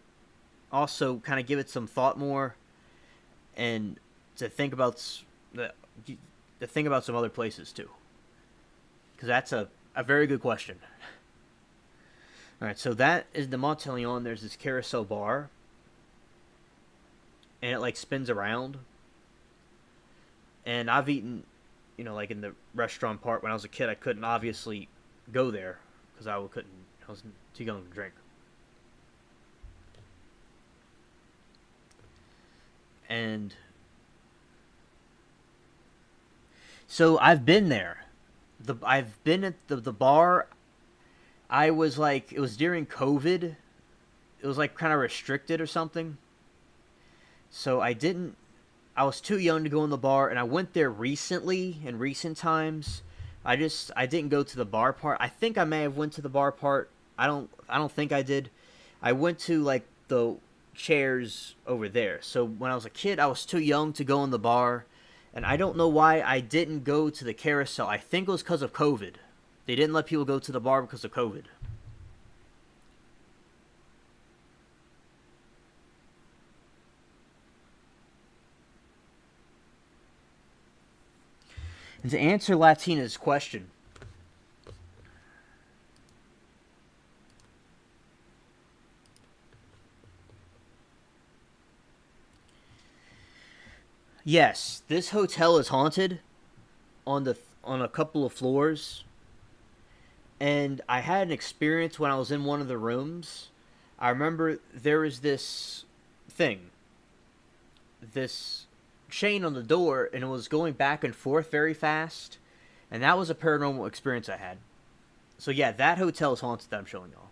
also kind of give it some thought more and to think about some other places too. Because that's a very good question. All right, so that is the Monteleon. There's this carousel bar, and it like spins around. And I've eaten you know, like in the restaurant part when I was a kid, I couldn't obviously go there because I was too young to drink. And so I've been there. I've been at the bar. I was like, it was during COVID. It was like kind of restricted or something. So I didn't. I was too young to go in the bar, and I went there recently in recent times. I didn't go to the bar part. I think I may have went to the bar part. I don't think I did. I went to like the chairs over there. So when I was a kid, I was too young to go in the bar, and I don't know why I didn't go to the carousel. I think it was because of COVID. They didn't let people go to the bar because of COVID. And to answer Latina's question, yes, this hotel is haunted on a couple of floors, and I had an experience when I was in one of the rooms. I remember there was thing, this chain on the door, and it was going back and forth very fast, and that was a paranormal experience I had. So yeah, that hotel is haunted that I'm showing y'all.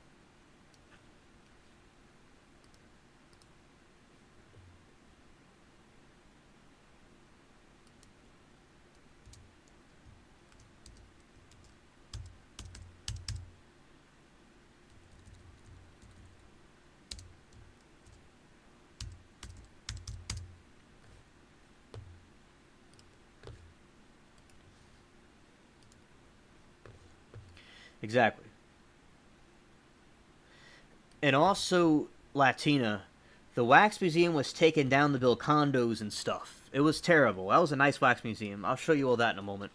Exactly. And also, Latina, the wax museum was taking down to build condos and stuff. It was terrible. That was a nice wax museum. I'll show you all that in a moment.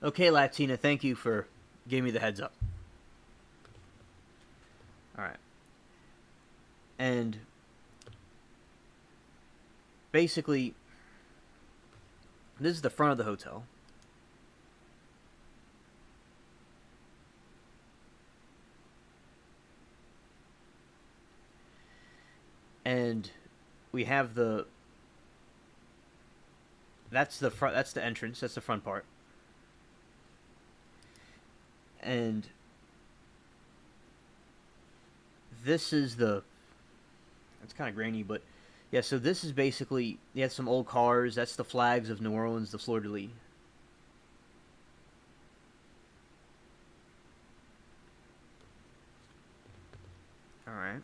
Okay, Latina, thank you for giving me the heads up. All right. And basically, this is the front of the hotel. And we have that's the front, that's the entrance, that's the front part. And this is the it's kind of grainy, but yeah, so this is basically, you have some old cars, that's the flags of New Orleans, the Fleur de Lis. All right.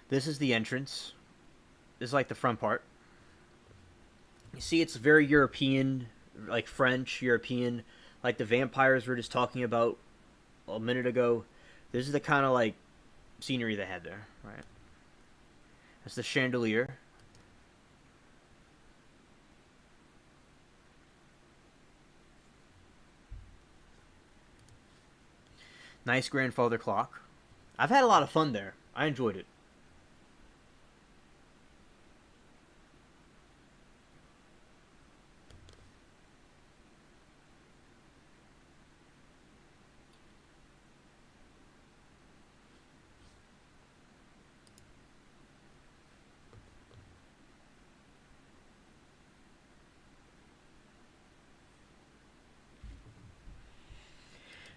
This is the entrance. This is like the front part. You see, it's very European, like French, European, like the vampires we were just talking about a minute ago. This is the kind of like scenery they had there, right? That's the chandelier. Nice grandfather clock. I've had a lot of fun there. I enjoyed it.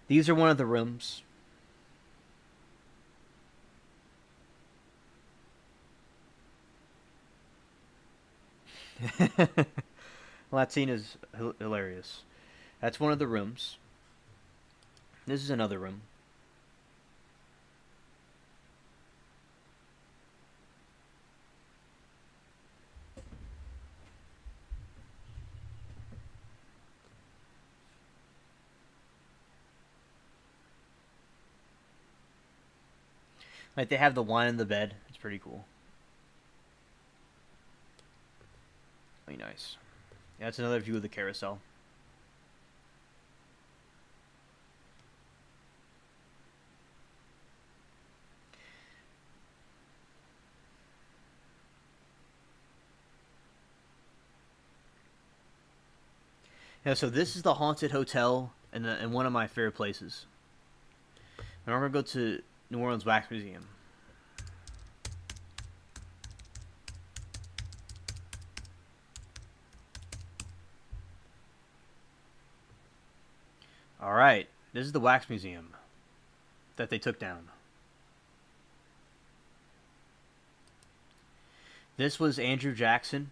These are one of the rooms. Latina's hilarious. That's one of the rooms. This is another room. Like they have the wine in the bed. It's pretty cool. Very nice. Yeah, that's another view of the carousel. Yeah, so this is the haunted hotel in one of my favorite places. And we're gonna go to New Orleans Wax Museum. All right, this is the Wax Museum that they took down. This was Andrew Jackson.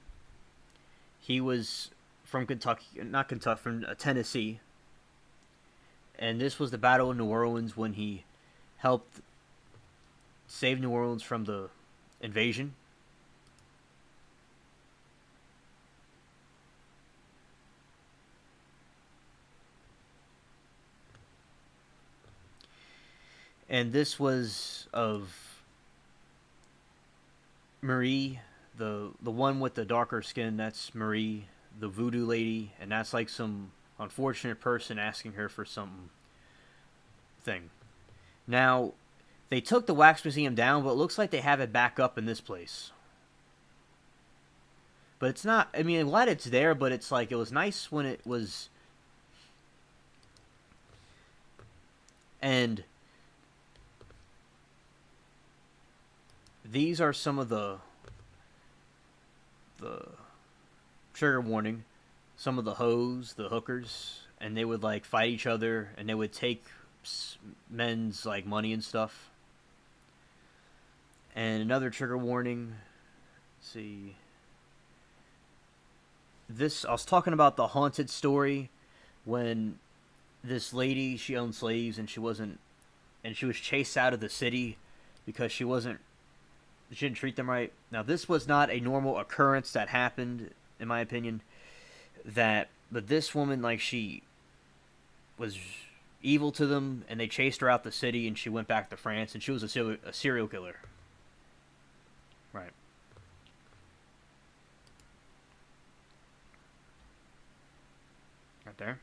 He was from Kentucky, not Kentucky, from Tennessee. And this was the Battle of New Orleans when he helped save New Orleans from the invasion. And this was of Marie, the one with the darker skin. That's Marie, the voodoo lady, and that's like some unfortunate person asking her for something thing. Now, they took the Wax Museum down, but it looks like they have it back up in this place. But it's not, I mean, I'm glad it's there, but it's like, it was nice when it was. And these are some of the trigger warning, some of the hoes, the hookers, and they would like fight each other, and they would take men's like money and stuff. And another trigger warning. Let's see. This, I was talking about the haunted story when this lady, she owned slaves and she was chased out of the city because she didn't treat them right. Now, this was not a normal occurrence that happened, in my opinion. But this woman, like, she was evil to them, and they chased her out the city, and she went back to France, and she was a serial killer. Right. Right there.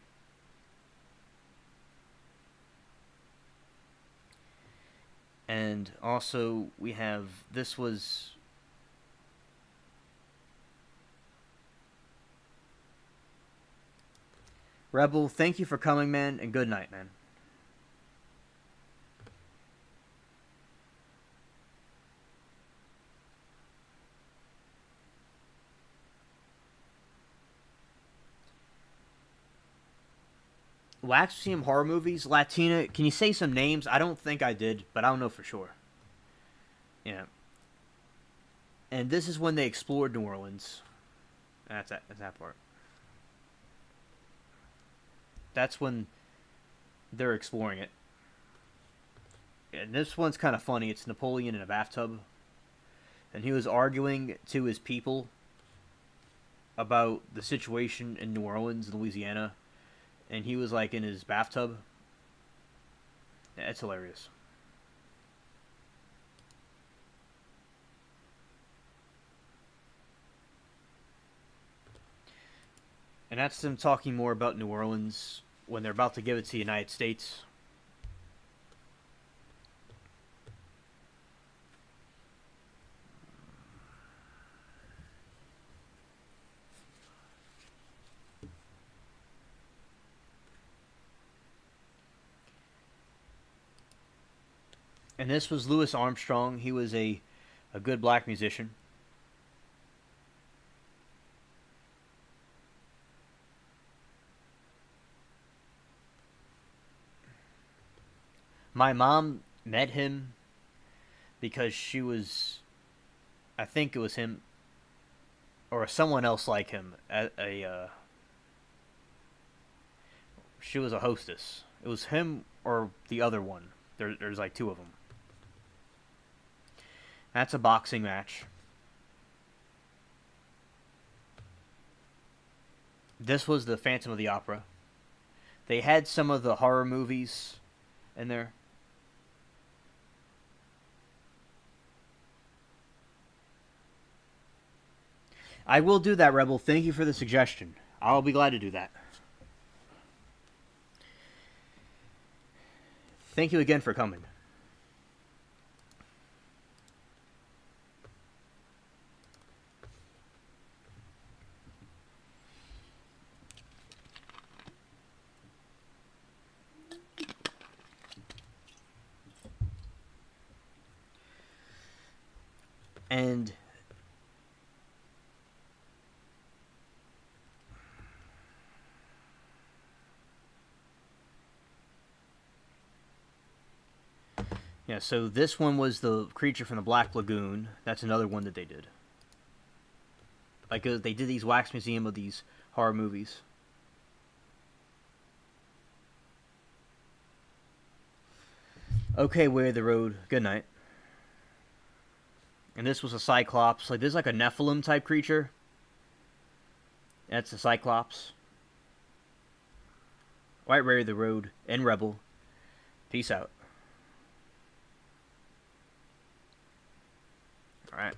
And also, we have, this was Rebel, thank you for coming, man, and good night, man. Wax Museum horror movies, Latina. Can you say some names? I don't think I did, but I don't know for sure. Yeah. And this is when they explored New Orleans. That's that part. That's when they're exploring it. And this one's kind of funny. It's Napoleon in a bathtub. And he was arguing to his people about the situation in New Orleans, Louisiana. And he was like in his bathtub. Yeah, it's hilarious. And that's them talking more about New Orleans when they're about to give it to the United States. And this was Louis Armstrong. He was a good black musician. My mom met him because she was, I think it was him or someone else like him. She was a hostess. It was him or the other one. There's like two of them. That's a boxing match. This was the Phantom of the Opera. They had some of the horror movies in there. I will do that, Rebel. Thank you for the suggestion. I'll be glad to do that. Thank you again for coming. And yeah, so this one was the creature from the Black Lagoon. That's another one that they did. Like they did these wax museum of these horror movies. Okay, Way of the Road. Good night. And this was a Cyclops. Like this is like a Nephilim type creature. That's a Cyclops. White Way of the Road and Rebel. Peace out. All right.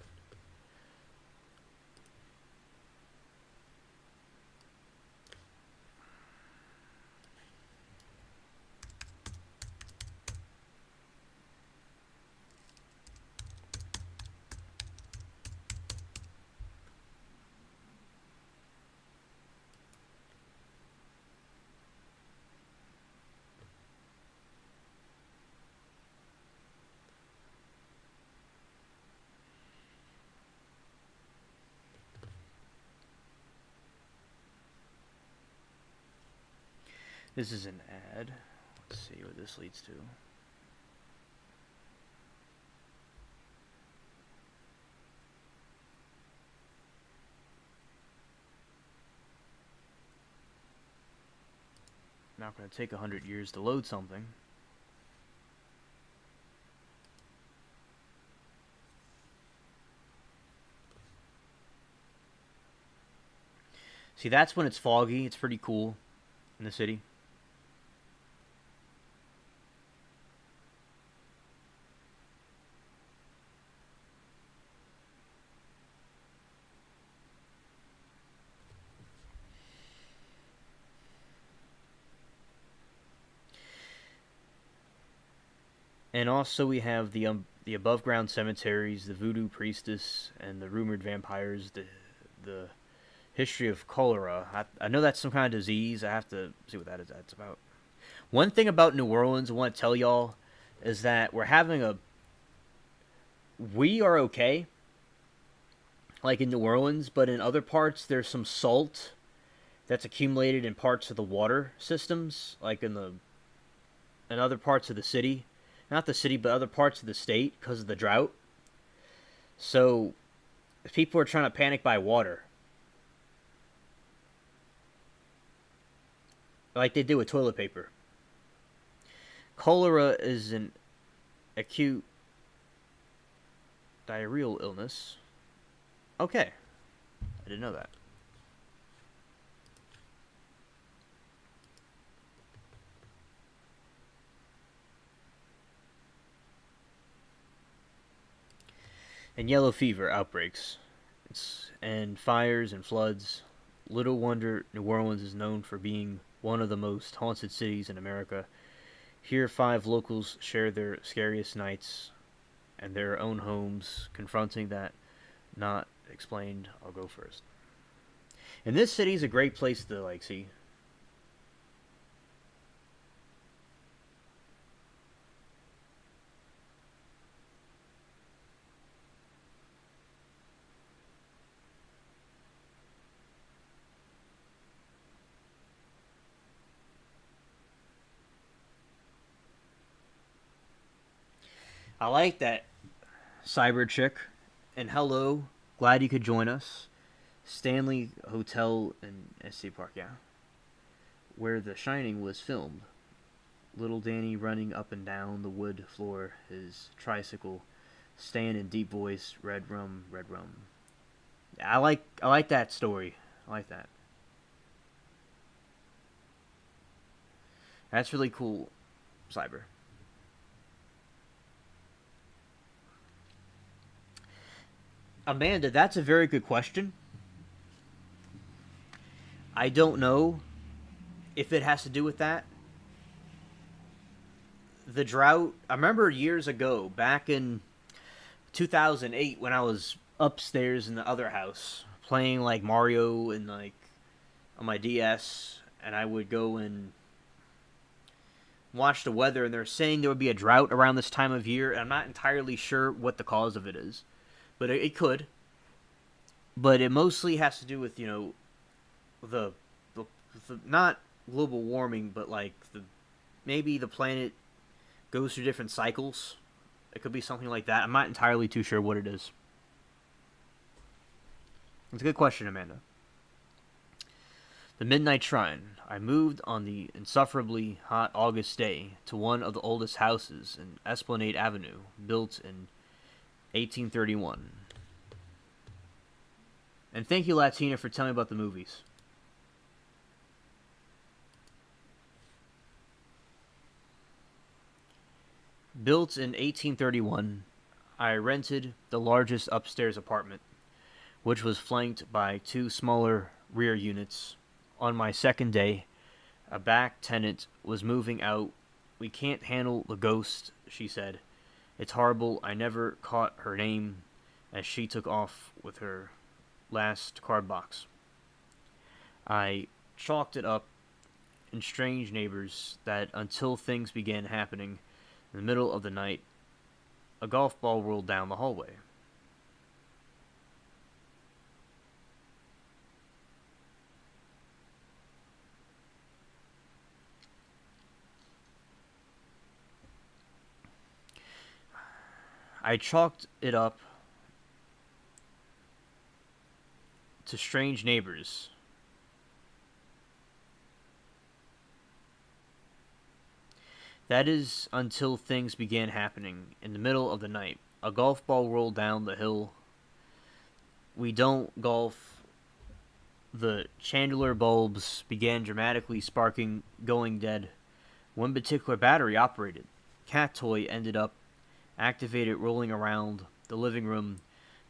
This is an ad. Let's see what this leads to. Not going to take 100 years to load something. See, that's when it's foggy. It's pretty cool in the city. And also we have the above ground cemeteries, the voodoo priestess, and the rumored vampires. The history of cholera. I know that's some kind of disease. I have to see what that's about. One thing about New Orleans I want to tell y'all is that we are okay, like in New Orleans, but in other parts there's some salt that's accumulated in parts of the water systems, like in other parts of the city. Not the city, but other parts of the state because of the drought. So, people are trying to panic buy water. Like they did with toilet paper. Cholera is an acute diarrheal illness. Okay. I didn't know that. And yellow fever outbreaks. And fires and floods. Little wonder New Orleans is known for being one of the most haunted cities in America. Here, 5 locals share their scariest nights and their own homes, confronting that not explained. I'll go first. And this city is a great place to see. I like that, Cyber Chick. And hello, glad you could join us. Stanley Hotel in SC Park, yeah. Where The Shining was filmed. Little Danny running up and down the wood floor, his tricycle, staying in deep voice, red rum, red rum. Yeah, I like that story. I like that. That's really cool, Cyber. Amanda, that's a very good question. I don't know if it has to do with that. The drought, I remember years ago, back in 2008, when I was upstairs in the other house playing like Mario and on my DS, and I would go and watch the weather, and they're saying there would be a drought around this time of year, and I'm not entirely sure what the cause of it is. but it could. But it mostly has to do with the, the, the not global warming, but like the maybe the planet goes through different cycles. It could be something like that. I'm not entirely too sure what it is. It's a good question, Amanda. The Midnight Shrine. I moved on the insufferably hot August day to one of the oldest houses in Esplanade Avenue, built in 1831. And thank you, Latina, for telling me about the movies. Built in 1831, I rented the largest upstairs apartment, which was flanked by two smaller rear units. On my second day, a back tenant was moving out. "We can't handle the ghost," she said. "It's horrible. I never caught her name," as she took off with her last card box. I chalked it up in Strange Neighbors that until things began happening in the middle of the night, a golf ball rolled down the hallway. I chalked it up to Strange Neighbors. That is until things began happening in the middle of the night. A golf ball rolled down the hill. We don't golf. The chandelier bulbs began dramatically sparking, going dead. One particular battery operated. Cat toy ended up activated, rolling around the living room,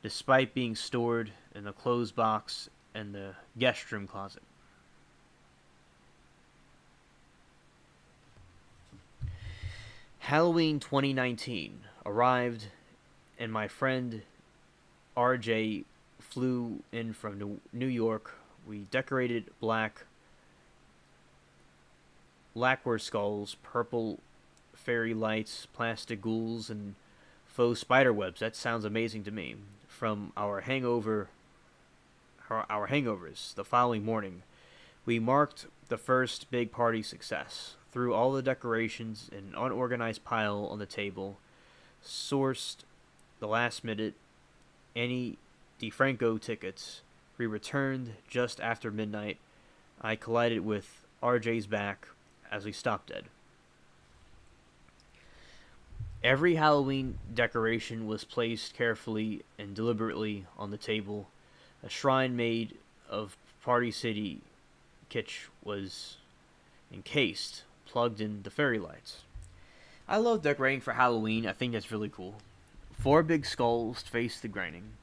despite being stored in the clothes box and the guest room closet. Halloween 2019 arrived, and my friend RJ flew in from New York. We decorated black lacquer skulls, purple fairy lights, plastic ghouls, and faux spider webs. That sounds amazing to me. From our hangovers the following morning, we marked the first big party success. Threw all the decorations in an unorganized pile on the table, sourced the last minute Annie DeFranco tickets. We returned just after midnight. I collided with RJ's back as we stopped dead. Every Halloween decoration was placed carefully and deliberately on the table. A shrine made of Party City kitsch was encased, plugged in the fairy lights. I love decorating for Halloween. I think that's really cool. 4 big skulls faced the grinding.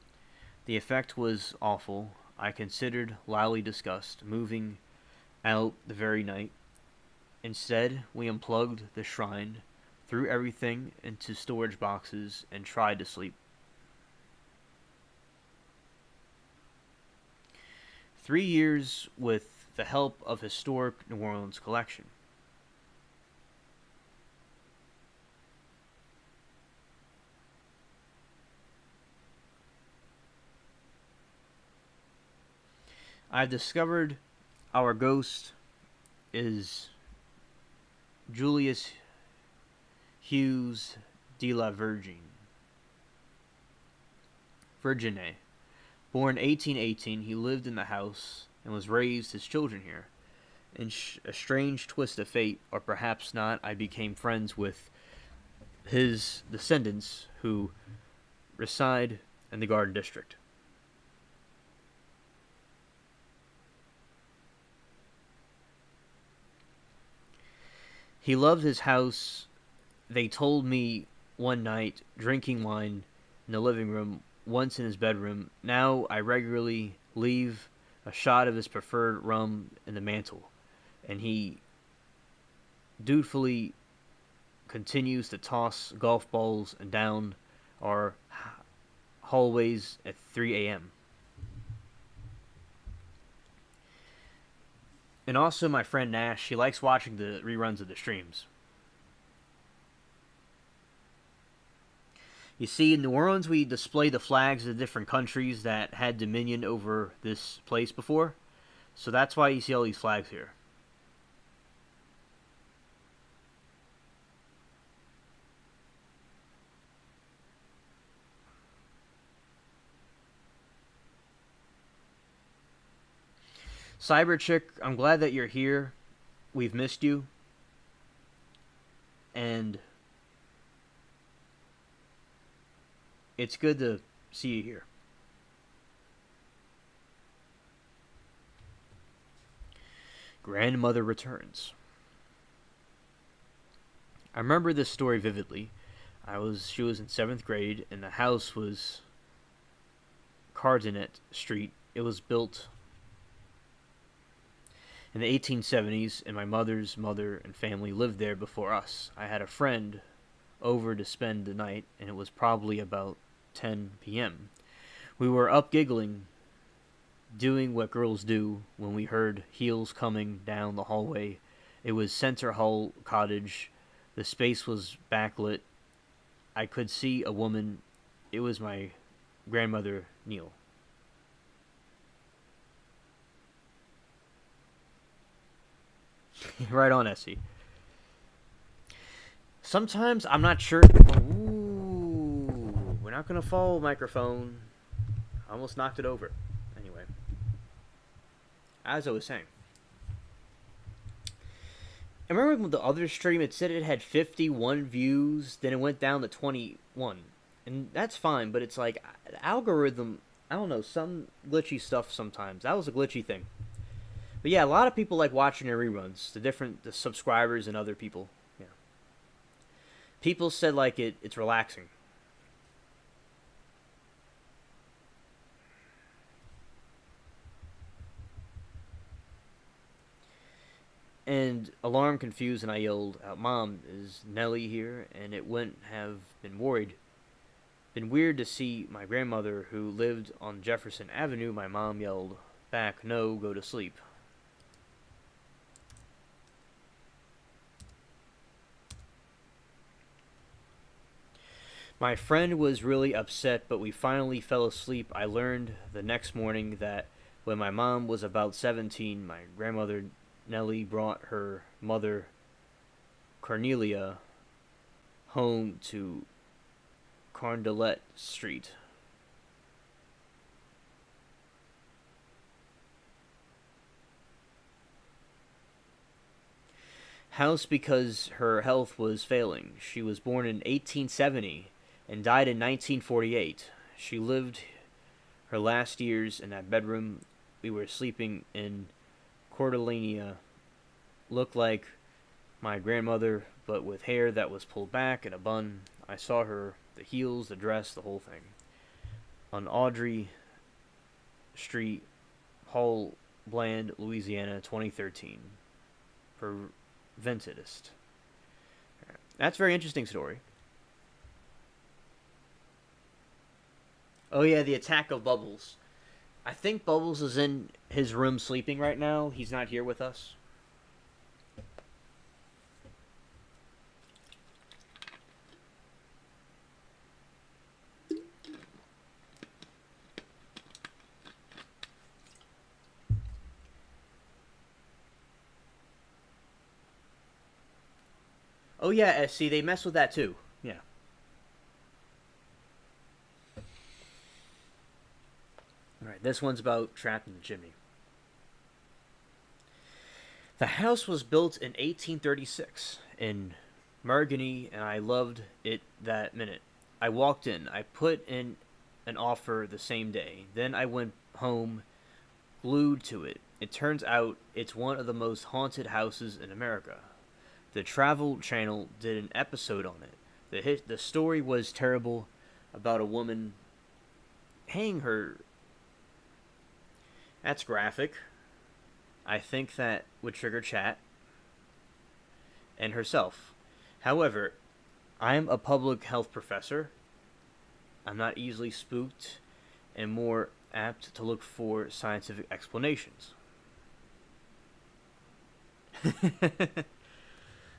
The effect was awful. I considered, loudly discussed, moving out the very night. Instead, we unplugged the shrine, threw everything into storage boxes, and tried to sleep. 3 years with the help of historic New Orleans collection. I've discovered our ghost is Julius Hughes de la Virgine. Born 1818, he lived in the house and was raised his children here. In a strange twist of fate, or perhaps not, I became friends with his descendants who reside in the Garden District. He loved his house. They told me one night, drinking wine in the living room, once in his bedroom. Now I regularly leave a shot of his preferred rum in the mantle, and he dutifully continues to toss golf balls down our hallways at 3 a.m. And also my friend Nash, she likes watching the reruns of the streams. You see, in New Orleans, we display the flags of the different countries that had dominion over this place before. So that's why you see all these flags here. Cyber Chick, I'm glad that you're here. We've missed you. And it's good to see you here. Grandmother returns. I remember this story vividly. She was in 7th grade, and the house was Cardenet Street. It was built in the 1870s, and my mother's mother and family lived there before us. I had a friend over to spend the night, and it was probably about 10 p.m. We were up giggling, doing what girls do, when we heard heels coming down the hallway. It was Center Hall Cottage. The space was backlit. I could see a woman. It was my grandmother, Neil. Right on, Essie. Sometimes I'm not sure. Ooh, we're not gonna fall, microphone. I almost knocked it over. Anyway, as I was saying, I remember with the other stream, it said it had 51 views, then it went down to 21, and that's fine. But it's like the algorithm. I don't know, some glitchy stuff sometimes. That was a glitchy thing. But yeah, a lot of people like watching their reruns. The subscribers and other people. Yeah. People said like it's relaxing. And alarm confused, and I yelled out, "Mom, is Nellie here?" And it wouldn't have been worried. Been weird to see my grandmother, who lived on Jefferson Avenue. My mom yelled back, "No, go to sleep." My friend was really upset, but we finally fell asleep. I learned the next morning that when my mom was about 17, my grandmother Nellie brought her mother Cornelia home to Carondelet Street. House because her health was failing. She was born in 1870 and died in 1948. She lived her last years in that bedroom we were sleeping in. Cordelia looked like my grandmother, but with hair that was pulled back in a bun. I saw her, the heels, the dress, the whole thing. On Audrey Street, Hall Bland, Louisiana, 2013. Preventist. That's a very interesting story. Oh yeah, the attack of Bubbles. I think Bubbles is in his room sleeping right now. He's not here with us. Oh yeah, SC, they mess with that too. Yeah. Alright, this one's about trapped in the chimney. The house was built in 1836 in Margony, and I loved it that minute. I walked in. I put in an offer the same day. Then I went home glued to it. It turns out it's one of the most haunted houses in America. The Travel Channel did an episode on it. The story was terrible, about a woman hanging her. That's graphic. I think that would trigger chat. And herself. However, I'm a public health professor. I'm not easily spooked and more apt to look for scientific explanations.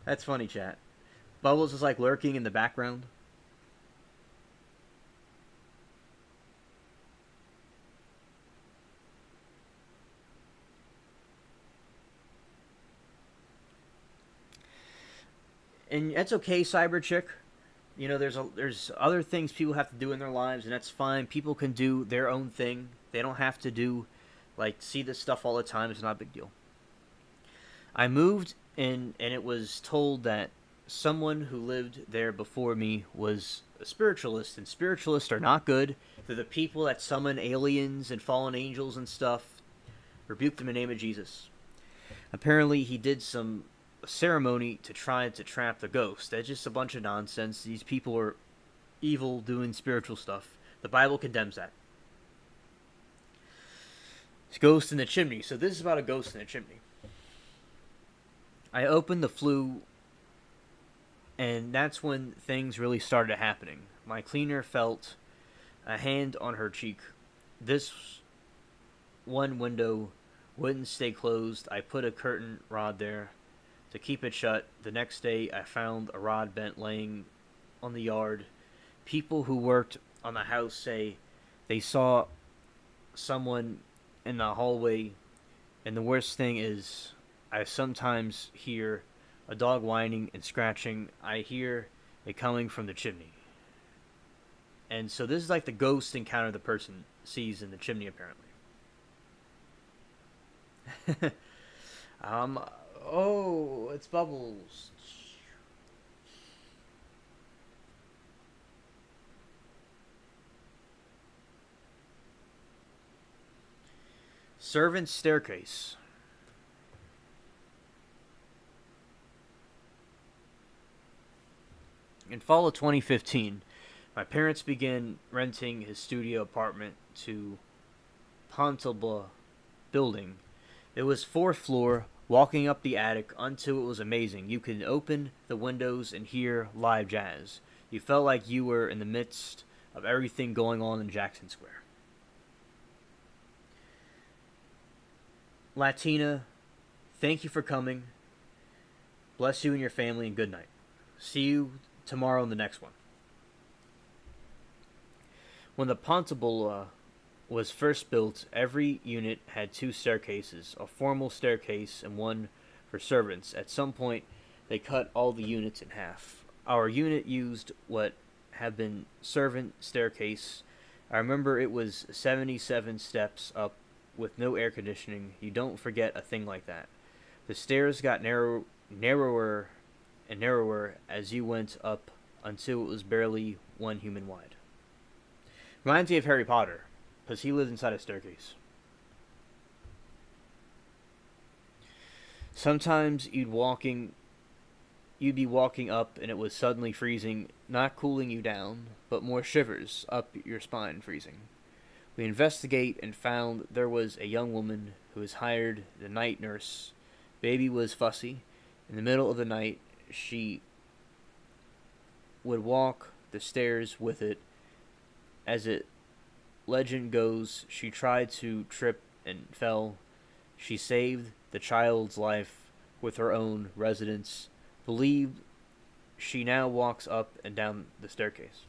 That's funny, chat. Bubbles is like lurking in the background. And that's okay, Cyber Chick. You know, there's other things people have to do in their lives, and that's fine. People can do their own thing. They don't have to do, like, see this stuff all the time. It's not a big deal. I moved in, and it was told that someone who lived there before me was a spiritualist, and spiritualists are not good. They're the people that summon aliens and fallen angels and stuff. Rebuke them in the name of Jesus. Apparently, he did some ceremony to try to trap the ghost. That's just a bunch of nonsense. These people are evil doing spiritual stuff. The Bible condemns that. It's ghost in the chimney. So this is about a ghost in the chimney. I opened the flue, and that's when things really started happening. My cleaner felt a hand on her cheek. This one window wouldn't stay closed. I put a curtain rod there to keep it shut. The next day, I found a rod bent laying on the yard. People who worked on the house say they saw someone in the hallway, and the worst thing is I sometimes hear a dog whining and scratching. I hear it coming from the chimney. And so this is like the ghost encounter the person sees in the chimney, apparently. Oh, it's Bubbles. Servant's staircase. In fall of 2015, my parents began renting his studio apartment to Pontalba building. It was 4th floor, walking up the attic until it was amazing. You could open the windows and hear live jazz. You felt like you were in the midst of everything going on in Jackson Square. Latina, thank you for coming. Bless you and your family, and good night. See you tomorrow in the next one. When the Pontalba was first built, every unit had 2 staircases, a formal staircase and one for servants. At some point, they cut all the units in half. Our unit used what had been servant staircase. I remember it was 77 steps up with no air conditioning. You don't forget a thing like that. The stairs got narrower and narrower as you went up until it was barely 1 human wide. Reminds me of Harry Potter, because he lived inside a staircase. Sometimes you'd be walking up and it was suddenly freezing, not cooling you down, but more shivers up your spine freezing. We investigate and found there was a young woman who was hired the night nurse. Baby was fussy. In the middle of the night, she would walk the stairs with it. As it legend goes, she tried to trip and fell. She saved the child's life with her own residence. Believed she now walks up and down the staircase.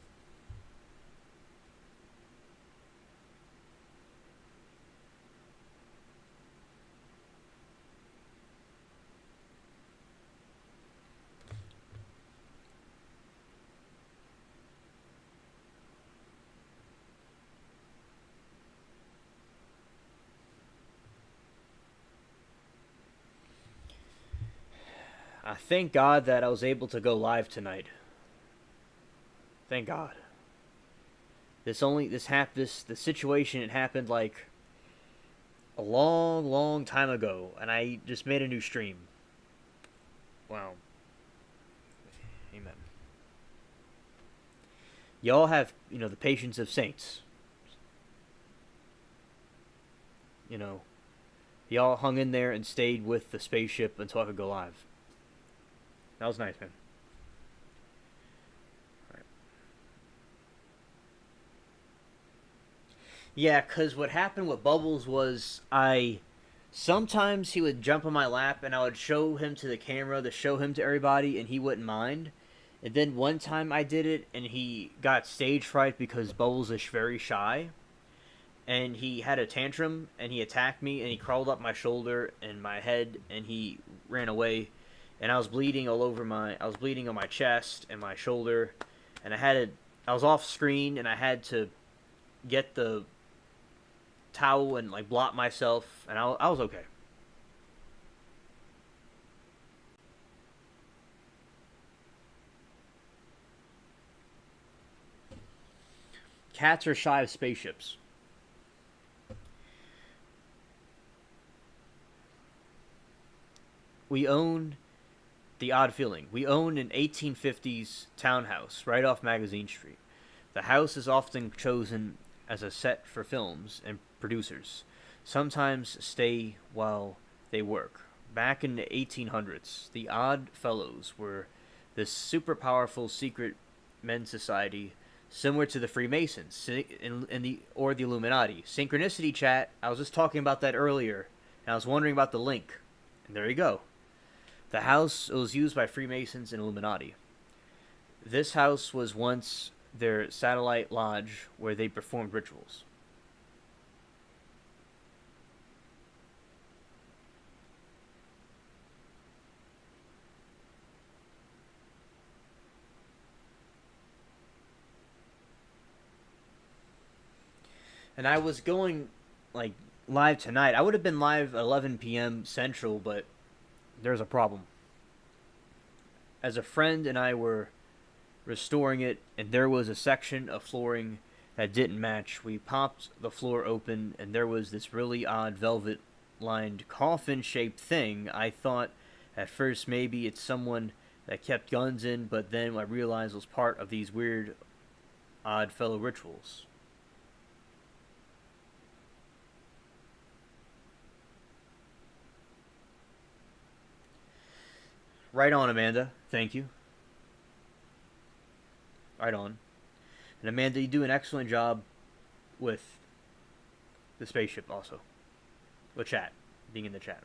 I thank God that I was able to go live tonight. Thank God. The situation, it happened like a long time ago, and I just made a new stream. Wow. Amen. Y'all have, the patience of saints. Y'all hung in there and stayed with the spaceship until I could go live. That was nice, man. Alright. Yeah, because what happened with Bubbles was sometimes he would jump on my lap and I would show him to the camera to show him to everybody and he wouldn't mind. And then one time I did it and he got stage fright because Bubbles is very shy. And he had a tantrum and he attacked me and he crawled up my shoulder and my head and he ran away. and I was bleeding all over I was bleeding on my chest and my shoulder, and I was off screen, and I had to get the towel and like blot myself, and I was okay. Cats are shy of spaceships. We own the odd feeling. We own an 1850s townhouse right off Magazine Street. The house is often chosen as a set for films and producers. Sometimes stay while they work. Back in the 1800s, the Odd Fellows were this super powerful secret men's society similar to the Freemasons in the or the Illuminati. Synchronicity chat. I was just talking about that earlier, and I was wondering about the link. And there you go. The house was used by Freemasons and Illuminati. This house was once their satellite lodge where they performed rituals. And I was going like live tonight. I would have been live at 11 p.m. Central, but there's a problem. As a friend and I were restoring it, and there was a section of flooring that didn't match. We popped the floor open, and there was this really odd velvet lined coffin shaped thing. I thought at first maybe it's someone that kept guns in, but then I realized it was part of these weird, odd fellow rituals. Right on, Amanda. Thank you. Right on. And Amanda, you do an excellent job with the spaceship also. The chat. Being in the chat.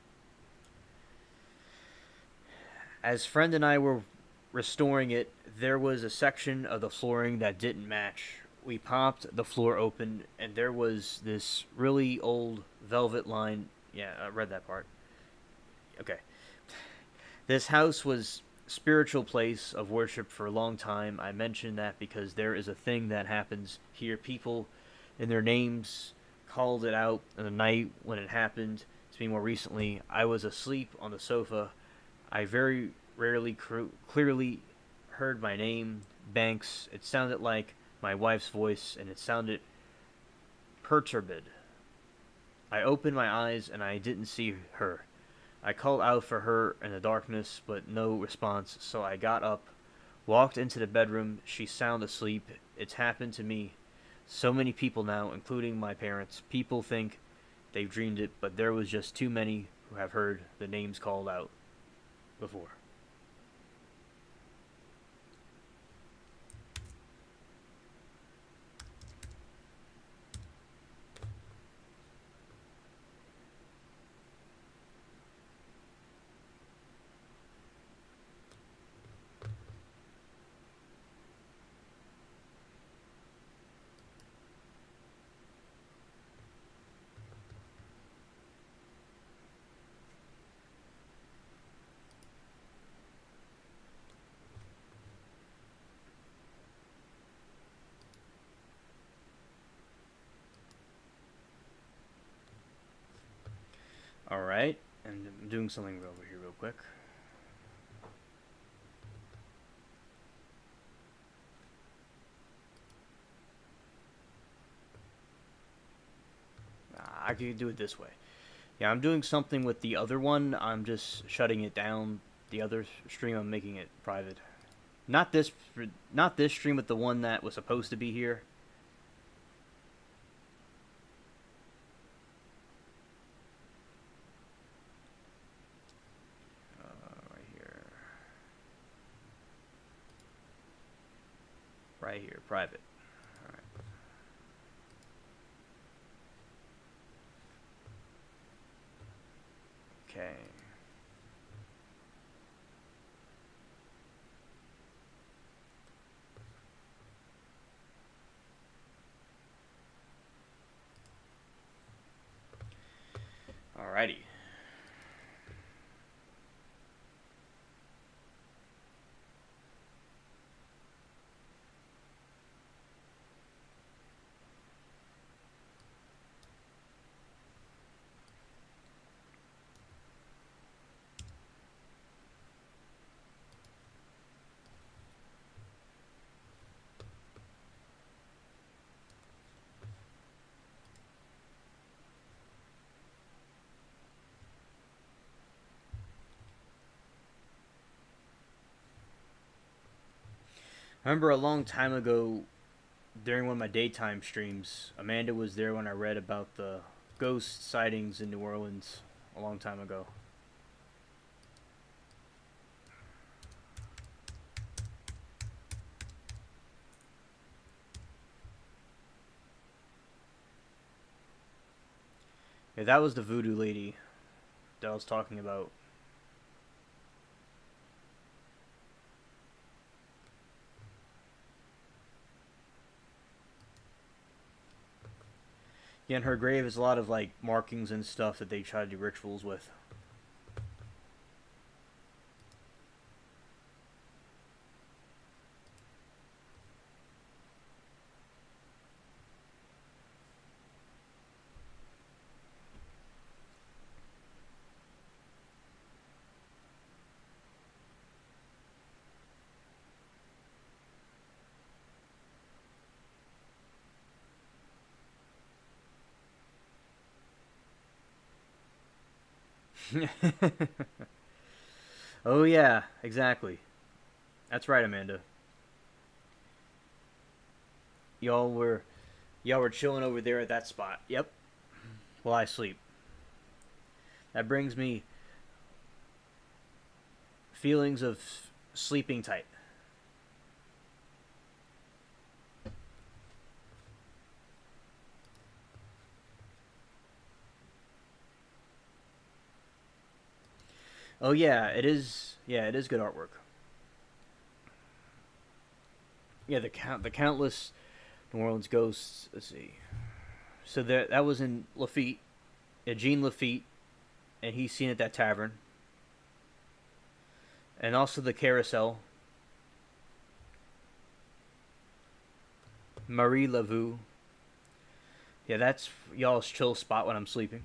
As friend and I were restoring it, there was a section of the flooring that didn't match. We popped the floor open, and there was this really old velvet line. Yeah, I read that part. Okay. This house was spiritual place of worship for a long time. I mention that because there is a thing that happens here. People in their names called it out in the night when it happened. To me more recently, I was asleep on the sofa. I very rarely clearly heard my name, Banks. It sounded like my wife's voice, and it sounded perturbed. I opened my eyes, and I didn't see her. I called out for her in the darkness, but no response, so I got up, walked into the bedroom. She's sound asleep. It's happened to me. So many people now, including my parents. People think they've dreamed it, but there was just too many who have heard the names called out before. Alright, and I'm doing something over here real quick. I could do it this way. Yeah, I'm doing something with the other one. I'm just shutting it down. The other stream, I'm making it private. Not this, not this stream, but the one that was supposed to be here. Right here. Right here, private. All right. Okay. Alrighty. I remember a long time ago, during one of my daytime streams, Amanda was there when I read about the ghost sightings in New Orleans a long time ago. Yeah, that was the voodoo lady that I was talking about. Yeah, in her grave is a lot of like markings and stuff that they try to do rituals with. Oh yeah, exactly. That's right, Amanda. Y'all were y'all were chilling over there at that spot. Yep. While I sleep. That brings me feelings of sleeping tight. Oh yeah, it is. Yeah, it is good artwork. Yeah, the countless New Orleans ghosts. Let's see. So that was in Lafitte, Jean Lafitte, and he's seen at that tavern, and also the Carousel. Marie Laveau. Yeah, that's y'all's chill spot when I'm sleeping.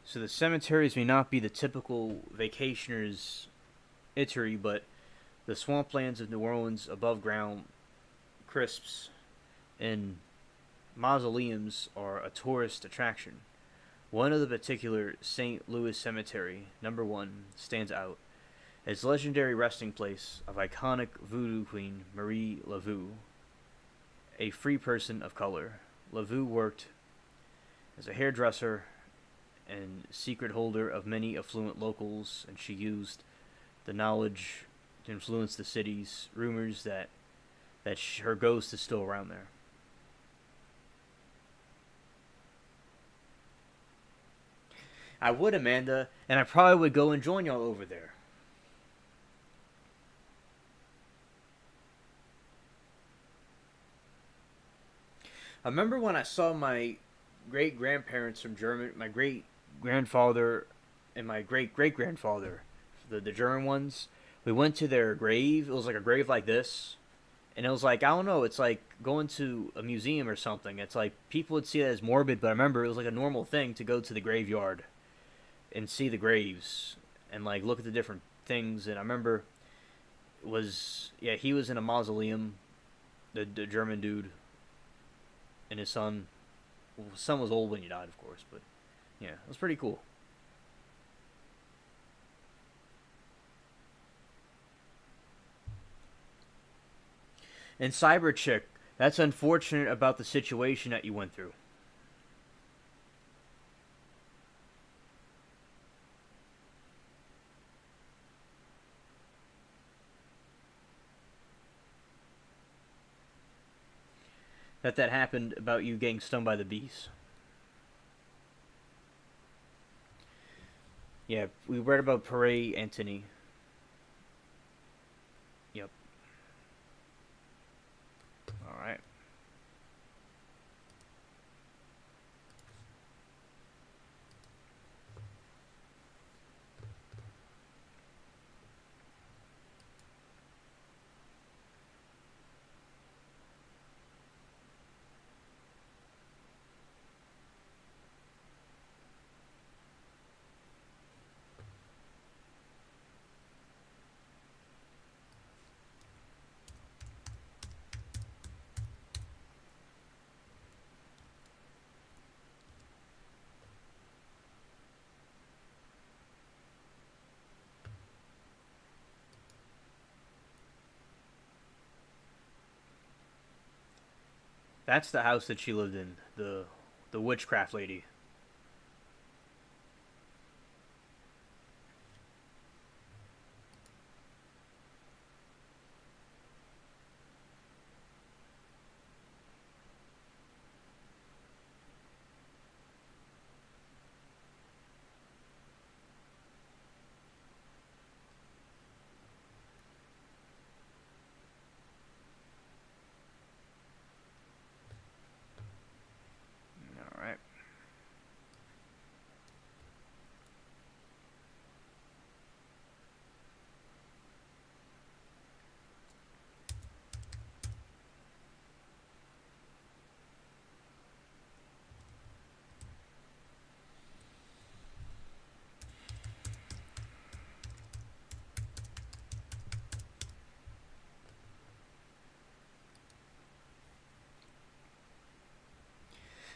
So the cemeteries may not be the typical vacationer's eatery, but the swamplands of New Orleans above ground crisps and mausoleums are a tourist attraction. One of the particular St. Louis Cemetery, number 1, stands out. Its legendary resting place of iconic voodoo queen Marie Laveau, a free person of color. Laveau worked as a hairdresser and secret holder of many affluent locals, and she used the knowledge to influence the city's rumors that her ghost is still around there. I would, Amanda, and I probably would go and join y'all over there. I remember when I saw my great grandparents from Germany, my great grandfather and my great great grandfather, the German ones. We went to their grave. It was like a grave like this, and it was like I don't know. It's like going to a museum or something. It's like people would see it as morbid, but I remember it was like a normal thing to go to the graveyard and see the graves and like look at the different things. And I remember it was yeah he was in a mausoleum, the German dude, and his son. Well, his son was old when he died, of course, but yeah, it was pretty cool. And Cyber Chick, that's unfortunate about the situation that you went through. That happened about you getting stung by the bees. Yeah, we read about Pere Anthony. Yep. All right. That's the house that she lived in. The witchcraft lady. All right.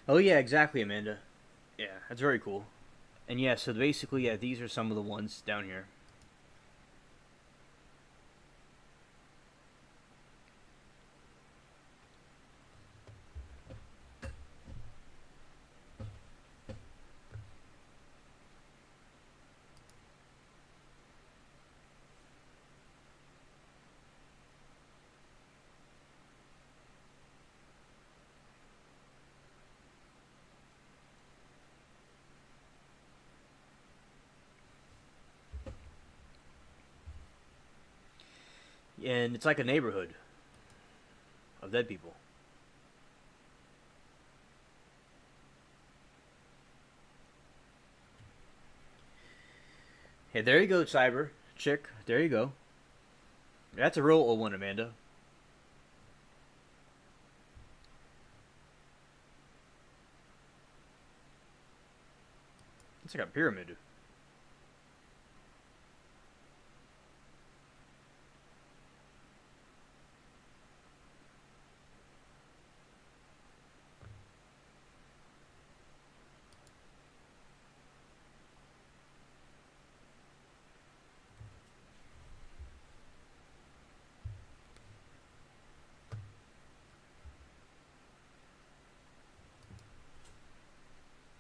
Oh yeah, exactly, Amanda. Yeah, that's very cool. And yeah, so basically, yeah, these are some of the ones down here. And it's like a neighborhood of dead people. Hey, there you go, Cyber Chick. There you go. That's a real old one, Amanda. It's like a pyramid.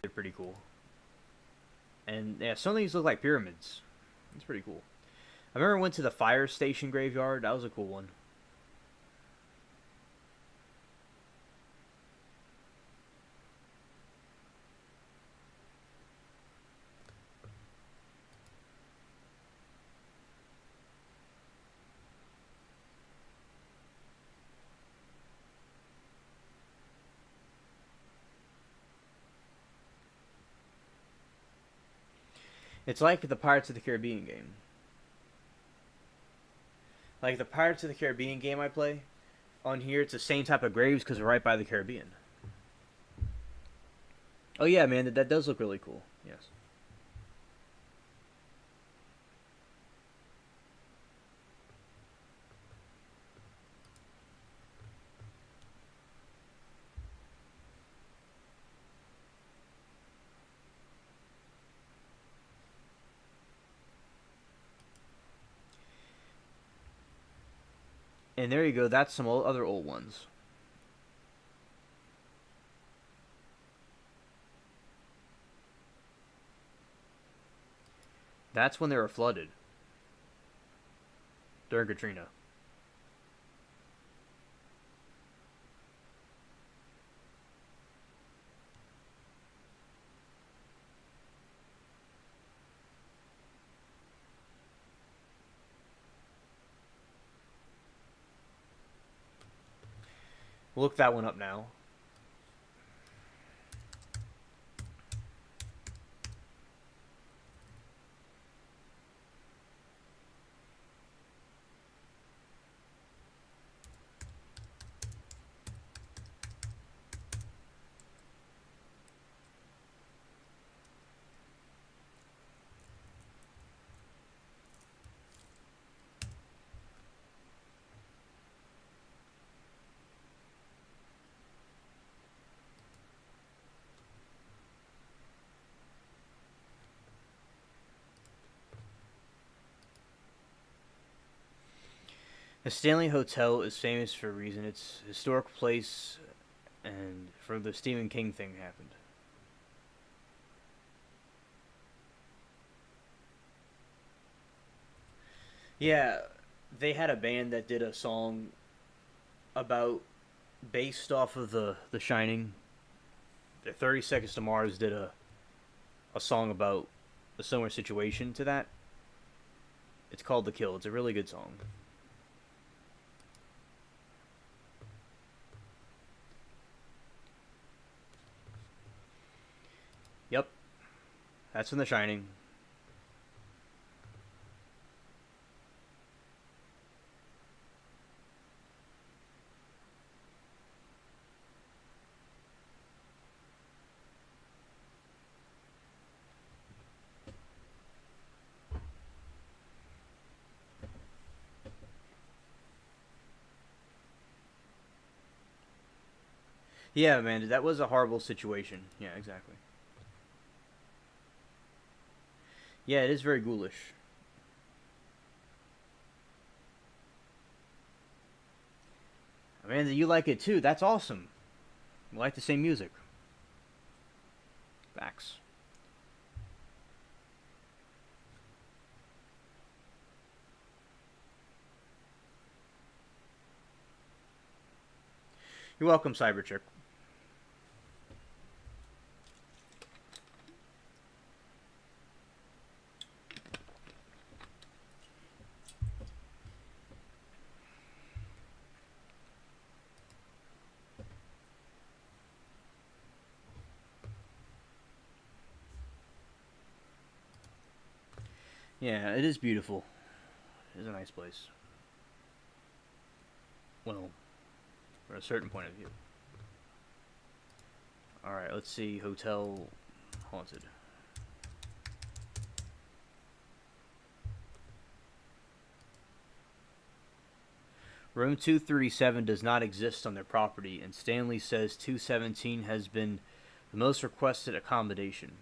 They're pretty cool. And yeah, some of these look like pyramids. It's pretty cool. I remember I went to the fire station graveyard. That was a cool one. It's like the Pirates of the Caribbean game. Like the Pirates of the Caribbean game I play, on here it's the same type of graves because we're right by the Caribbean. Oh yeah, man, that does look really cool. Yes. And there you go. That's some other old ones. That's when they were flooded during Katrina. Look that one up now. The Stanley Hotel is famous for a reason. It's a historic place and for the Stephen King thing happened. Yeah, they had a band that did a song about based off of the Shining. The 30 Seconds to Mars did a song about a similar situation to that. It's called The Kill. It's a really good song. Yep, that's from The Shining. Yeah, man, that was a horrible situation. Yeah, exactly. Yeah, it is very ghoulish. Amanda, you like it too. That's awesome. We like the same music. Facts. You're welcome, Cyberchick. Yeah, it is beautiful. It is a nice place. Well, from a certain point of view. Alright, let's see. Hotel Haunted. Room 237 does not exist on their property, and Stanley says 217 has been the most requested accommodation,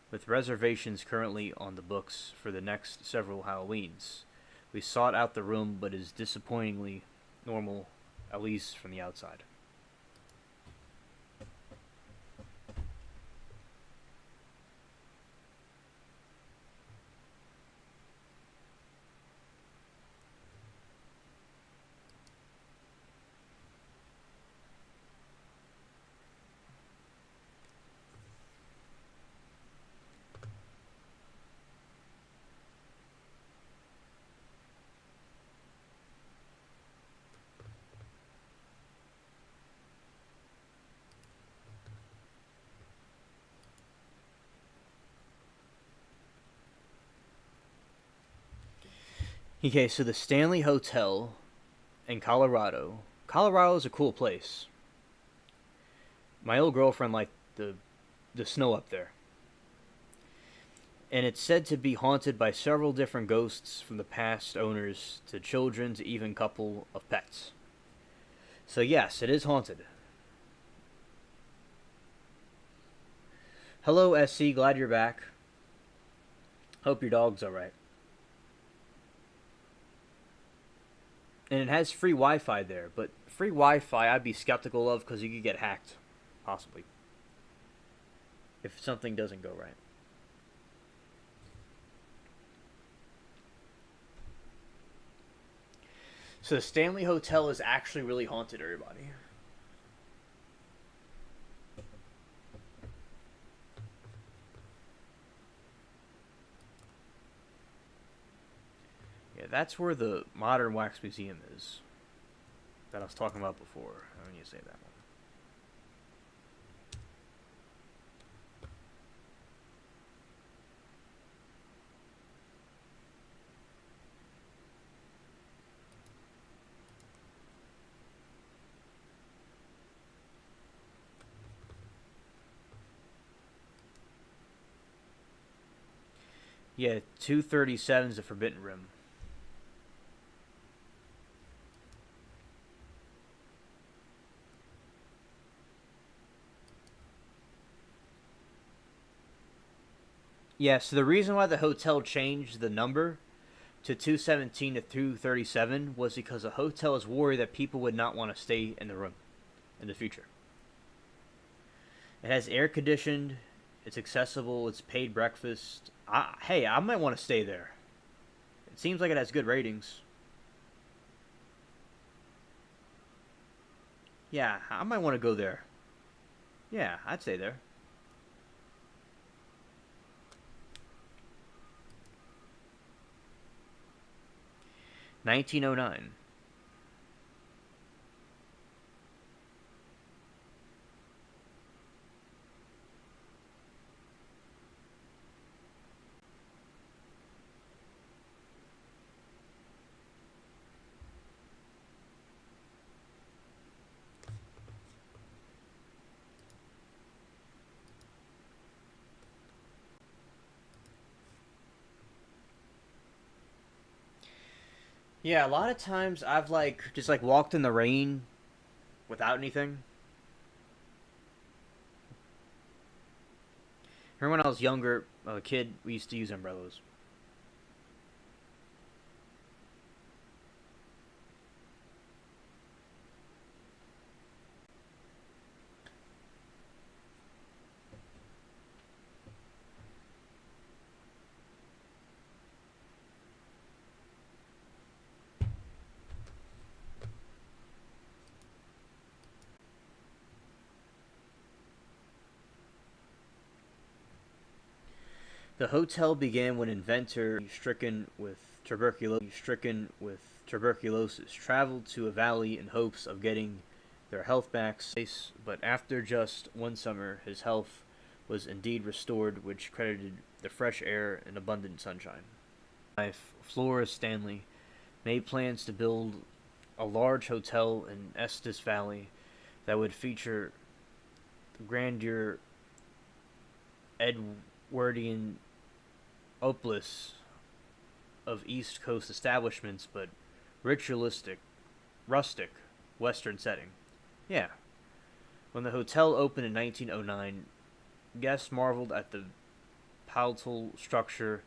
with reservations currently on the books for the next several Halloweens. We sought out the room, but it is disappointingly normal, at least from the outside. Okay, so the Stanley Hotel in Colorado. Colorado is a cool place. My old girlfriend liked the snow up there. And it's said to be haunted by several different ghosts from the past owners to children to even couple of pets. So yes, it is haunted. Hello SC, glad you're back. Hope your dog's alright. And it has free Wi-Fi there, but free Wi-Fi I'd be skeptical of because you could get hacked, possibly, if something doesn't go right. So the Stanley Hotel is actually really haunted, everybody. Yeah, that's where the Modern Wax Museum is that I was talking about before. I need to say that one. Yeah, 237 is the Forbidden Rim. Yeah, so the reason why the hotel changed the number to 217 to 237 was because the hotel is worried that people would not want to stay in the room in the future. It has air conditioned. It's accessible. It's paid breakfast. Hey, I might want to stay there. It seems like it has good ratings. Yeah, I might want to go there. Yeah, I'd stay there. 1909. Yeah, a lot of times I've like just like walked in the rain without anything. Remember when I was younger, a kid, we used to use umbrellas. The hotel began when inventor stricken with tuberculosis traveled to a valley in hopes of getting their health back. But after just one summer, his health was indeed restored, which credited the fresh air and abundant sunshine. Wife Flora Stanley made plans to build a large hotel in Estes Valley that would feature the grandeur Edwardian opulence of East Coast establishments, but ritualistic, rustic, Western setting. Yeah. When the hotel opened in 1909, guests marveled at the palatal structure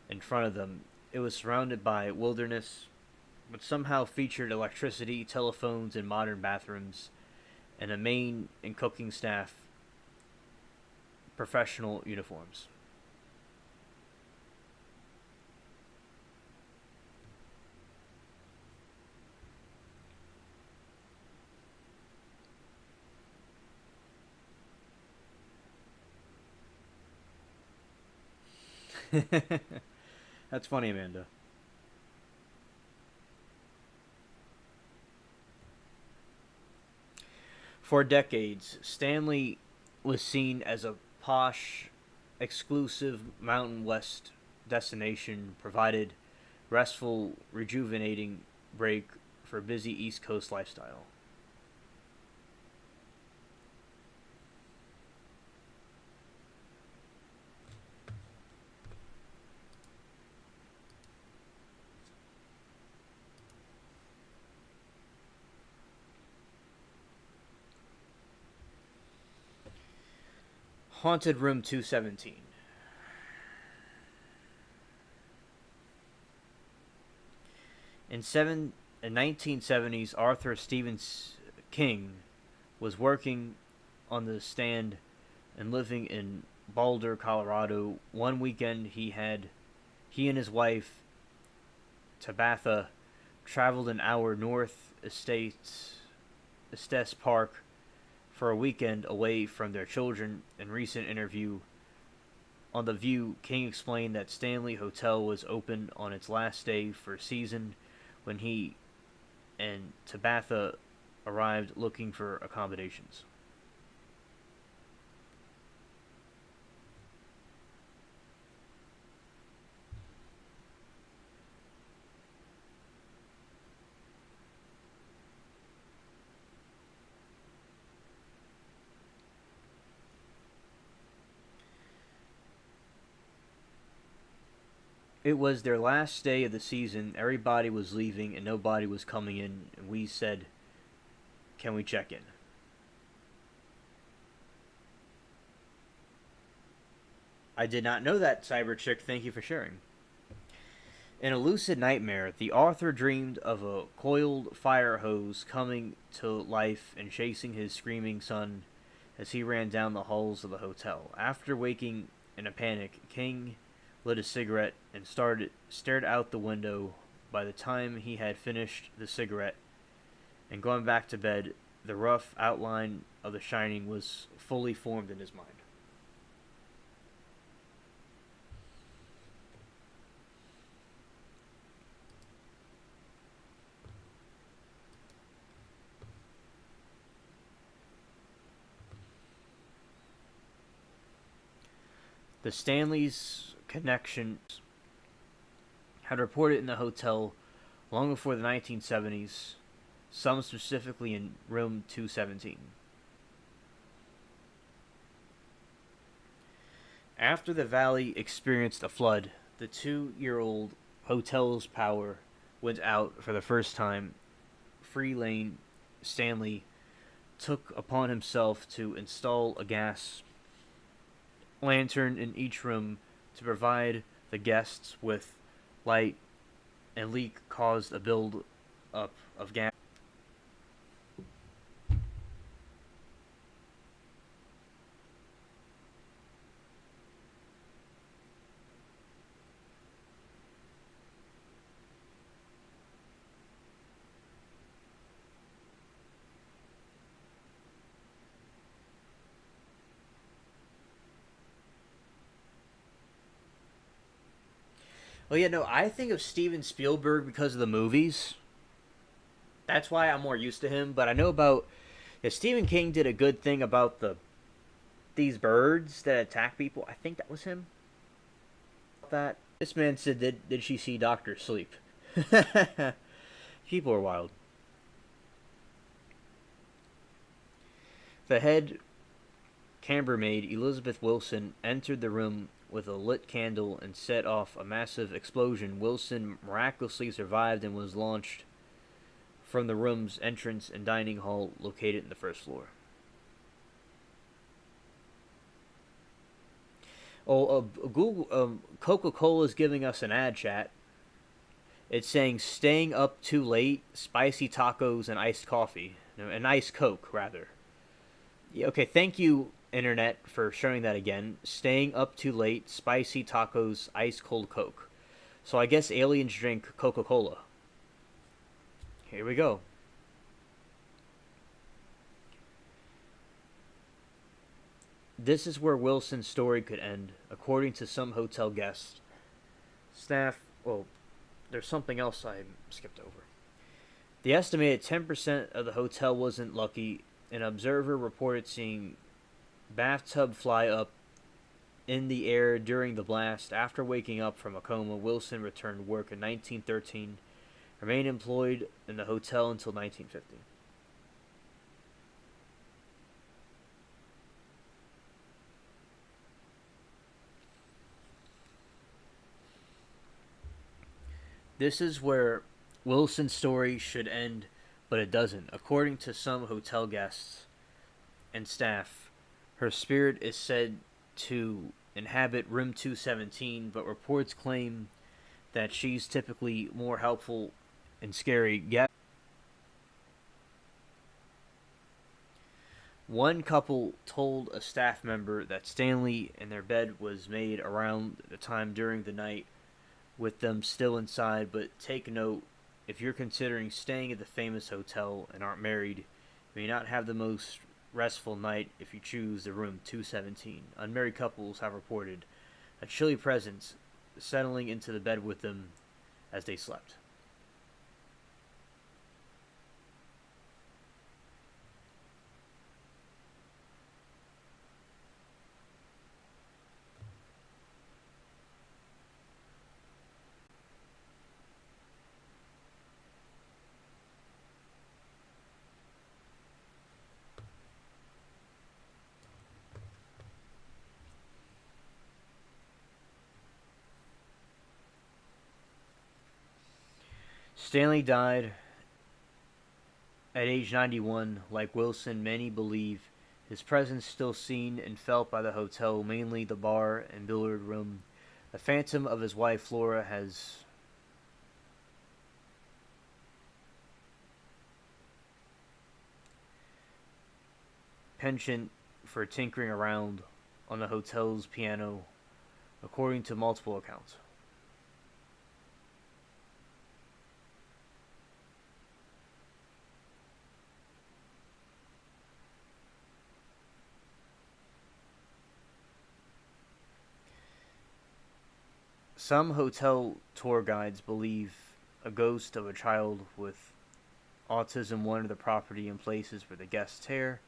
in front of them. It was surrounded by wilderness, but somehow featured electricity, telephones, and modern bathrooms, and a main and cooking staff, professional uniforms. That's funny, Amanda. For decades, Stanley was seen as a posh, exclusive Mountain West destination, provided restful, rejuvenating break for busy East Coast lifestyle. Haunted Room 217. In 1970s, Arthur Stevens King was working on the stand and living in Boulder, Colorado. One weekend, he and his wife Tabitha traveled an hour north Estes Park for a weekend away from their children. In recent interview on The View, King explained that Stanley Hotel was open on its last day for season when he and Tabitha arrived looking for accommodations. It was their last day of the season. Everybody was leaving and nobody was coming in. And we said, "Can we check in?" I did not know that, Cyber Chick. Thank you for sharing. In a lucid nightmare, the author dreamed of a coiled fire hose coming to life and chasing his screaming son as he ran down the halls of the hotel. After waking in a panic, King lit a cigarette and stared out the window. By the time he had finished the cigarette and gone back to bed, the rough outline of The Shining was fully formed in his mind. The Stanleys' connections had reported in the hotel long before the 1970s, some specifically in room 217. After the valley experienced a flood, the 2-year-old hotel's power went out for the first time. Freelane Stanley took upon himself to install a gas lantern in each room to provide the guests with light, and leak caused a build up of gas. Well, yeah, no, I think of Steven Spielberg because of the movies. That's why I'm more used to him. But I know about, yeah, Stephen King did a good thing about these birds that attack people. I think that was him. That this man said, did she see Doctor Sleep? People are wild. The head chambermaid, Elizabeth Wilson, entered the room with a lit candle and set off a massive explosion. Wilson miraculously survived and was launched from the room's entrance and dining hall located in the first floor. Coca-Cola is giving us an ad chat. It's saying staying up too late, spicy tacos, and iced coffee. No, an iced Coke, rather. Yeah, okay, thank you, Internet, for showing that again. Staying up too late, spicy tacos, ice cold Coke. So I guess aliens drink Coca-Cola. Here we go. This is where Wilson's story could end, according to some hotel guests. Staff, well, there's something else I skipped over. The estimated 10% of the hotel wasn't lucky. An observer reported seeing bathtub fly up in the air during the blast. After waking up from a coma, Wilson returned to work in 1913, remained employed in the hotel until 1950. This is where Wilson's story should end, but it doesn't. According to some hotel guests and staff, her spirit is said to inhabit room 217, but reports claim that she's typically more helpful and scary guests. One couple told a staff member that Stanley and their bed was made around the time during the night with them still inside, but take note, if you're considering staying at the famous hotel and aren't married, you may not have the most restful night if you choose the room 217. Unmarried couples have reported a chilly presence settling into the bed with them as they slept. Stanley died at age 91. Like Wilson, many believe his presence still seen and felt by the hotel, mainly the bar and billiard room. The phantom of his wife Flora has penchant for tinkering around on the hotel's piano, according to multiple accounts. Some hotel tour guides believe a ghost of a child with autism wandered the property in places where the guests tear,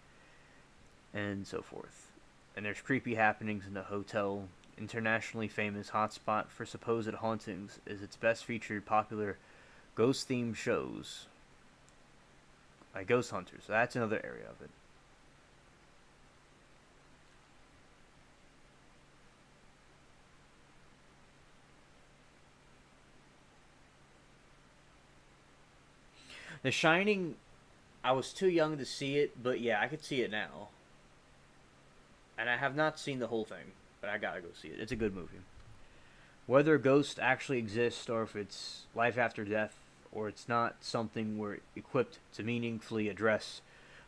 and so forth. And there's creepy happenings in the hotel. Internationally famous hotspot for supposed hauntings is its best featured popular ghost-themed shows by ghost hunters. So that's another area of it. The Shining, I was too young to see it, but yeah, I could see it now. And I have not seen the whole thing, but I gotta go see it. It's a good movie. Whether ghosts actually exist, or if it's life after death, or it's not something we're equipped to meaningfully address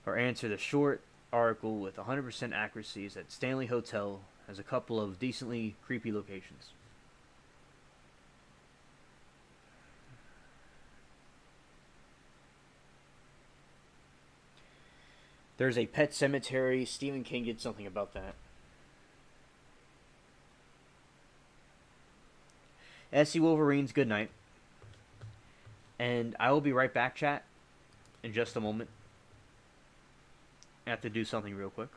or answer, the short article with 100% accuracy is that Stanley Hotel has a couple of decently creepy locations. There's a pet cemetery. Stephen King did something about that. SC Wolverines, good night. And I will be right back, chat, in just a moment. I have to do something real quick.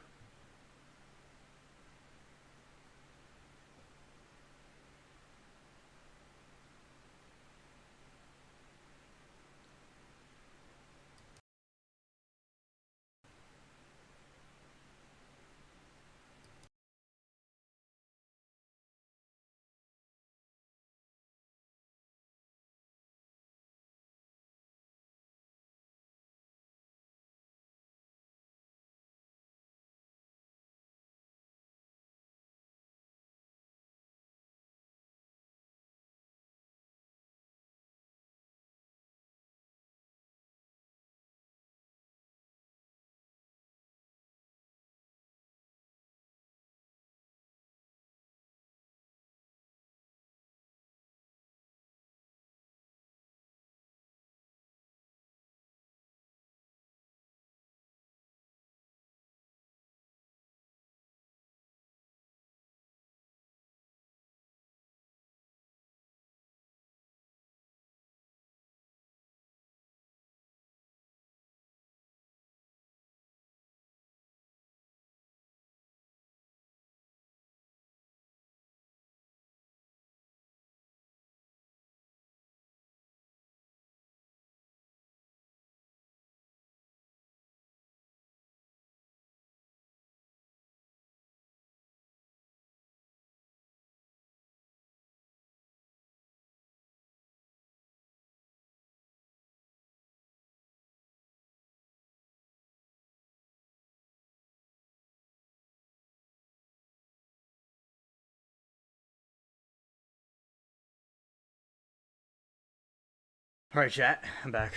Alright, chat, I'm back.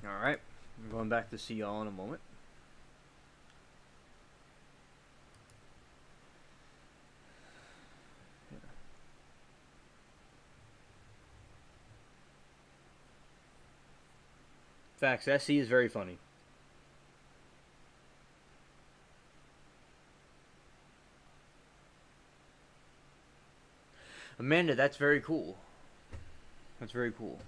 Alright, I'm going back to see y'all in a moment. Facts, SC is very funny. Amanda, that's very cool. That's very cool.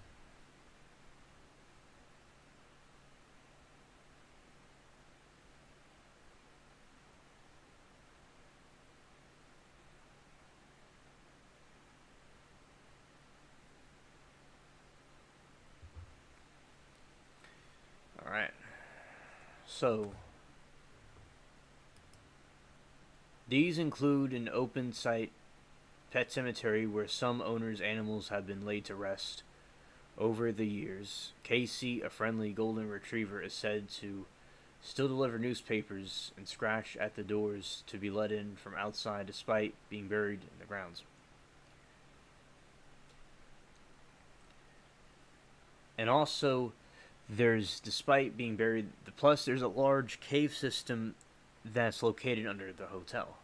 So, these include an open site pet cemetery where some owners' animals have been laid to rest over the years. Casey, a friendly golden retriever, is said to still deliver newspapers and scratch at the doors to be let in from outside despite being buried in the grounds. And also, despite being buried, plus there's a large cave system that's located under the hotel.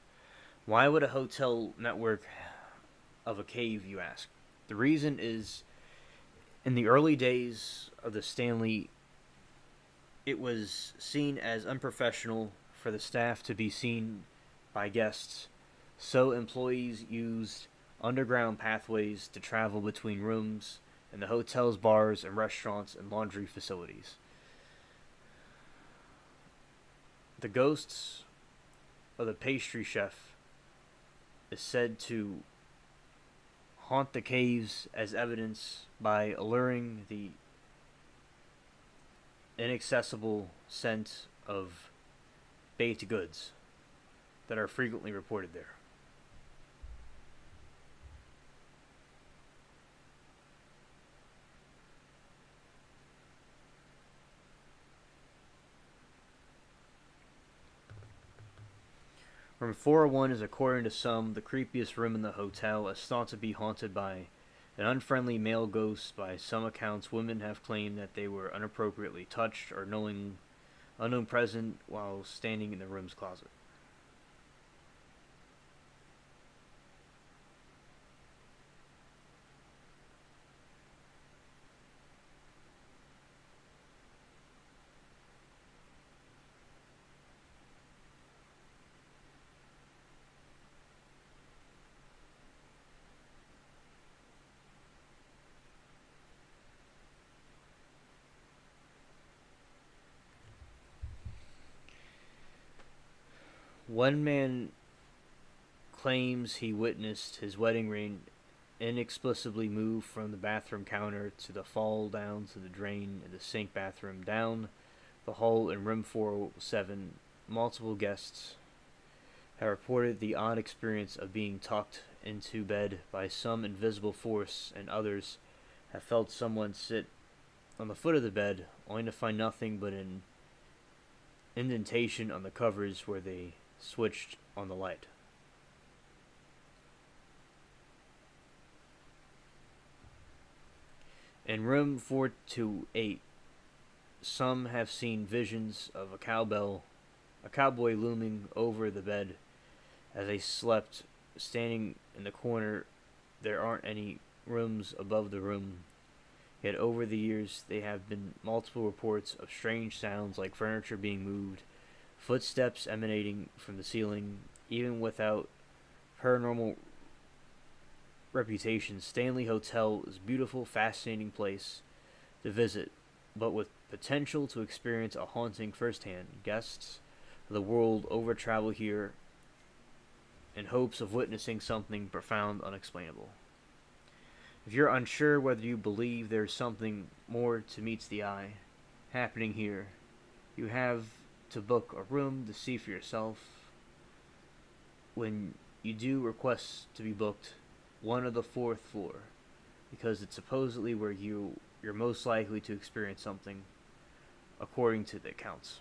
Why would a hotel network of a cave, you ask? The reason is, in the early days of the Stanley, it was seen as unprofessional for the staff to be seen by guests, so employees used underground pathways to travel between rooms and the hotel's bars and restaurants and laundry facilities. The ghosts of the pastry chef is said to haunt the caves as evidence by alluring the inaccessible scent of baked goods that are frequently reported there. Room 401 is, according to some, the creepiest room in the hotel, as thought to be haunted by an unfriendly male ghost. By some accounts, women have claimed that they were inappropriately touched or unknown present while standing in the room's closet. One man claims he witnessed his wedding ring inexplicably move from the bathroom counter to the fall down to the drain in the sink bathroom down the hall in room 407. Multiple guests have reported the odd experience of being tucked into bed by some invisible force, and others have felt someone sit on the foot of the bed only to find nothing but an indentation on the covers where they switched on the light. In room 428, some have seen visions of a cowboy looming over the bed as they slept, standing in the corner. There aren't any rooms above the room, yet over the years there have been multiple reports of strange sounds like furniture being moved, footsteps emanating from the ceiling. Even without paranormal reputation, Stanley Hotel is a beautiful, fascinating place to visit, but with potential to experience a haunting firsthand. Guests of the world over travel here in hopes of witnessing something profound, unexplainable. If you're unsure whether you believe there's something more to meets the eye happening here, you have to book a room to see for yourself. When you do request to be booked, one of the fourth floor, because it's supposedly where you're most likely to experience something, according to the accounts.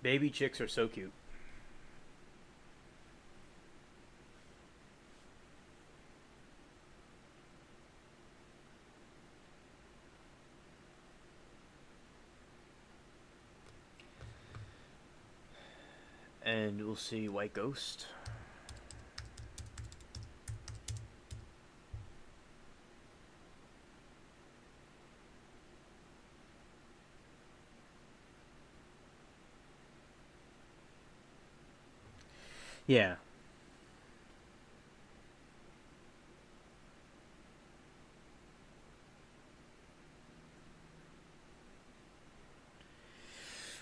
Baby chicks are so cute. And we'll see White Ghost. Yeah.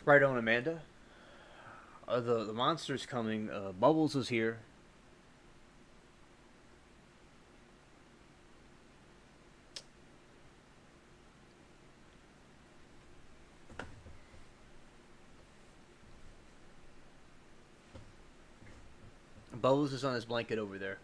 Right on, Amanda. The monster's coming. Bubbles is here. Bubbles is on his blanket over there.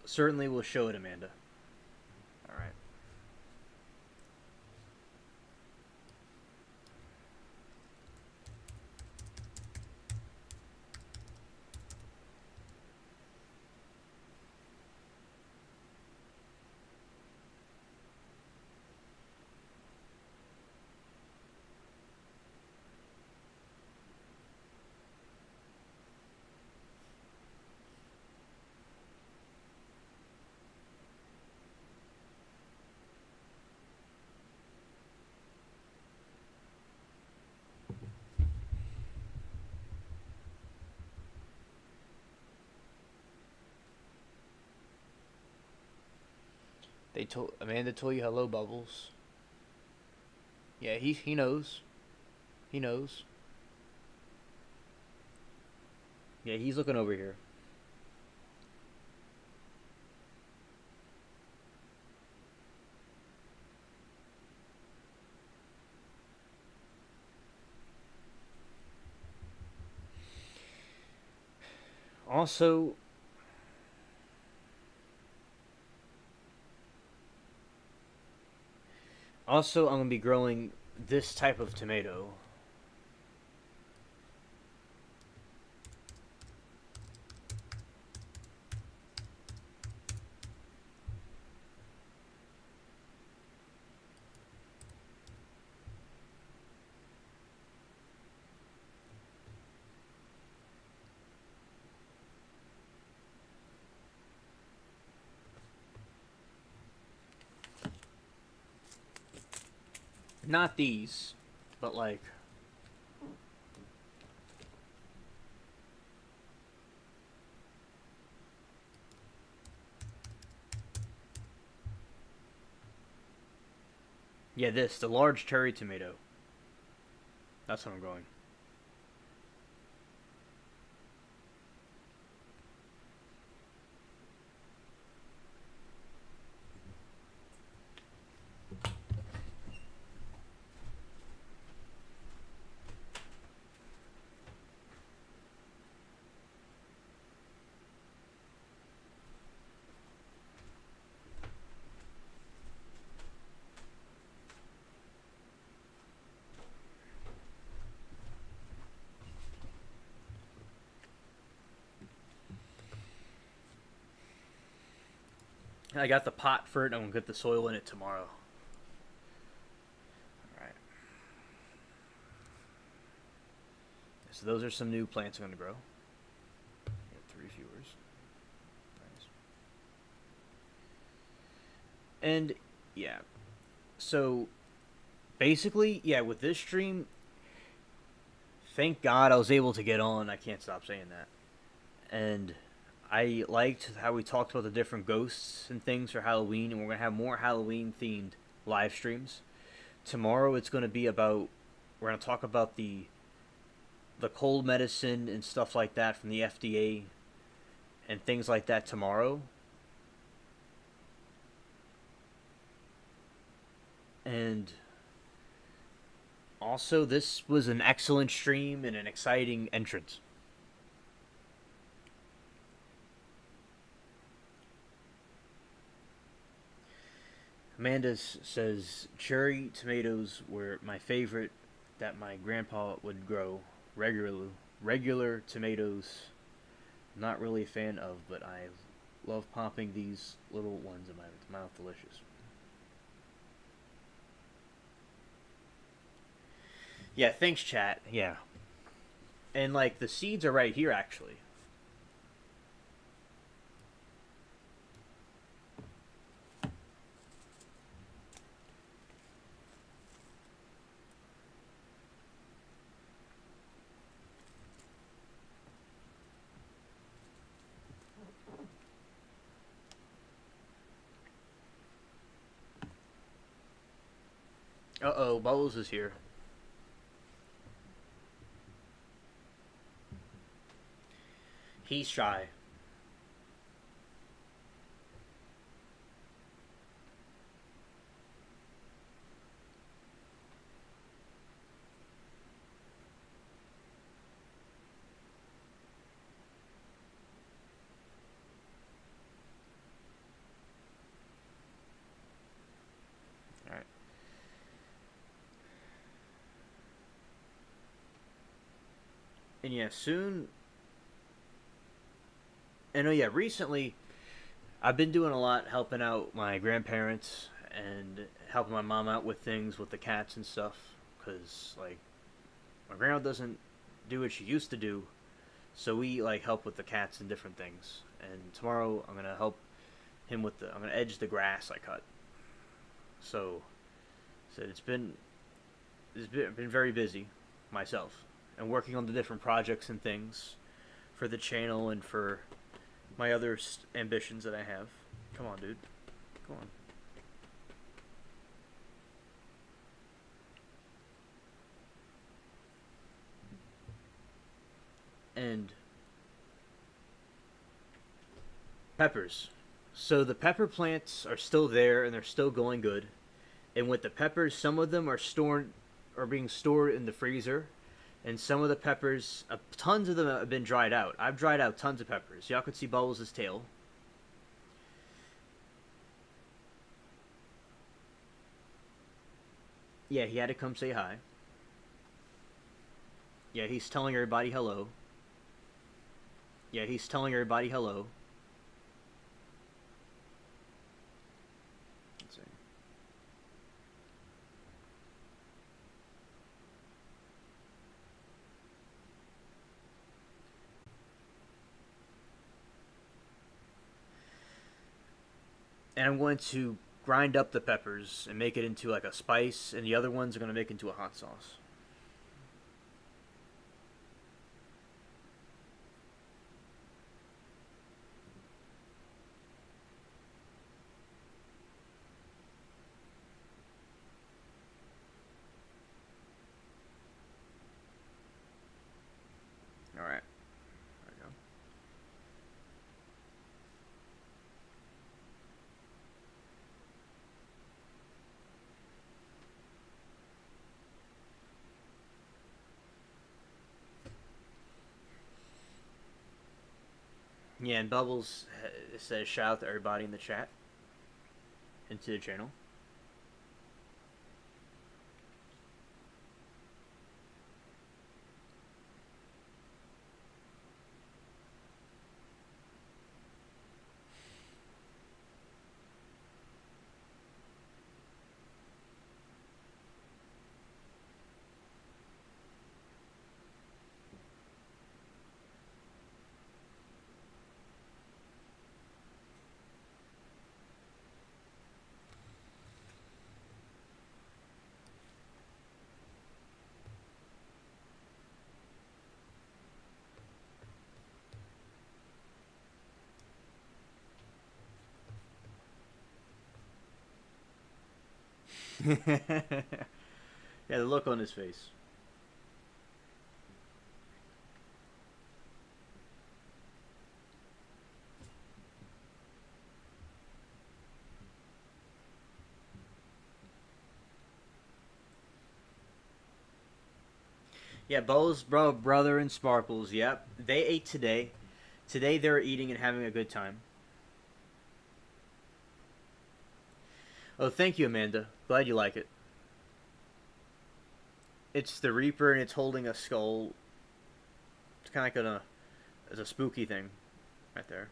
Certainly will show it, Amanda. All right. They told Amanda told you hello, Bubbles. Yeah, he knows. He knows. Yeah, he's looking over here. Also, I'm gonna be growing this type of tomato. Not these, but like yeah, this the large cherry tomato. That's what I'm going. I got the pot for it. I'm gonna get the soil in it tomorrow. All right. So those are some new plants I'm gonna grow. Got 3 viewers. Nice. And yeah, so basically, yeah, with this stream, thank God I was able to get on. I can't stop saying that. And I liked how we talked about the different ghosts and things for Halloween, and we're gonna have more Halloween themed live streams. Tomorrow it's gonna be about we're gonna talk about the cold medicine and stuff like that from the FDA and things like that tomorrow. And also, this was an excellent stream and an exciting entrance. Amanda says cherry tomatoes were my favorite that my grandpa would grow regularly. Regular tomatoes, not really a fan of, but I love popping these little ones in my mouth. Delicious. Yeah, thanks, chat. Yeah, and like the seeds are right here, actually. Uh oh, Bubbles is here. He's shy. All right. And yeah, soon. And oh yeah, recently I've been doing a lot helping out my grandparents and helping my mom out with things with the cats and stuff. Cause like my grandma doesn't do what she used to do, so we like help with the cats and different things. And tomorrow I'm gonna help him with the. I'm gonna edge the grass I cut. So, so it's been very busy myself and working on the different projects and things for the channel and for my other ambitions that I have. Come on, dude. Come on. And peppers. So the pepper plants are still there and they're still going good. And with the peppers, some of them are being stored in the freezer, and some of the peppers, tons of them have been dried out. I've dried out tons of peppers. Y'all could see Bubbles' tail. Yeah, he had to come say hi. Yeah, he's telling everybody hello. Yeah, he's telling everybody hello. Let's see. And I'm going to grind up the peppers and make it into like a spice, and the other ones are going to make into a hot sauce. All right. There we go. Yeah, and Bubbles says shout out to everybody in the chat and to the channel. Yeah, the look on his face. Yeah, Bo's brother and Sparkles. Yep, they ate today. Today they're eating and having a good time. Oh, thank you, Amanda. Glad you like it. It's the Reaper and it's holding a skull. It's kind of like it's a spooky thing, right there.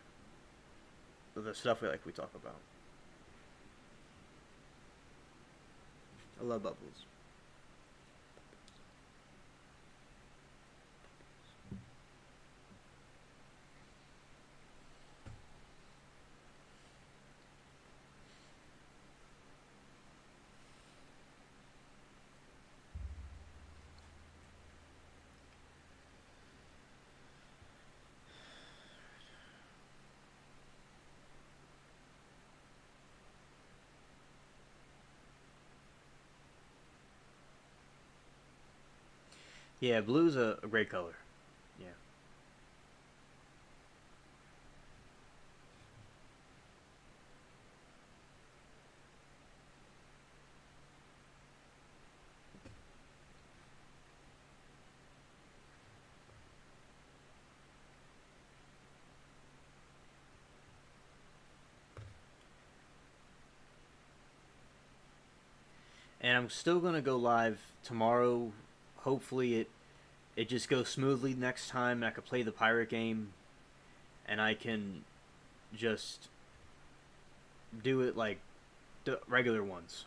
The stuff we talk about. I love bubbles. Yeah, blue's a great color. Yeah. And I'm still gonna go live tomorrow. Hopefully it just goes smoothly next time. And I could play the pirate game, and I can just do it like the regular ones.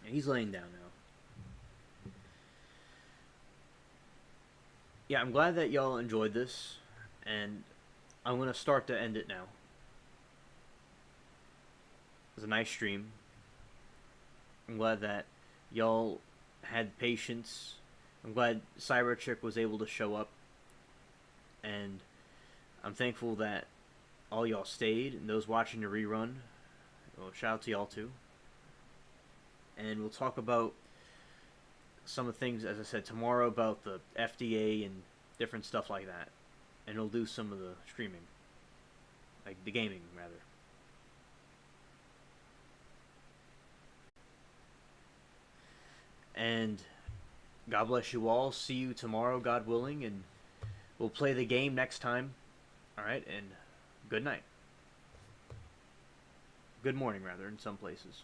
And he's laying down now. Yeah, I'm glad that y'all enjoyed this, and I'm gonna start to end it now. It was a nice stream. I'm glad that y'all had patience. I'm glad Cyberchick was able to show up, and I'm thankful that all y'all stayed, and those watching the rerun. Well, shout out to y'all too. And we'll talk about some of the things, as I said, tomorrow about the FDA and different stuff like that. And we'll do some of the streaming, like the gaming, rather. And God bless you all. See you tomorrow, God willing, and we'll play the game next time. All right, and good night. Good morning, rather, in some places.